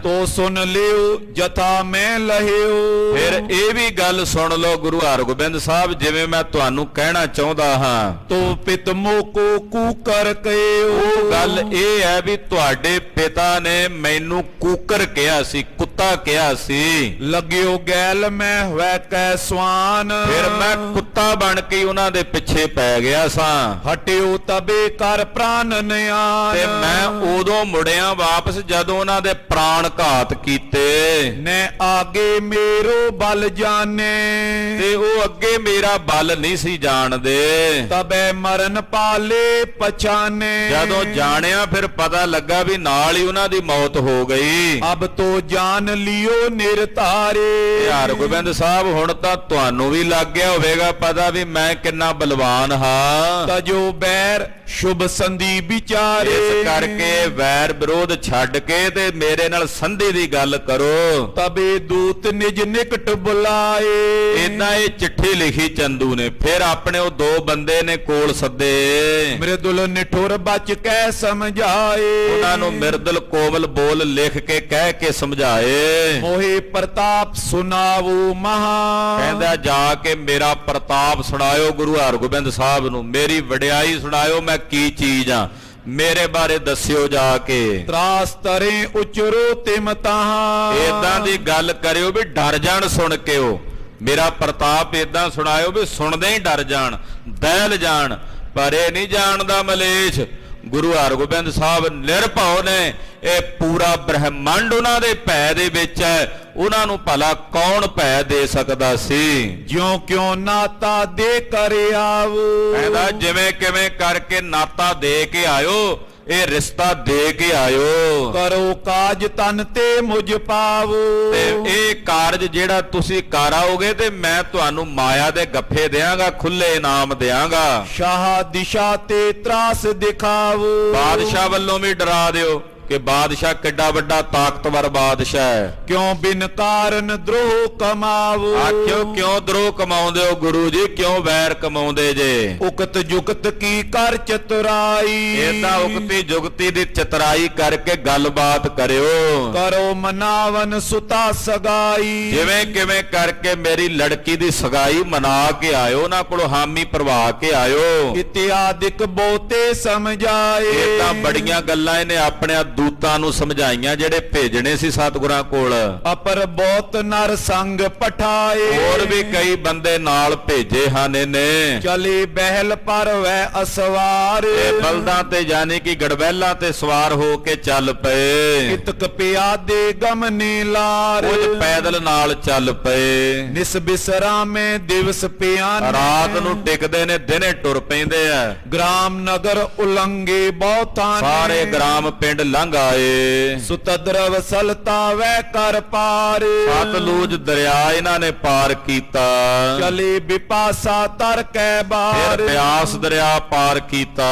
ਤੋ ਸੁਣ ਲਿਓ ਜਥਾ ਮੈਂ ਲਹਿਓ। ਫਿਰ ਇਹ ਵੀ ਗੱਲ ਸੁਣ ਲਓ ਗੁਰੂ ਹਰਗੋਬਿੰਦ ਸਾਹਿਬ, ਜਿਵੇਂ ਮੈਂ ਤੁਹਾਨੂੰ ਕਹਿਣਾ ਚਾਹੁੰਦਾ ਹਾਂ। ਤੋ ਪਿਤ ਮੋਕੋ ਕੂਕਰ ਕਹਿਓ। ਉਹ ਗੱਲ ਇਹ ਹੈ ਵੀ ਤੁਹਾਡੇ ਪਿਤਾ ਨੇ ਮੈਨੂੰ ਕੂਕਰ ਕਿਹਾ ਸੀ, ਕੁੱਤਾ ਕਿਹਾ ਸੀ। ਲੱਗਿਓ ਗੈਲ ਮੈਂ ਹੋਇ ਕੈ ਸਵਾਨ। ਫਿਰ ਮੈਂ ਕੁੱਤਾ ਬਣ ਕੇ ਉਹਨਾਂ ਦੇ ਪਿੱਛੇ ਪੈ ਗਿਆ ਸਾਂ। ਹਟਿਓ ਤਬੇ ਕਰ ਪ੍ਰਾਨ ਨਿਆਨ। ਤੇ ਮੈਂ ਉਦੋਂ ਮੁੜਿਆ ਵਾਪਸ ਜਦੋਂ ਉਹਨਾਂ ਦੇ ਪ੍ਰਾਣ ਘਾਤ ਕੀਤੇ। ਨੇ ਆਗੇ ਮੇਰੋ ਬਲ ਜਾਣੇ। ਤੇ ਉਹ ਅੱਗੇ ਮੇਰਾ ਬਲ ਨਹੀਂ ਸੀ ਜਾਣਦੇ। ਤਬੇ ਮਰਨ ਪਾਲੇ ਪਛਾਨੇ। ਜਦੋਂ ਜਾਣਿਆ ਫਿਰ ਪਤਾ ਲੱਗਾ ਵੀ ਨਾਲ ਹੀ ਉਹਨਾਂ ਦੀ ਮੌਤ ਹੋ ਗਈ। ਅਬ ਤੋ ਜਾਣ ਲਿਓ ਨਿਰਤਾਰੇ। ਹਰਗੋਬਿੰਦ ਸਾਹਿਬ ਹੁਣ ਤਾਂ ਤੁਹਾਨੂੰ ਵੀ ਲੱਗ ਗਿਆ ਹੋਵੇਗਾ ਪਤਾ ਵੀ ਮੈਂ ਕਿੰਨਾ ਬਲਵਾਨ ਹਾਂ। ਤਜੋ ਬੈਰ ਸ਼ੁਭ ਸੰਧੀ ਵਿਚਾਰੇ। ਇਸ ਕਰਕੇ ਵੈਰ ਵਿਰੋਧ ਛੱਡ ਕੇ ਤੇ ਮੇਰੇ ਨਾਲ ਸੰਧੀ ਦੀ ਗੱਲ ਕਰੋ। ਤਬੇ ਦੂਤ ਨਿਜ ਨਿਕਟ ਬੁਲਾਏ। ਇਦਾਂ ਇਹ ਚਿੱਠੀ ਲਿਖੀ ਚੰਦੂ ਨੇ। ਫਿਰ ਆਪਣੇ ਉਹ ਦੋ ਬੰਦੇ ਨੇ ਕੋਲ ਸੱਦੇ। ਮ੍ਰਿਦੁਲ ਨਿਠੁਰ ਬਚ ਕਹਿ ਸਮਝਾਏ। ਉਹਨਾਂ ਨੂੰ ਮਿਰਦਲ ਕੋਮਲ ਬੋਲ ਲਿਖ ਕੇ ਕਹਿ ਕੇ ਸਮਝਾਏ। ਮੋਹਿ ਪ੍ਰਤਾਪ ਸੁਨਾਵੋ ਮਹਾ। ਕਹਿੰਦਾ ਜਾ ਕੇ ਮੇਰਾ ਪ੍ਰਤਾਪ ਸੁਣਾਇਓ ਗੁਰੂ ਹਰਗੋਬਿੰਦ ਸਾਹਿਬ ਨੂੰ, ਮੇਰੀ ਵਡਿਆਈ ਸੁਣਾਇਓ, ਮੈਂ ਕੀ ਚੀਜ਼ ਆ, ਮੇਰੇ ਬਾਰੇ ਦੱਸਿਓ ਜਾ ਕੇ। ਤਰਾਸ ਤਰੇ ਉਚਰੋ ਤਿਮ ਤਾਹਾਂ। ਏਦਾਂ ਦੀ ਗੱਲ ਕਰਿਓ ਵੀ ਡਰ ਜਾਣ ਸੁਣ ਕੇ। ਉਹ ਮੇਰਾ ਪ੍ਰਤਾਪ ਏਦਾਂ ਸੁਣਾਇਓ ਵੀ ਸੁਣਦੇ ਹੀ ਡਰ ਜਾਣ, ਦਹਿਲ ਜਾਣ। ਪਰ ਇਹ ਨਹੀਂ ਜਾਣਦਾ ਮਲੇਸ਼, ਗੁਰੂ ਹਰਗੋਬਿੰਦ ਸਾਹਿਬ ਨਿਰਭਉ ਨੇ। ਇਹ ਪੂਰਾ ਬ੍ਰਹਿਮੰਡ ਉਹਨਾਂ ਦੇ ਭੈ ਦੇ ਵਿੱਚ ਹੈ। ਉਹਨਾਂ ਨੂੰ ਭਲਾ ਕੌਣ ਭੈ ਦੇ ਸਕਦਾ ਸੀ। ਜਿਉ ਕਿਉ ਨਾਤਾ ਦੇ ਕਰ ਆਵੋ। ਕਹਿੰਦਾ ਜਿਵੇਂ ਕਿਵੇਂ ਕਰਕੇ ਨਾਤਾ ਦੇ ਕੇ ਆਇਓ, ਇਹ ਰਿਸ਼ਤਾ ਦੇ ਕੇ ਆਇਓ। ਕਰੋ ਕਾਜ ਤਨ ਤੇ ਮੁਝ ਪਾਵੋ। ਤੇ ਇਹ ਕਾਰਜ ਜਿਹੜਾ ਤੁਸੀਂ ਕਰ ਆਓਗੇ ਤੇ ਮੈਂ ਤੁਹਾਨੂੰ ਮਾਇਆ ਦੇ ਗੱਫੇ ਦਿਆਂਗਾ, ਖੁੱਲੇ ਇਨਾਮ ਦਿਆਂਗਾ। ਸ਼ਾਹ ਦਿਸ਼ਾ ਤੇ ਤਰਾਸ ਦਿਖਾਵੋ। ਬਾਦਸ਼ਾਹ ਵੱਲੋਂ ਵੀ ਡਰਾ ਦਿਓ ਕਿ ਬਾਦਸ਼ਾਹ ਕਿੱਡਾ ਵੱਡਾ ਤਾਕਤਵਰ ਬਾਦਸ਼ਾਹ ਹੈ। ਕਿਉਂ ਬਿਨ ਕਾਰਨ ਦਰੋਹ ਕਮਾਵੋ। ਆਖਿਓ ਕਿਉਂ ਦਰੋਹ ਕਮਾਉਂਦੇ ਹੋ ਗੁਰੂ ਜੀ, ਕਿਉਂ ਵੈਰ ਕਮਾਉਂਦੇ ਜੇ। ਉਕਤ ਜੁਗਤ ਕੀ ਕਰ ਚਤੁਰਾਈ। ਏਦਾਂ ਉਕਤੀ ਜੁਗਤੀ ਦੀ ਚਤਰਾਈ ਕਰਕੇ ਗੱਲਬਾਤ ਕਰਿਓ। ਕਰੋ ਮਨਾਵਨ ਸੁਤਾ ਸਗਾਈ। ਜਿਵੇਂ ਕਿਵੇਂ ਕਰਕੇ ਮੇਰੀ ਲੜਕੀ ਦੀ ਸਗਾਈ ਮਨਾ ਕੇ ਆਇਓ, ਉਹਨਾਂ ਕੋਲੋਂ ਹਾਮੀ ਭਰਵਾ ਕੇ ਆਇਓ। ਇਤਿਆਦਿਕ ਬਹੁਤੇ ਸਮਝਾਏ। ਏਦਾਂ ਬੜੀਆਂ ਗੱਲਾਂ ਇਹਨੇ ਆਪਣੇ ਦੂਤਾਂ ਨੂੰ ਸਮਝਾਈਆਂ ਜਿਹੜੇ ਭੇਜਣੇ ਸੀ ਸਤਿਗੁਰਾਂ ਕੋਲ। ਅਪਰ ਬਹੁਤ ਨਰ ਸੰਗ ਪਠਾਏ। ਹੋਰ ਵੀ ਕਈ ਬੰਦੇ ਨਾਲ ਭੇਜੇ ਹਨ ਇਹਨੇ। ਚਲੇ ਬਹਿਲ ਪਰ ਵੈ ਅਸਵਾਰ। ਇਹ ਬਲਦਾਂ ਤੇ ਯਾਨੀ ਕਿ ਗੜਬੈਲਾਂ ਤੇ ਸਵਾਰ ਹੋ ਕੇ ਚੱਲ ਪਏ। ਇਤਕ ਪਿਆਦੇ ਗਮਨੇ ਲਾਰ। ਕੁਝ ਪੈਦਲ ਨਾਲ ਚੱਲ ਪਏ। ਨਿਸ ਬਿਸਰਾਮੇ ਦਿਵਸ ਪਿਆਨ। ਰਾਤ ਨੂੰ ਟਿਕਦੇ ਨੇ, ਦਿਨੇ ਟੁਰ ਪੈਂਦੇ ਆ। ਗ੍ਰਾਮ ਨਗਰ ਉਲੰਗੇ ਬਹੁਤਾਂ। ਸਾਰੇ ਗ੍ਰਾਮ ਪਿੰਡ ਲੰਘ ਆਏ। ਸੁਤਦਰਵ ਸਲਤਾ ਵੈ ਕਰ ਪਾਰ। ਸਤਲੁਜ ਦਰਿਆ ਇਹਨਾਂ ਨੇ ਪਾਰ ਕੀਤਾ। ਚਲੇ ਬਿਪਾਸਾ ਤਰ ਕੈ ਬਾਰ। ਫਿਰ ਬਿਆਸ ਦਰਿਆ ਪਾਰ ਕੀਤਾ।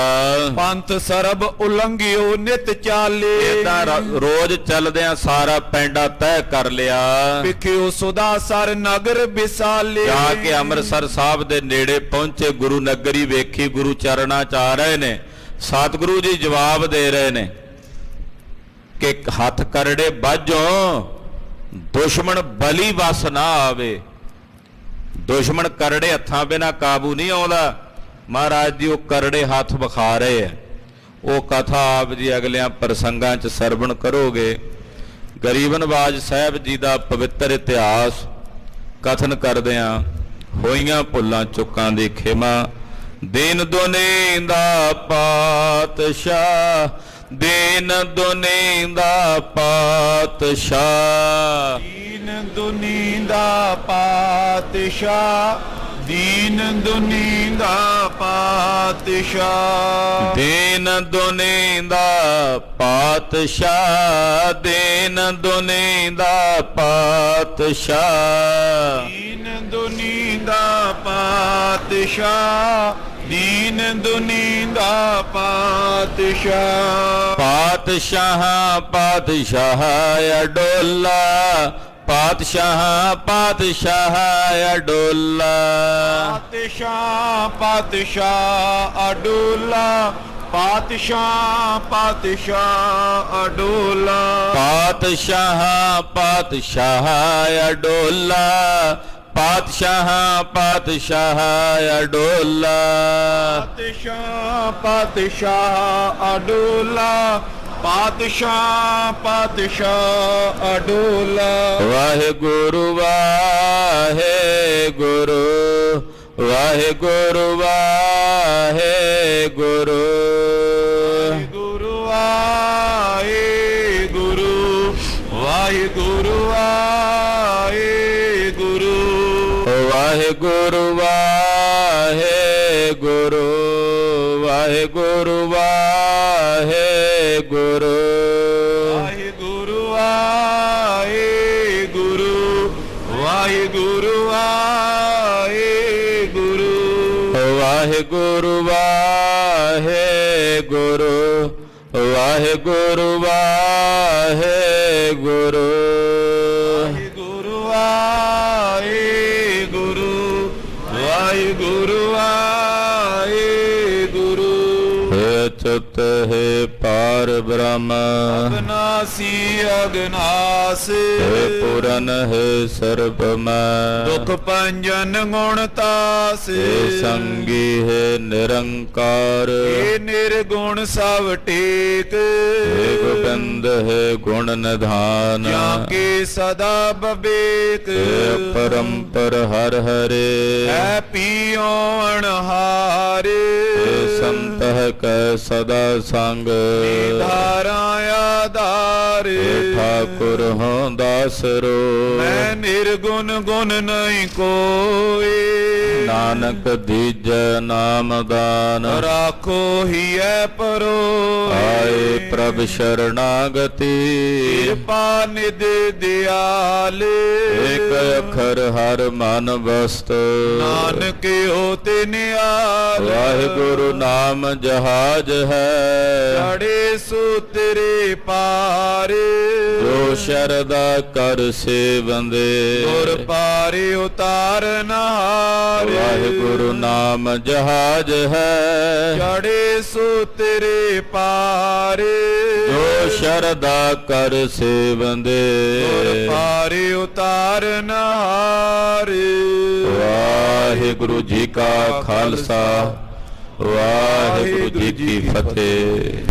ਪੰਥ ਸਰਬ ਉਲੰਘਿਓ ਨਿਤ ਚਾਲੇ। ਏਦਾਂ ਰੋਜ਼ ਚੱਲਦਿਆਂ ਸਾਰਾ ਪੈਂਡਾ ਤੈਅ ਕਰ ਲਿਆ। ਵਿਖਿਓ ਸੁਦਾਸਰ ਨਗਰ ਵਿਸਾਲੇ। ਜਾ ਕੇ ਅੰਮ੍ਰਿਤਸਰ ਸਾਹਿਬ ਦੇ ਨੇੜੇ ਪਹੁੰਚੇ, ਗੁਰੂ ਨਗਰੀ ਵੇਖੀ, ਗੁਰੂ ਚਰਨਾਂ ਚ ਆ ਰਹੇ ਨੇ। ਸਤਿਗੁਰੂ ਜੀ ਜਵਾਬ ਦੇ ਰਹੇ ਨੇ ਕਿ ਹੱਥ ਕਰੜੇ ਬਾਝੋਂ ਦੁਸ਼ਮਣ ਬਲੀ ਵਸ ਨਾ ਆਵੇ। ਦੁਸ਼ਮਣ ਕਰੜੇ ਹੱਥਾਂ ਬਿਨਾ ਕਾਬੂ ਨਹੀਂ ਆਉਂਦਾ। ਮਹਾਰਾਜ ਜੀ ਉਹ ਕਰੜੇ ਹੱਥ ਵਿਖਾ ਰਹੇ ਆ। ਉਹ ਕਥਾ ਆਪ ਜੀ ਅਗਲਿਆਂ ਪ੍ਰਸੰਗਾਂ 'ਚ ਸਰਵਣ ਕਰੋਗੇ। ਗਰੀਬ ਨਵਾਜ ਸਾਹਿਬ ਜੀ ਦਾ ਪਵਿੱਤਰ ਇਤਿਹਾਸ ਕਥਨ ਕਰਦਿਆਂ ਹੋਈਆਂ ਭੁੱਲਾਂ ਚੁੱਕਾਂ ਦੀ ਖਿਮਾ। ਦੀਨ ਦੁਨੀ ਦਾ ਪਾਤਸ਼ਾਹ, ਦੀਨ ਦੁਨੀ ਦਾ ਪਾਤਸ਼ਾਹ। ਦੀਨ ਦੁਨੀ ਦਾ ਪਾਤਸ਼ਾਹ, ਦੀਨ ਦੁਨੀ ਦਾ ਪਾਤਸ਼ਾਹ। ਦੀਨ ਦੁਨੀ ਦਾ ਪਾਤਸ਼ਾਹ, ਦੀਨ ਦੁਨੀ ਦਾ ਪਾਤਸ਼ਾਹ। ਦੀਨ ਦੁਨੀ ਦਾ ਪਾਤਸ਼ਾਹ, ਦੀਨ ਦੁਨੀ ਦਾ ਪਾਤਸ਼ਾਹ। ਪਾਤਸ਼ਾਹ ਪਾਤਸ਼ਾਹ ਅਡੋਲਾ, ਪਾਤਸ਼ਾਹ ਪਾਤਸ਼ਾਹ ਅਡੋਲਾ। ਪਾਤਸ਼ਾਹ ਪਾਤਸ਼ਾਹ ਅਡੋਲਾ, ਪਾਤਸ਼ਾਹ ਪਾਤਸ਼ਾਹ ਅਡੋਲਾ। ਪਾਤਸ਼ਾਹ ਪਾਤਸ਼ਾਹ ਅਡੋਲਾ, ਪਾਤਸ਼ਾਹਾਂ ਪਾਤਸ਼ਾਹ ਅਡੋਲਾ ਪਾਤਸ਼ਾਹ ਪਾਤਸ਼ਾਹ ਅਡੋਲਾ ਪਾਤਸ਼ਾਹ ਪਾਤਸ਼ਾਹ ਅਡੋਲਾ ਵਾਹਿਗੁਰੂ ਵਾਹਿਗੁਰੂ ਵਾਹਿਗੁਰੂ ਵਾਹਿਗੁਰੂ ਗੁਰੂ ਆਏ ਗੁਰੂ ਵਾਹਿਗੁਰੂ ਆਏ ਗੁਰੂ ਵਾਹਿਗੁਰੂ ਵਾਹਿਗੁਰੂ ਵਾਹਿਗੁਰੂ ਵਾਹਿਗੁਰੂ ਵਾਹਿਗੁਰੂ ਆਏ ਗੁਰੂ ਵਾਹਿਗੁਰੂ ਆਏ ਗੁਰੂ ਵਾਹਿਗੁਰੂ ਵਾਹਿਗੁਰੂ ਵਾਹਿਗੁਰੂ ਵਾਹਿਗੁਰੂ ਵਾਹਿਗੁਰੂ ਆਏ ਗੁਰੂ ਵਾਹਿਗੁਰੂ ਆਏ ਗੁਰੂ ਹੈ ਚੁੱਤ ਹੈ ਪਾਰ ਬ੍ਰਹਮ ਅਗਨਾਸੀ ਅਗਨਾਸ ਹੈ ਪੁਰਨ ਹੈ ਸਰਬ ਮੈਂ ਦੁਖ ਭੰਜਨ ਗੁਣ ਤਾਸ ਹੈ ਸੰਗੀ ਹੈ ਨਿਰੰਕਾਰ ਏ ਨਿਰਗੁਣ ਸਭ ਟੇਕ ਹੈ ਗੋਬਿੰਦ ਹੈ ਗੁਣ ਨਿਧਾਨ ਜਾਂ ਕੇ ਸਦਾ ਬਵੇਕ ਹੈ ਪਰੰਪਰ ਹਰ ਹਰੇ ਹੈ ਪੀਓ ਅਣਹਾਰੇ ਹੈ ਸੰਤ ਹੈ ਕੈ ਸਦਾ ਸੰਗ ਧਾਰਾ ਆਧਾਰ ਹੈ ਠਾਕੁਰ ਹੋਂ ਦਾਸਰੋ ਮੈਂ ਨਿਰਗੁਣ ਗੁਣ ਨਹੀਂ ਕੋਏ ਨਾਨਕ ਦੀਜੈ ਨਾਮ ਦਾਨ ਰਾਖੋ ਹੀਐ ਪਰੋ ਆਏ ਪ੍ਰਭ ਸ਼ਰਣਾਗਤੀ ਕਿਰਪਾ ਨਿਧ ਦਿਆਲ ਏਕ ਅੱਖਰ ਹਰ ਮਨ ਬਸਤ ਨਾਨਕ ਹੋਤੇ ਨਿਆਲ ਵਾਹਿਗੁਰੂ ਨਾਮ ਜਹਾਜ ਹੈ ਚੜੇ ਸੂਤਰੇ ਪਾਰ ਜੋ ਸ਼ਰਦਾ ਕਰ ਸੇਵੰਦੇ ਗੁਰ ਪਾਰੇ ਉਤਾਰਨ ਹਾਰ ਵਾਹਿਗੁਰੂ ਨਾਮ ਜਹਾਜ ਹੈ ਚੜੇ ਸੂਤਰੇ ਪਾਰ ਜੋ ਸ਼ਰਦਾ ਕਰ ਸੇਵੰਦੇ ਗੁਰ ਪਾਰੇ ਉਤਾਰਨ ਹਾਰ ਵਾਹਿਗੁਰੂ ਜੀ ਕਾ ਖਾਲਸਾ ਵਾਹਿਗੁਰੂ ਜੀ ਕੀ ਫਤਿਹ।